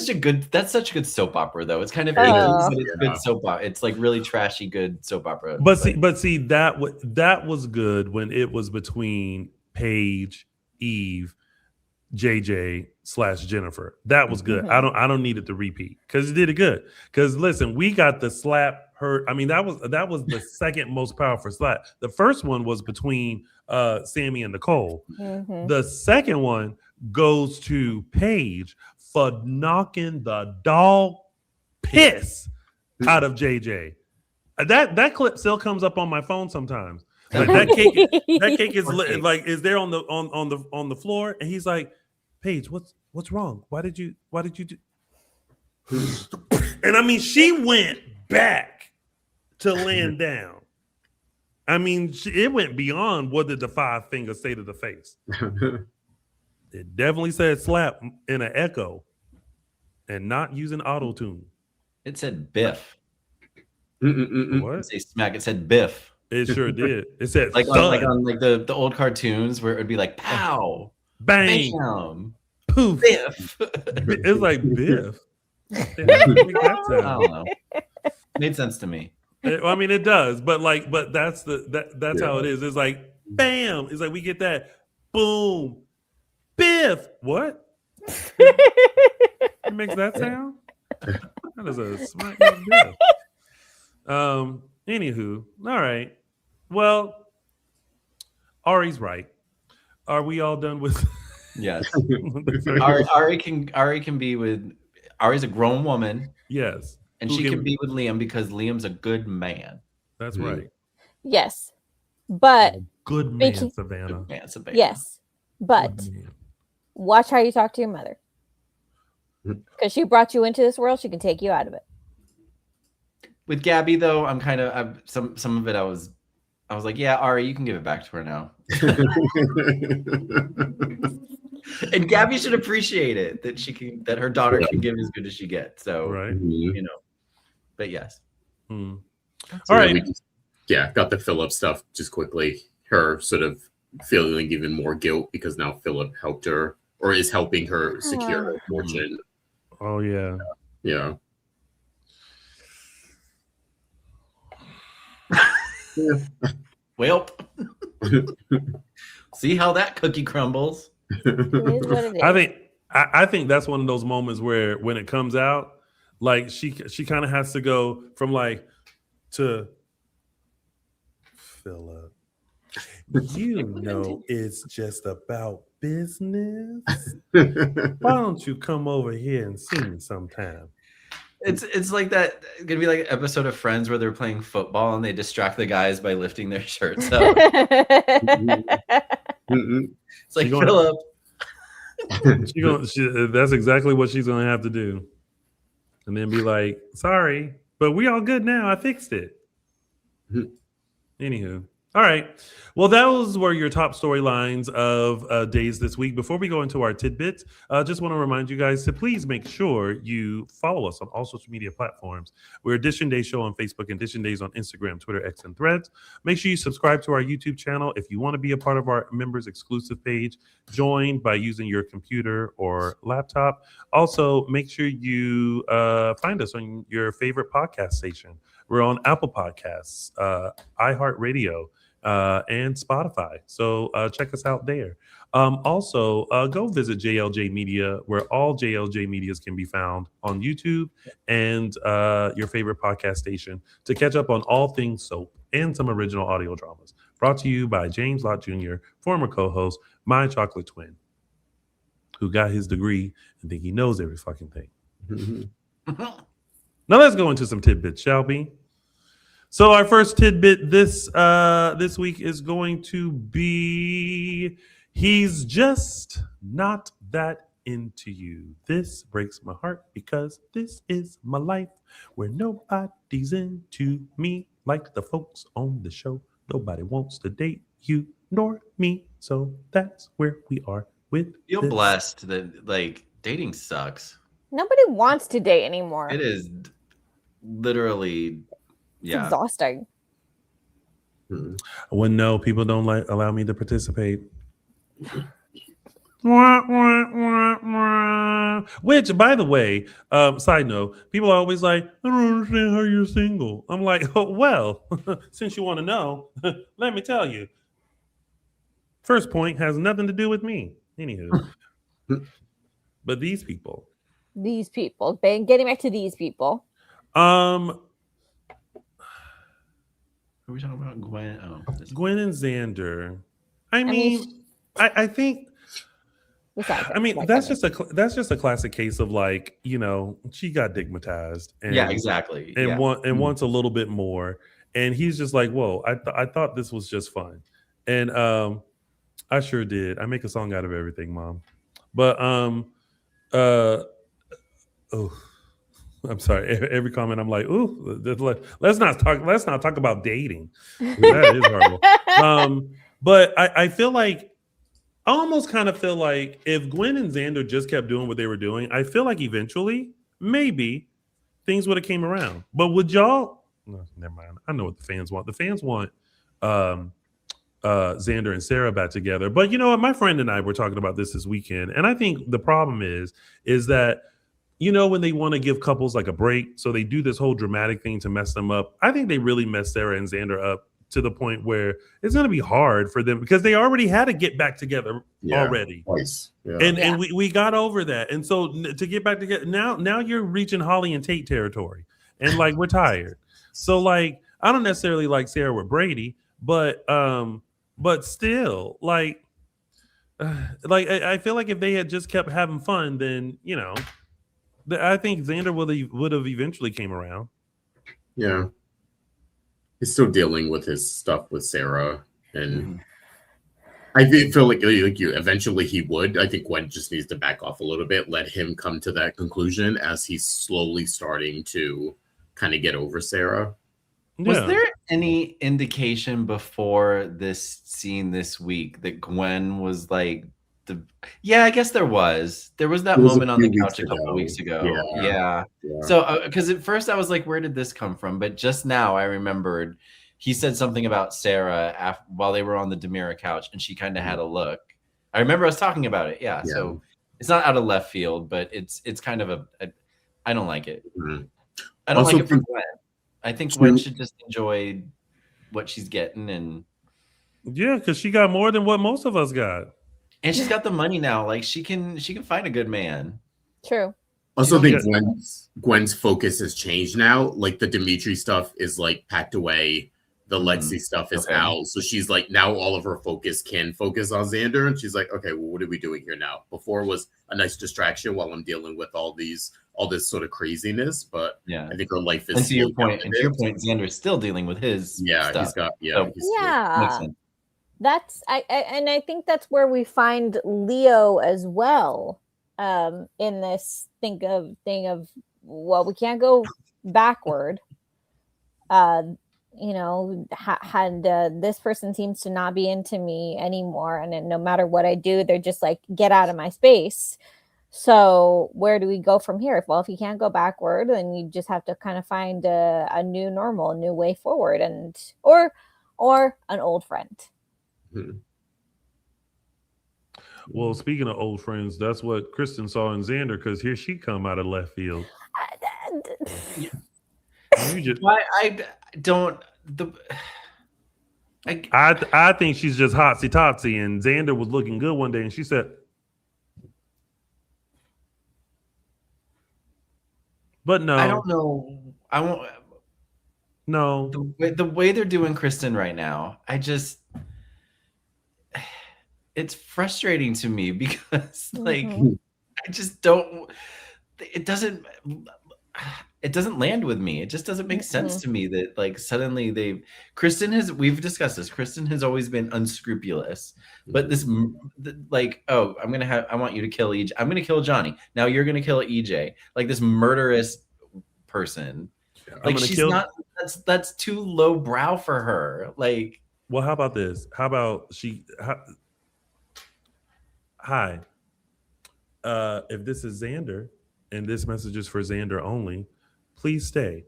a good soap opera though. It's kind of 80s, but it's good soap opera. It's like really trashy good soap opera. But see that was good when it was between Paige, Eve, JJ/Jennifer. That was good. I don't need it to repeat because it did it good. Because listen, we got the slap her. I mean, that was the second most powerful slap. The first one was between Sammy and Nicole. The second one goes to Paige for knocking the dog piss out of JJ. That clip still comes up on my phone sometimes. Like that cake is is there on the floor, and he's like, Paige, what's wrong? Why did you do? And I mean, she went back to land down. I mean, it went beyond what did the 5 fingers say to the face. It definitely said slap in an echo and not using auto tune. It said biff. What? It say smack. It said biff. It sure did. It said like on the old cartoons where it would be like pow, bang, bam, poof, biff. It's like biff. I don't know. Made sense to me. I mean, it does, but that's how it is. It's like bam. It's like we get that boom, biff. What? It makes that sound. That is a smack biff. Anywho, all right. Well, Ari's right. Are we all done with? Yes. the Ari can be with. Ari's a grown woman, yes, and Who she can be with Liam because Liam's a good man. That's right. Yes, but Good man, Speaking- Savannah. Good man, Savannah. yes, but Good man. watch how you talk to your mother, because she brought you into this world. She can take you out of it. With Gabby though, I'm kind of some of it. I was like, yeah, Ari, you can give it back to her now. And Gabby should appreciate it that her daughter can give as good as she gets. So Right. you know, but yes. Hmm. So All right. we just, got the Philip stuff just quickly. Her sort of feeling even more guilt because now Philip helped her or is helping her secure her fortune. Oh yeah. Yeah. Well, see how that cookie crumbles. It is what it is. I think that's one of those moments where when it comes out, like she kind of has to go from like to Philip. You know it's just about business. Why don't you come over here and see me sometime? It's like that. It's gonna be like an episode of Friends where they're playing football and they distract the guys by lifting their shirts up. It's like Philip. That's exactly what she's gonna have to do, and then be like, "Sorry, but we all good now. I fixed it." Anywho. All right. Well, those were your top storylines of days this week. Before we go into our tidbits, just want to remind you guys to please make sure you follow us on all social media platforms. We're Dishin Days Show on Facebook and Dishin Days on Instagram, Twitter, X, and Threads. Make sure you subscribe to our YouTube channel. If you want to be a part of our members exclusive page, join by using your computer or laptop. Also, make sure you find us on your favorite podcast station. We're on Apple Podcasts, iHeartRadio, and Spotify. So check us out there. Also, go visit JLJ Media, where all JLJ Medias can be found on YouTube and your favorite podcast station to catch up on all things soap and some original audio dramas. Brought to you by James Lott Jr., former co-host, my chocolate twin, who got his degree and think he knows every fucking thing. Now let's go into some tidbits, shall we? So our first tidbit this week is going to be he's just not that into you. This breaks my heart because this is my life where nobody's into me like the folks on the show. Nobody wants to date you nor me. So that's where we are with Feel this. blessed that like dating sucks. Nobody wants to date anymore. It is literally It's exhausting. When no, people don't allow me to participate. Which, by the way, side note, people are always like, I don't understand how you're single. I'm like, oh, well, since you want to know, let me tell you. First point has nothing to do with me. Anywho. But these people. Getting back to these people. Are we talking about Gwen? Oh, Gwen and Xander. I mean, I think. I mean, that's just a classic case of like, you know, she got digmatized. And, yeah, exactly. And wants a little bit more. And he's just like, whoa, I thought this was just fun. And I sure did. I make a song out of everything, Mom. But I'm sorry. Every comment, I'm like, ooh, let's not talk about dating. That is horrible. But I feel like, I almost kind of feel like if Gwen and Xander just kept doing what they were doing, I feel like eventually, maybe things would have came around. But would y'all? No, never mind. I know what the fans want. The fans want Xander and Sarah back together. But you know what? My friend and I were talking about this weekend, and I think the problem is that, you know, when they want to give couples like a break, so they do this whole dramatic thing to mess them up. I think they really messed Sarah and Xander up to the point where it's going to be hard for them because they already had to get back together already. Twice. Yeah. And we got over that. And so to get back together, now you're reaching Holly and Tate territory. And like, we're tired. So like, I don't necessarily like Sarah with Brady, but still, like I feel like if they had just kept having fun, then I think Xander would have eventually came around. Yeah, he's still dealing with his stuff with Sarah, and I feel like you. Eventually, he would. I think Gwen just needs to back off a little bit, let him come to that conclusion as he's slowly starting to kind of get over Sarah. Was there any indication before this scene this week that Gwen was like I guess there was that moment on the couch a couple weeks ago. Yeah. So because at first I was like, where did this come from? But just now I remembered he said something about Sarah while they were on the Dimera couch, and she kind of had a look. I remember us talking about it. Yeah. So it's not out of left field, but it's kind of I don't like it. I don't like it for Gwen. I think Gwen should just enjoy what she's getting, and because she got more than what most of us got, and she's got the money now. Like she can find a good man. True. Also, think Gwen's focus has changed now. Like the Dimitri stuff is like packed away. The Lexie stuff is out. So she's like, now all of her focus can focus on Xander. And she's like, okay, well, what are we doing here now? Before it was a nice distraction while I'm dealing with all this sort of craziness. But I think her life is. And to your point, Xander's still dealing with his stuff. He's got, That's and I think that's where we find Leo as well. In this thing of well, we can't go backward. This person seems to not be into me anymore, and then no matter what I do, they're just like, get out of my space. So where do we go from here? Well, if you can't go backward, then you just have to kind of find a new normal, a new way forward, and or an old friend. Well, speaking of old friends, that's what Kristen saw in Xander, because here she come out of left field. I think she's just hotsy totsy, and Xander was looking good one day, and she said, "But no, I don't know. I won't. No, the way they're doing Kristen right now, it's frustrating to me because I just don't. It doesn't land with me. It just doesn't make sense to me that like suddenly we've discussed this. Kristen has always been unscrupulous, but this I want you to kill EJ. I'm going to kill Johnny. Now you're going to kill EJ. Like this murderous person. Like she's not. That's too low brow for her. Like, well, how about this? How about hi. If this is Xander and this message is for Xander only, please stay.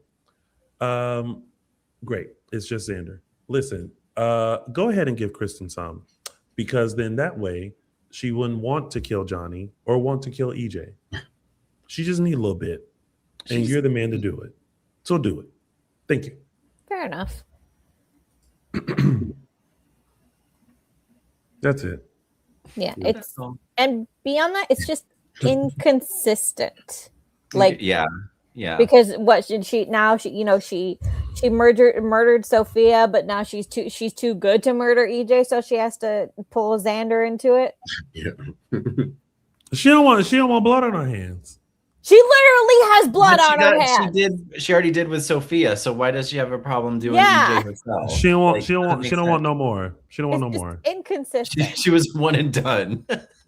Great. It's just Xander. Listen, go ahead and give Kristen some, because then that way she wouldn't want to kill Johnny or want to kill EJ. She just need a little bit, and you're the man to do it. So do it. Thank you. Fair enough. That's it. Yeah, and beyond that, it's just inconsistent. Like, yeah. Because what she murdered Sophia, but now she's too good to murder EJ, so she has to pull Xander into it. Yeah. She don't want blood on her hands. She literally has blood on her hands. She already did with Sophia, so why does she have a problem doing EJ herself? She don't want no more. She don't want no more. Inconsistent. She was one and done.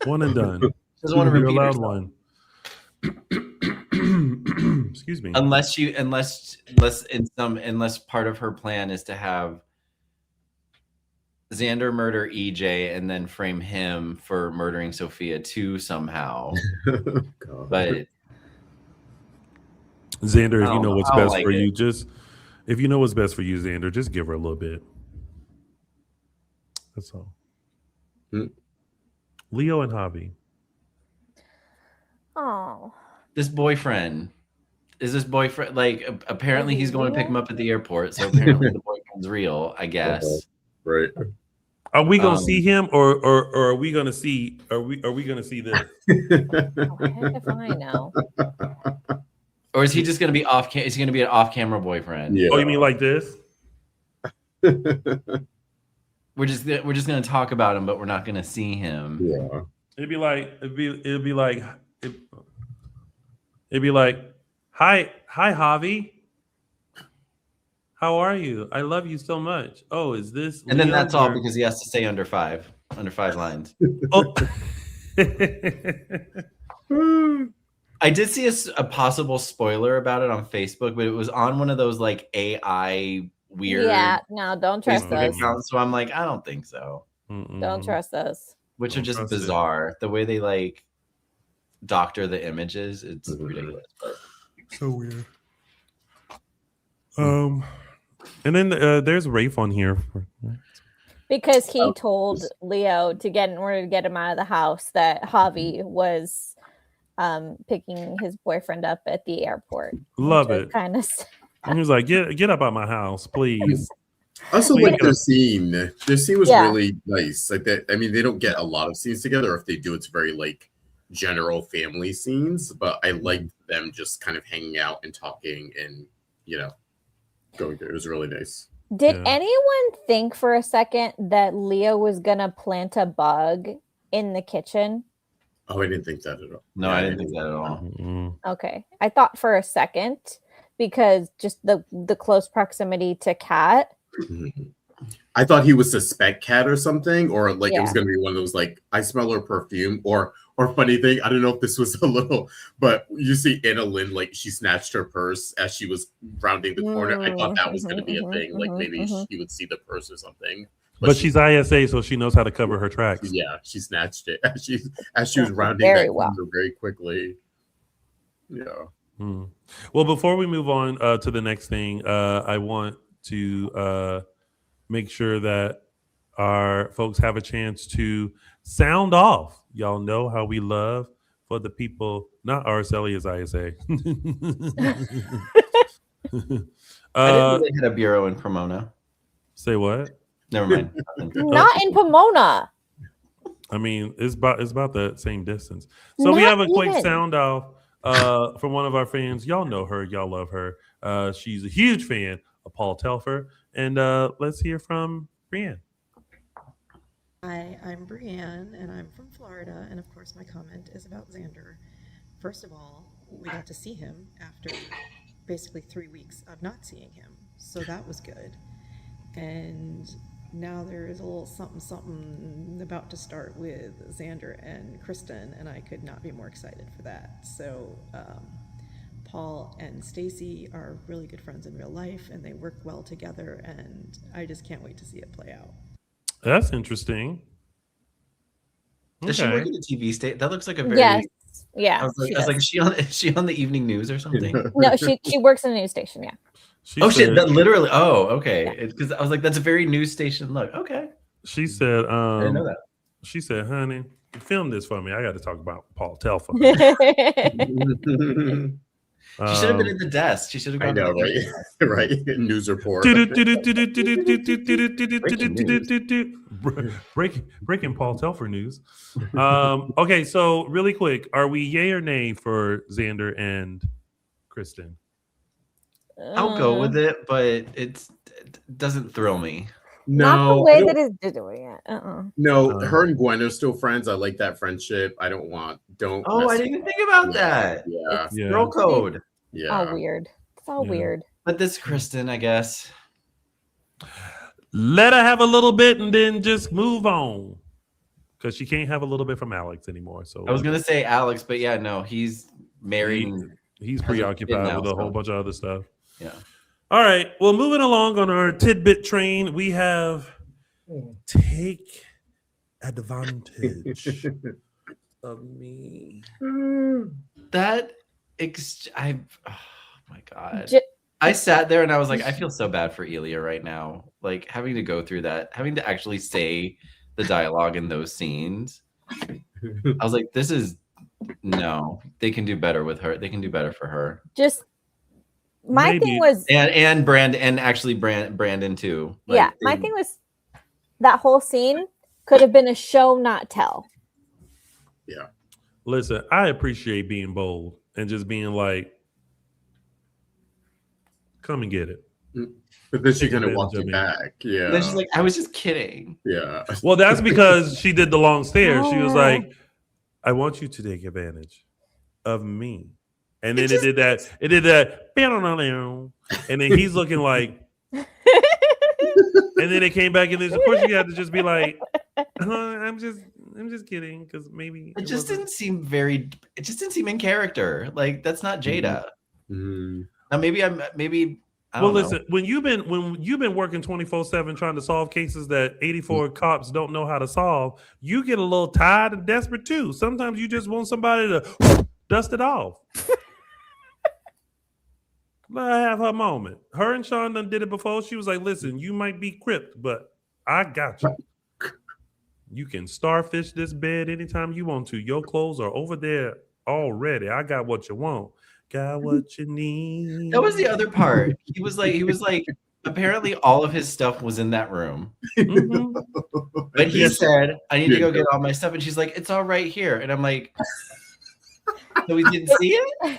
One and done. She doesn't want to repeat loud herself. one. Excuse me. Unless part of her plan is to have Xander murder EJ and then frame him for murdering Sophia too somehow. But Xander, if you know what's best for you, if you know what's best for you, Xander, just give her a little bit. That's all. Leo and Javi. Oh. This boyfriend like apparently he's going to pick him up at the airport, so apparently the boyfriend's real, I guess. Right. Are we gonna see him, or are we gonna see? Are we gonna see this? Heck if I know. Or is he just gonna be Is he gonna be an off-camera boyfriend? Yeah. Oh, you mean like this? we're just gonna talk about him, but we're not gonna see him. Yeah. It'd be like, hi Javi. How are you? I love you so much. Oh, is this? And then Leo, that's all your- because he has to say under five lines. Oh. I did see a possible spoiler about it on Facebook, but it was on one of those like AI weird Yeah, no, don't trust Facebook those. accounts. So I'm like, I don't think so. Don't trust those. Which Don't are just trust it. bizarre. The way they like doctor the images, it's ridiculous. So weird. And then there's Rafe on here. Because he told Leo to get, in order to get him out of the house, that Javi was picking his boyfriend up at the airport. Love it. Kind of. And he was like, get up out my house, please. I also Please like get their up. scene. Their scene was Yeah. really nice. Like that. I mean, they don't get a lot of scenes together. If they do, it's very like general family scenes. But I liked them just kind of hanging out and talking and going there. It was really nice. Did Yeah. anyone think for a second that Leo was gonna plant a bug in the kitchen? Oh, I didn't think that at all. No, I didn't think that at all. Okay, I thought for a second because just the close proximity to Kat. I thought he would suspect Kat or something, or like it was Yeah. going to be one of those like I smell her perfume, or funny thing. I don't know if this was a little, but you see Anna Lynn like she snatched her purse as she was rounding the corner. I thought that was going to be a thing, like maybe she would see the purse or something. But she's ISA, so she knows how to cover her tracks. Yeah, she snatched it as she was rounding Very that well. corner very quickly. Yeah. Well, before we move on to the next thing, I want to make sure that our folks have a chance to sound off. Y'all know how we love for the people, not Araceli as ISA. I didn't know they had a bureau in Pomona. Say what? Never mind. Not in Pomona. I mean, it's about the same distance. So we Not have a quick even. sound off from one of our fans. Y'all know her. Y'all love her. She's a huge fan of Paul Telfer. And let's hear from Brienne. Hi, I'm Brienne, and I'm from Florida, and of course my comment is about Xander. First of all, we got to see him after basically 3 weeks of not seeing him, so that was good. And now there is a little something about to start with Xander and Kristen, and I could not be more excited for that. So Paul and Stacy are really good friends in real life, and they work well together, and I just can't wait to see it play out. That's interesting. Does she work at a TV station? That looks like a very. Yes. Yeah. I was like, is she on the evening news or something? No, she works in a news station. Yeah. She Shit! said- That literally. Oh, okay. Because I was like, that's a very news station look. Okay. She said, I didn't know that. She said, honey, film this for me. I got to talk about Paul Telfer. She should have been at the desk. She should have I gone. know, to the right? Right. News report. Breaking Paul Telfer news. Okay, so really quick, are we yay or nay for Xander and Kristen? I'll go with it, but it doesn't thrill me. Not the No, way that it's doing it. no. Her and Gwen are still friends. I like that friendship. Don't. Oh, mess I didn't even think about that. Yeah, It's Yeah. Girl code. yeah. all weird. It's all Yeah. weird. But this Kristen, I guess. Let her have a little bit and then just move on. Because she can't have a little bit from Alex anymore. So I was gonna say Alex, but yeah, no, he's married. he's has a kid preoccupied now, with a so- whole bunch of other stuff. Yeah. All right. Well, moving along on our tidbit train, we have take advantage of me. That oh my god. J- I sat there and I was like, I feel so bad for Elia right now. Like having to go through that, having to actually say the dialogue in those scenes. I was like, this is no, they can do better with her. They can do better for her. Just my Maybe. thing was And Brandon too. Like, yeah, my thing was that whole scene could have been a show, not tell. Listen, I appreciate being bold and just being like, come and get it. But then she Take kind of advantage walked of it me. back. Yeah. And then she's like, I was just kidding. Yeah. Well, that's because she did the long stare. She was like, I want you to take advantage of me. And then it did that. It did that. And then he's looking like, and then it came back, and then of course you had to just be like, I'm just kidding, because maybe It just didn't seem in character. Like, that's not Jada. Mm. Now maybe I Well, don't know. listen, when you've been working 24/7 trying to solve cases that 84 cops don't know how to solve, you get a little tired and desperate too. Sometimes you just want somebody to dust it off. Let her have her moment. Her and Sean done did it before. She was like, listen, you might be crypt, but I got you. You can starfish this bed anytime you want to. Your clothes are over there already. I got what you want. Got what you need. That was the other part. He was like, apparently all of his stuff was in that room. Mhm. But he Yes. said, I need to go get all my stuff. And she's like, it's all right here. And I'm like, so we didn't see it?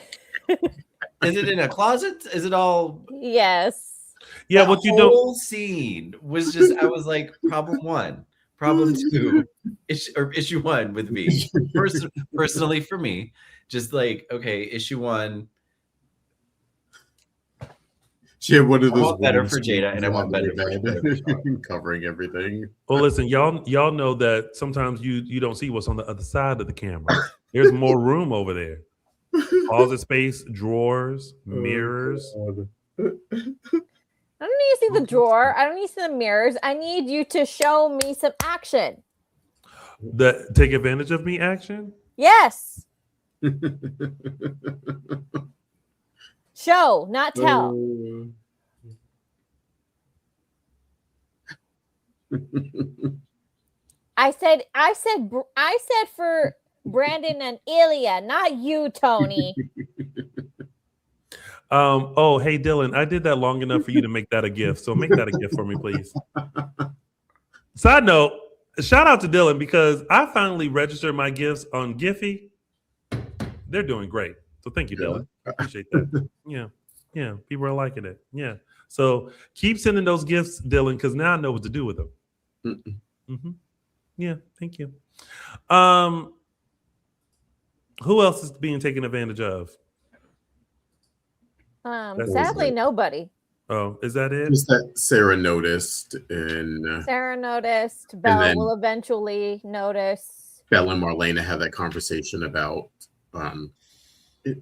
Is it in a closet? Is it all? Yes. Yeah, The what you don't. whole scene was just, I was like, problem one, problem two, issue one with me. Personally for me, just like, okay, issue one. She had one of I those want better women's for Jada, and I want better for bed, covering everything. Well, listen, y'all know that sometimes you don't see what's on the other side of the camera. There's more room over there. Closet space, drawers, mirrors. Oh, God. I don't need to see the drawer. I don't need to see the mirrors. I need you to show me some action. That take advantage of me action. Yes. Show, not tell. I said for Brandon and Ilya, not you, Tony. Oh, hey Dylan, I did that long enough for you to make that a gift. So make that a gift for me, please. Side note, shout out to Dylan because I finally registered my gifts on Giphy. They're doing great. So thank you, Dylan. I appreciate that. Yeah. People are liking it. Yeah. So keep sending those gifts, Dylan, because now I know what to do with them. Mm-hmm. Yeah, thank you. Who else is being taken advantage of? Sadly, nobody. Oh, is that it? Just that Sarah noticed, and Sarah noticed. Belle will eventually notice. Belle and Marlena had that conversation about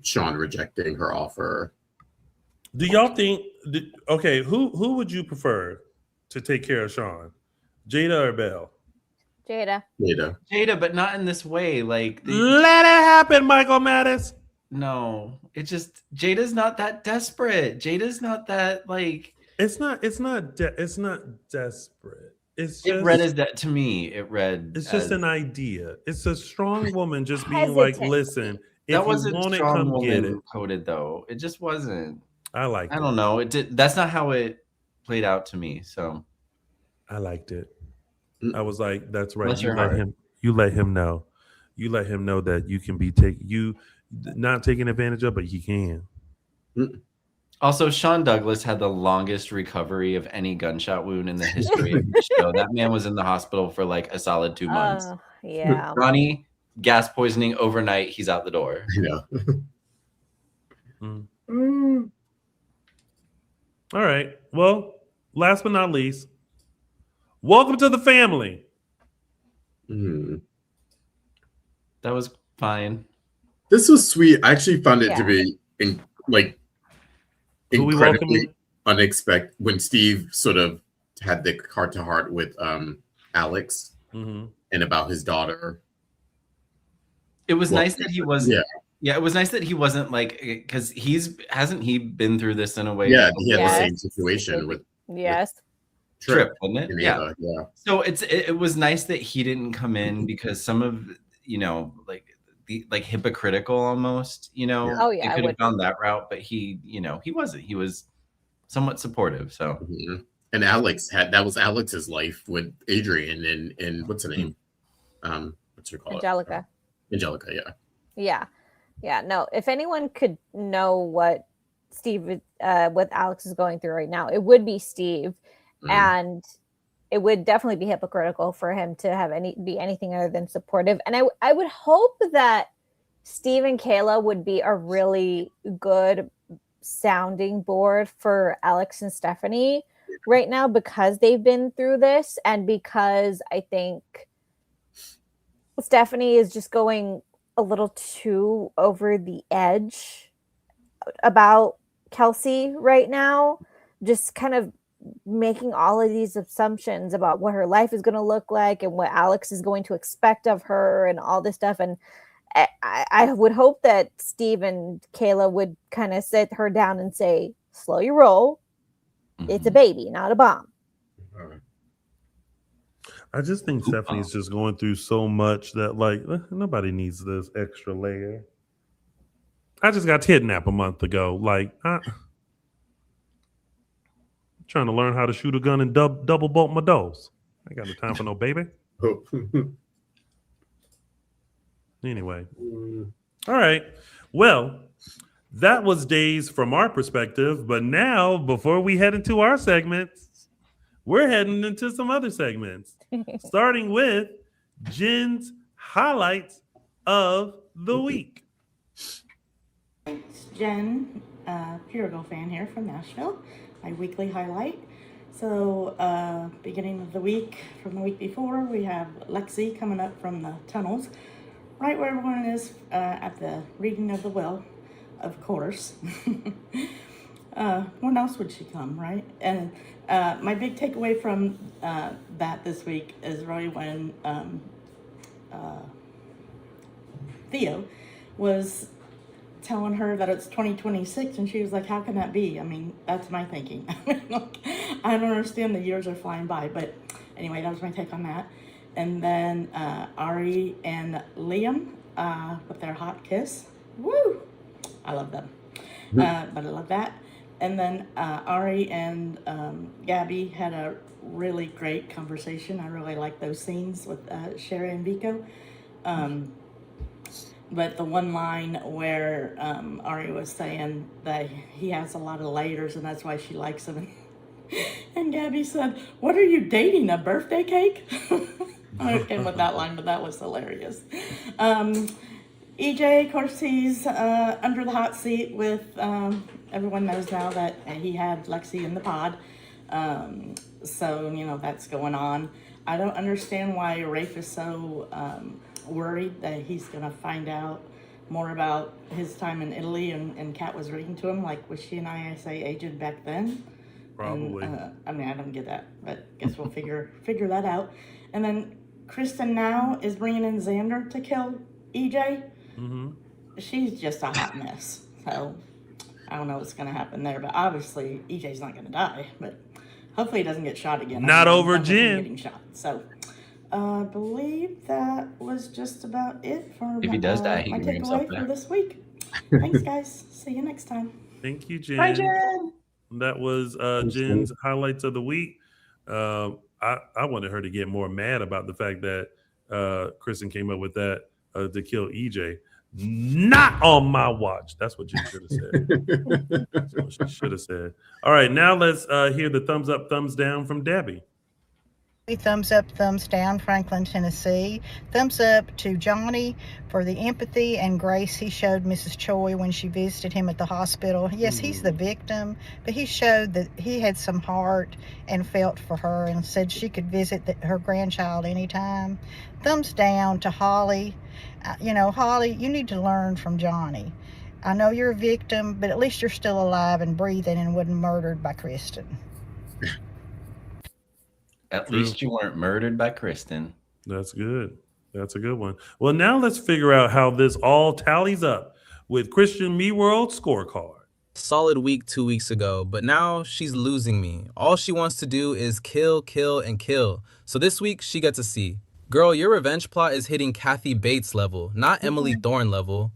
Sean rejecting her offer. Do y'all think? Okay, who would you prefer to take care of Sean, Jada or Belle? Jada, but not in this way. Like, let it happen, Michael Mattis. No, it just Jada's not that desperate. Jada's not that like. It's not desperate. It's just, it read as that to me. It read. It's just an idea. It's a strong woman just being hesitant. like, listen, That if wasn't you want it, strong come get it. Coded though. It just wasn't. I liked it. I don't know. It did. That's not how it played out to me. So I liked it. I was like, that's right. Bless You your let heart. him. You let him know. You let him know that you can be not taking advantage of, but he can. Also, Sean Douglas had the longest recovery of any gunshot wound in the history of the show. That man was in the hospital for like a solid 2 months. Yeah. Ronnie, gas poisoning overnight. He's out the door. Yeah. All right. Well, last but not least, welcome to the family. That was fine. This was sweet. I actually found it to be incredibly unexpected when Steve sort of had the heart-to-heart with Alex and about his daughter. It was nice that he wasn't. Yeah, it was nice that he wasn't like, because hasn't he been through this in a way? Yeah, he had the same situation with Trip, wasn't it? Yeah. So it was nice that he didn't come in because some of like hypocritical almost, Oh, yeah, they could have gone that route, but he wasn't. He was somewhat supportive. So and that was Alex's life with Adrian and what's her name? What's her call? Angelica. Angelica, yeah. Yeah. No, if anyone could know what Steve, what Alex is going through right now. It would be Steve, and it would definitely be hypocritical for him to have be anything other than supportive. And I would hope that Steve and Kayla would be a really good sounding board for Alex and Stephanie right now, because they've been through this, and because I think Stephanie is just going a little too over the edge about Kelsey right now, just kind of making all of these assumptions about what her life is going to look like and what Alex is going to expect of her and all this stuff. And I would hope that Steve and Kayla would kind of sit her down and say, slow your roll. It's a baby, not a bomb. I just think Stephanie's just going through so much that, like, nobody needs this extra layer. I just got kidnapped a month ago. Like, I'm trying to learn how to shoot a gun and double bolt my doors. I ain't got no time for no baby. Anyway. All right. Well, that was Days from our perspective. But now, before we head into our segments, we're heading into some other segments. Starting with Jen's highlights of the week. It's Jen, Purigal fan here from Nashville. My weekly highlight. So, beginning of the week, from the week before, we have Lexie coming up from the tunnels, right where everyone is at the reading of the will, of course. When else would she come, right? And my big takeaway from that this week is really when Theo was telling her that it's 2026, and she was like, how can that be? I mean, that's my thinking. I don't understand, the years are flying by. But anyway, that was my take on that. And then Ari and Liam with their hot kiss. Woo! I love them. But I love that. And then Ari and Gabby had a really great conversation. I really like those scenes with Sherry and Vico. But the one line where Ari was saying that he has a lot of layers and that's why she likes him. And Gabby said, what are you dating, a birthday cake? I don't know with that line, but that was hilarious. EJ, of course, he's under the hot seat with, everyone knows now that he had Lexie in the pod. So, you know, that's going on. I don't understand why Rafe is so worried that he's going to find out more about his time in Italy, and Kat was reading to him, like, was she an ISA agent back then? Probably. And, I mean, I don't get that, but guess we'll figure that out. And then Kristen now is bringing in Xander to kill EJ. Mm-hmm. She's just a hot mess. So I don't know what's going to happen there, but obviously EJ's not going to die, but hopefully he doesn't get shot again. Not over Jen. Getting shot. So I believe that was just about it for if he does die, he my can bring himself takeaway back. for this week. Thanks, guys. See you next time. Thank you, Jen. Bye, Jen. That was Jen's highlights of the week. I wanted her to get more mad about the fact that Kristen came up with that to kill EJ. Not on my watch. That's what Jen should have said. That's what she should have said. All right, now let's hear the thumbs up, thumbs down from Debbie. Thumbs up, thumbs down, Franklin, Tennessee. Thumbs up to Johnny for the empathy and grace he showed Mrs. Choi when she visited him at the hospital. Yes, he's the victim, but he showed that he had some heart and felt for her and said she could visit her grandchild anytime. Thumbs down to Holly. Holly, you need to learn from Johnny. I know you're a victim, but at least you're still alive and breathing and wasn't murdered by Kristen. At least you weren't murdered by Kristen. That's good. That's a good one. Well, now let's figure out how this all tallies up with Christian Me World scorecard. Solid week 2 weeks ago, but now she's losing me. All she wants to do is kill, kill, and kill. So this week, she gets a C. Girl, your revenge plot is hitting Kathy Bates level, not Emily Thorne level.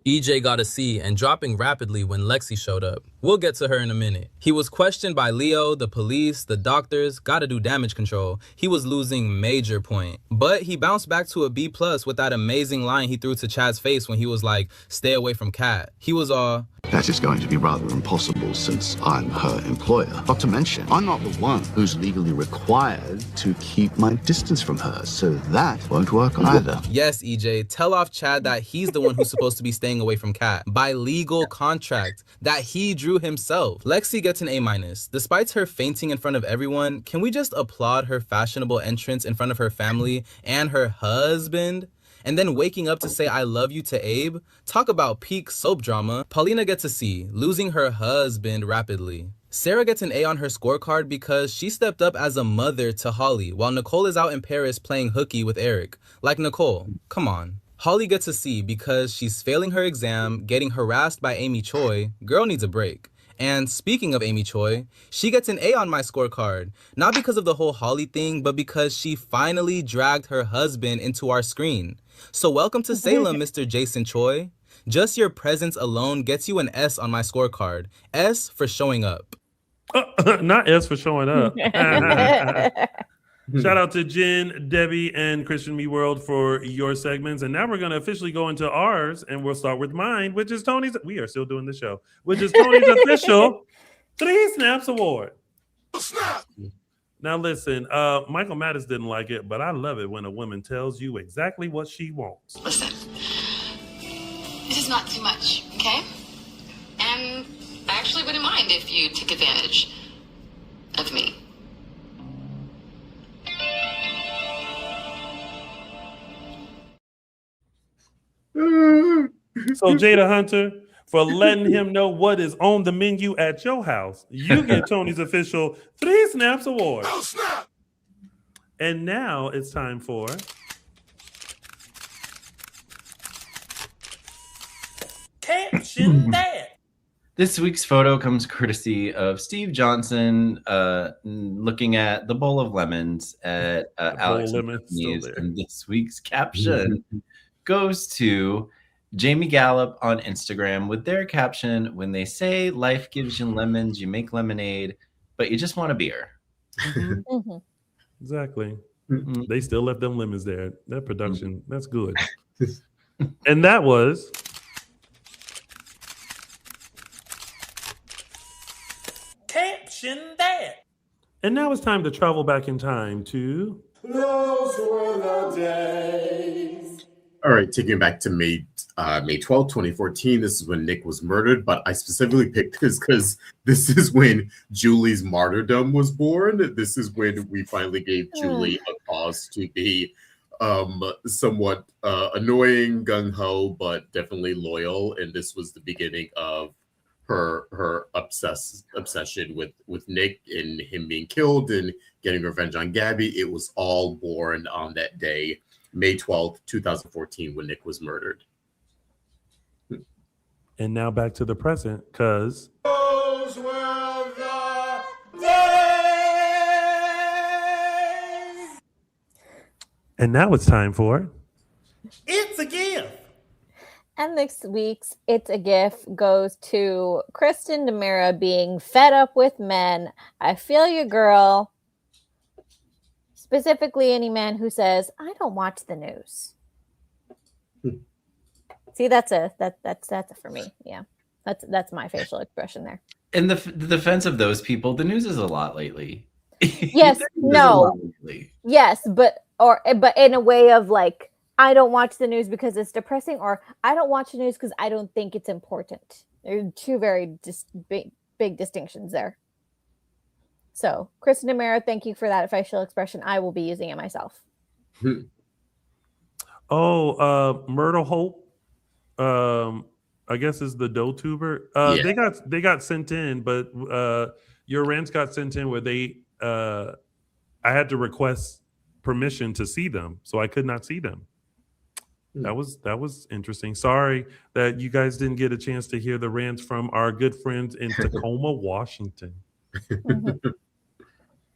EJ got a C and dropping rapidly when Lexie showed up. We'll get to her in a minute. He was questioned by Leo, the police, the doctors, gotta do damage control. He was losing major point. But he bounced back to a B+ with that amazing line he threw to Chad's face when he was like, stay away from Kat. He was all, That is going to be rather impossible since I'm her employer. Not to mention, I'm not the one who's legally required to keep my distance from her, so that won't work either. Yes, EJ, tell off Chad that he's the one who's supposed to be staying away from Kat by legal contract that he drew himself. Lexie gets an A-. Despite her fainting in front of everyone, can we just applaud her fashionable entrance in front of her family and her husband? And then waking up to say I love you to Abe? Talk about peak soap drama. Paulina gets a C, losing her husband rapidly. Sarah gets an A on her scorecard because she stepped up as a mother to Holly, while Nicole is out in Paris playing hooky with Eric. Like, Nicole, come on. Holly gets a C because she's failing her exam, getting harassed by Amy Choi. Girl needs a break. And speaking of Amy Choi, she gets an A on my scorecard. Not because of the whole Holly thing, but because she finally dragged her husband into our screen. So welcome to Salem, Mr. Jason Choi. Just your presence alone gets you an S on my scorecard. S for showing up. Not S for showing up. Shout out to Jen, Debbie, and Christian Me World for your segments. And now we're going to officially go into ours, and we'll start with mine, which is Tony's. We are still doing the show, which is Tony's official 3 Snaps Award. Snap! Now listen, Michael Mattis didn't like it, but I love it when a woman tells you exactly what she wants. Listen, this is not too much, okay? And I actually wouldn't mind if you took advantage of me. So Jada Hunter, for letting him know what is on the menu at your house, you get Tony's official 3 Snaps Award. Oh, snap! And now it's time for Caption That. This week's photo comes courtesy of Steve Johnson looking at the bowl of lemons at Alex News. And this week's caption goes to Jamie Gallup on Instagram with their caption, when they say life gives you lemons, you make lemonade, but you just want a beer. Mm-hmm. Exactly. Mm-hmm. They still left them lemons there. That production, that's good. And that was Caption That. And now it's time to travel back in time to those were the days. All right, taking it back to May 12, 2014. This is when Nick was murdered, but I specifically picked this because this is when Julie's martyrdom was born. This is when we finally gave Julie a cause to be somewhat annoying, gung-ho, but definitely loyal. And this was the beginning of her obsession with Nick and him being killed and getting revenge on Gabby. It was all born on that day, May 12th, 2014, when Nick was murdered. And now back to the present, because those were the days. And now it's time for It's a Gift. And this week's It's a Gift goes to Kristen Dimera being fed up with men. I feel you, girl. Specifically, any man who says, I don't watch the news. See, that's a for me. Yeah, that's my facial expression there. In the defense of those people, the news is a lot lately. Yes, no, yes, but in a way of like, I don't watch the news because it's depressing, or I don't watch the news because I don't think it's important. There are two very big distinctions there. So, Kristen Dimera, thank you for that facial expression. I will be using it myself. Myrtle Hope. I guess is the dough tuber. They got sent in, but your rants got sent in where I had to request permission to see them, so I could not see them. That was interesting. Sorry that you guys didn't get a chance to hear the rants from our good friends in Tacoma, Washington.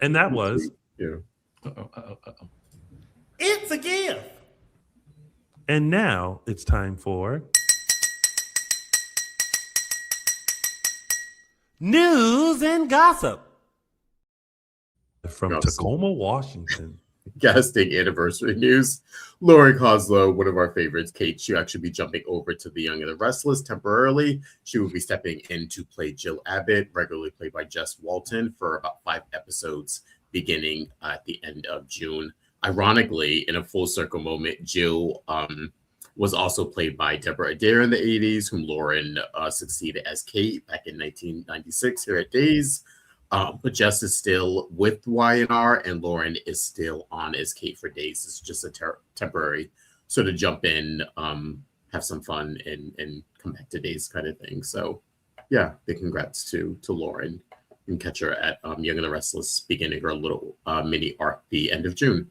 And that was It's a Gift. And now it's time for News and Gossip from Tacoma, Washington. casting anniversary news. Lauren Koslow, one of our favorites, Kate, she'll actually be jumping over to The Young and the Restless temporarily. She will be stepping in to play Jill Abbott, regularly played by Jess Walton, for about 5 episodes beginning at the end of June. Ironically, in a full circle moment, Jill was also played by Deborah Adair in the 80s, whom Lauren succeeded as Kate back in 1996 here at Days. But Jess is still with YNR, and Lauren is still on as Kate for Days. It's just a temporary sort of jump in, have some fun, and come back to Days kind of thing. So, yeah, big congrats to Lauren. You can catch her at Young and the Restless beginning her little mini arc the end of June.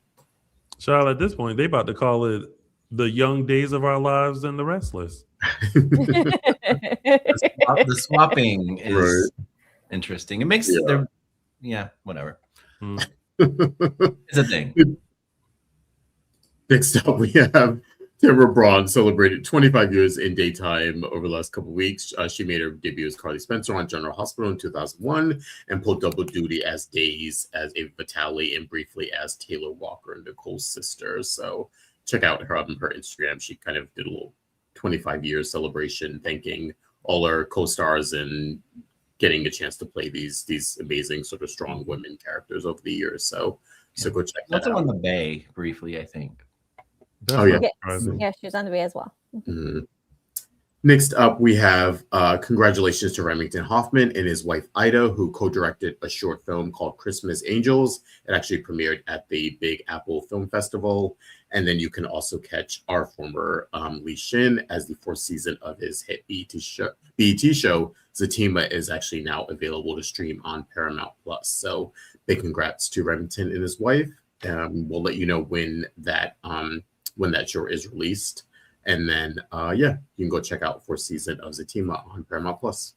Charlotte, at this point, they about to call it The Young Days of Our Lives and the Restless. The swapping is Right. interesting. It makes whatever. Mm. It's a thing. Next up, we have Tamara Braun celebrated 25 years in daytime over the last couple of weeks. She made her debut as Carly Spencer on General Hospital in 2001 and pulled double duty as Days as Ava Vitale and briefly as Taylor Walker, Nicole's sister. So check out her Instagram. She kind of did a little 25 years celebration, thanking all her co-stars and getting a chance to play these amazing sort of strong women characters over the years. So go check that Also out. on the Bay briefly, I think. Oh yeah. Yeah, she was on the way as well. Mhm. Next up, we have congratulations to Remington Hoffman and his wife Ida, who co-directed a short film called Christmas Angels. It actually premiered at the Big Apple Film Festival. And then you can also catch our former Lee Shin as the 4th season of his hit BET show. Zatima is actually now available to stream on Paramount Plus. So big congrats to Remington and his wife. We'll let you know when that show is released. And then, you can go check out 4th season of Zatima on Paramount Plus.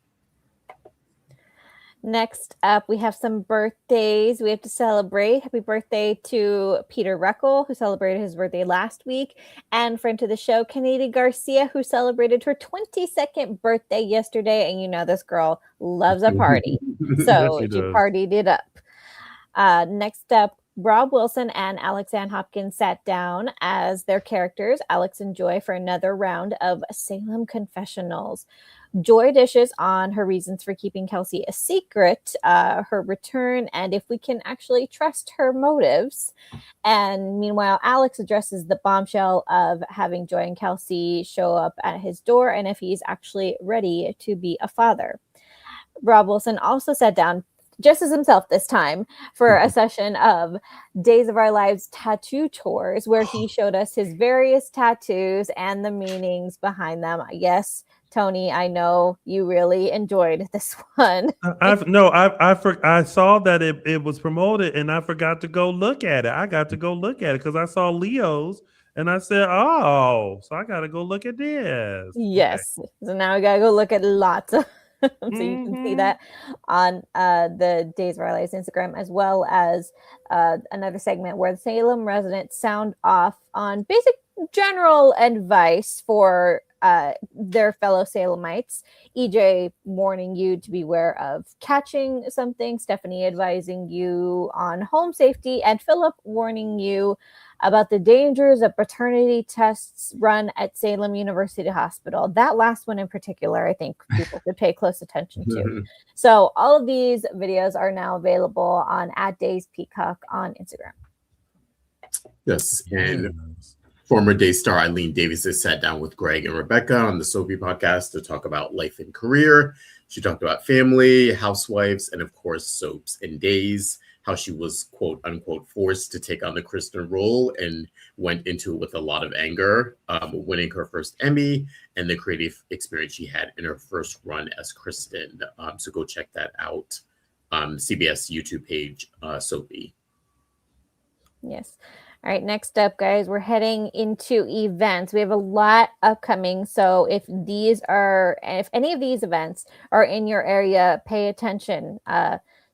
Next up, we have some birthdays we have to celebrate. Happy birthday to Peter Reckle, who celebrated his birthday last week, and friend to the show, Kennedy Garcia, who celebrated her 22nd birthday yesterday. And you know this girl loves a party. So Yes, she does. partied it up. Next up, Rob Wilson and Alex Ann Hopkins sat down as their characters, Alex and Joy, for another round of Salem Confessionals. Joy dishes on her reasons for keeping Kelsey a secret, her return, and if we can actually trust her motives. And meanwhile, Alex addresses the bombshell of having Joy and Kelsey show up at his door and if he's actually ready to be a father. Rob Wilson also sat down just as himself this time for a session of Days of Our Lives tattoo tours where he showed us his various tattoos and the meanings behind them. Yes, Tony, I know you really enjoyed this one. I saw that it was promoted and I forgot to go look at it. I got to go look at it because I saw Leo's and I said, oh, so I got to go look at this. Yes. Okay. So now we got to go look at lots of so you can see that on the Days of Our Lives Instagram, as well as another segment where the Salem residents sound off on basic general advice for their fellow Salemites. EJ warning you to beware of catching something, Stephanie advising you on home safety, and Philip warning you about the dangers of paternity tests run at Salem University Hospital. That last one in particular, I think people should pay close attention to. So all of these videos are now available on @DaysPeacock on Instagram. Yes, and former Day star Eileen Davis has sat down with Greg and Rebecca on the Sophie podcast to talk about life and career. She talked about family, housewives, and of course, soaps and Days. How she was, quote unquote, forced to take on the Kristen role and went into it with a lot of anger, winning her first Emmy and the creative experience she had in her first run as Kristen. So go check that out. CBS YouTube page, Sophie. Yes. All right, next up, guys, we're heading into events. We have a lot upcoming. So if any of these events are in your area, pay attention.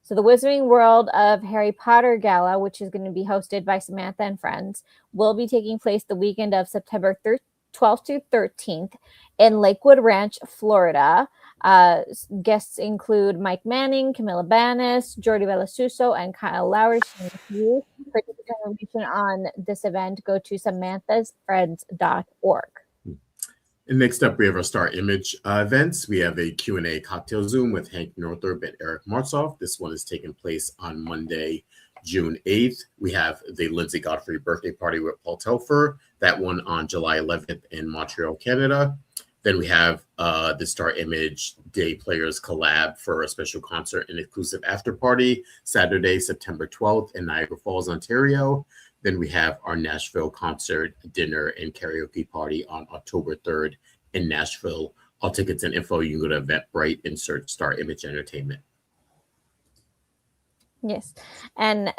So the Wizarding World of Harry Potter Gala, which is going to be hosted by Samantha and friends, will be taking place the weekend of September 12th to 13th in Lakewood Ranch, Florida. Guests include Mike Manning, Camilla Banis, Jordi Velasuso, and Kyle Lowry. For ticket information on this event, go to samanthasfriends.org. And next up, we have our Star Image events. We have a Q&A cocktail Zoom with Hank Northrup and Eric Martzoff. This one is taking place on Monday, June 8th. We have the Lindsay Godfrey birthday party with Paul Telfer. That one on July 11th in Montreal, Canada. Then we have the Star Image Day Players collab for a special concert and exclusive after party, Saturday, September 12th in Niagara Falls, Ontario. Then we have our Nashville concert, dinner, and karaoke party on October 3rd in Nashville. All tickets and info, you can go to Eventbrite and search Star Image Entertainment. Yes. And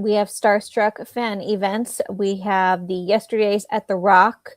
we have Starstruck fan events. We have the Yesterdays at the Rock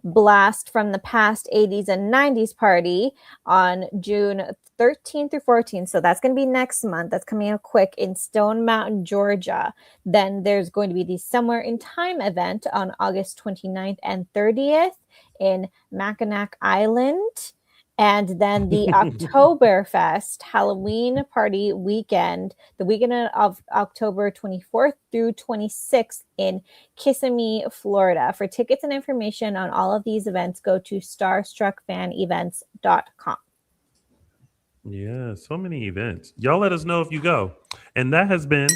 Blast from the Past 80s and 90s party on June 13th through 14th. So that's going to be next month. That's coming out quick in Stone Mountain, Georgia. Then there's going to be the Somewhere in Time event on August 29th and 30th in Mackinac Island. And then the Oktoberfest Halloween party weekend, the weekend of October 24th through 26th in Kissimmee, Florida. For tickets and information on all of these events, go to starstruckfanevents.com. Yeah, so many events. Y'all let us know if you go. And that has been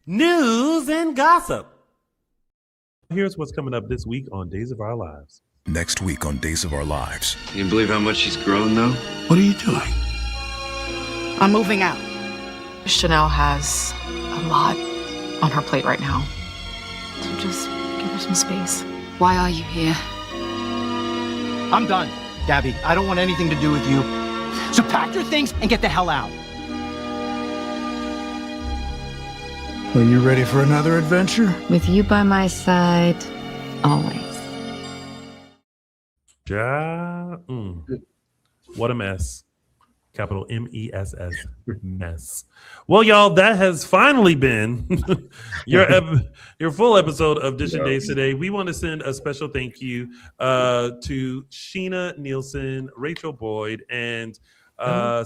News and Gossip. Here's what's coming up this week on Days of Our Lives. Next week on Days of Our Lives. Can you believe how much she's grown, though? What are you doing? I'm moving out. Chanel has a lot on her plate right now. So just give her some space. Why are you here? I'm done, Gabby. I don't want anything to do with you. So pack your things and get the hell out. Are you ready for another adventure? With you by my side, always. What a mess. Capital MESS. Mess. Well, y'all, that has finally been your full episode of Dishin Days today. We want to send a special thank you to Shi Ne Nielson, Rachel Boyd, and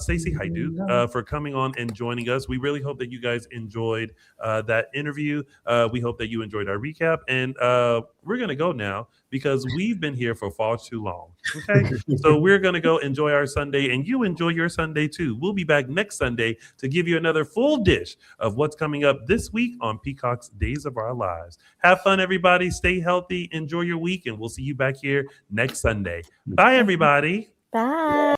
Stacy Haiduk for coming on and joining us. We really hope that you guys enjoyed that interview. We hope that you enjoyed our recap. And we're going to go now because we've been here for far too long. Okay. So we're going to go enjoy our Sunday, and you enjoy your Sunday too. We'll be back next Sunday to give you another full dish of what's coming up this week on Peacock's Days of Our Lives. Have fun, everybody. Stay healthy. Enjoy your week, and we'll see you back here next Sunday. Bye, everybody. Bye.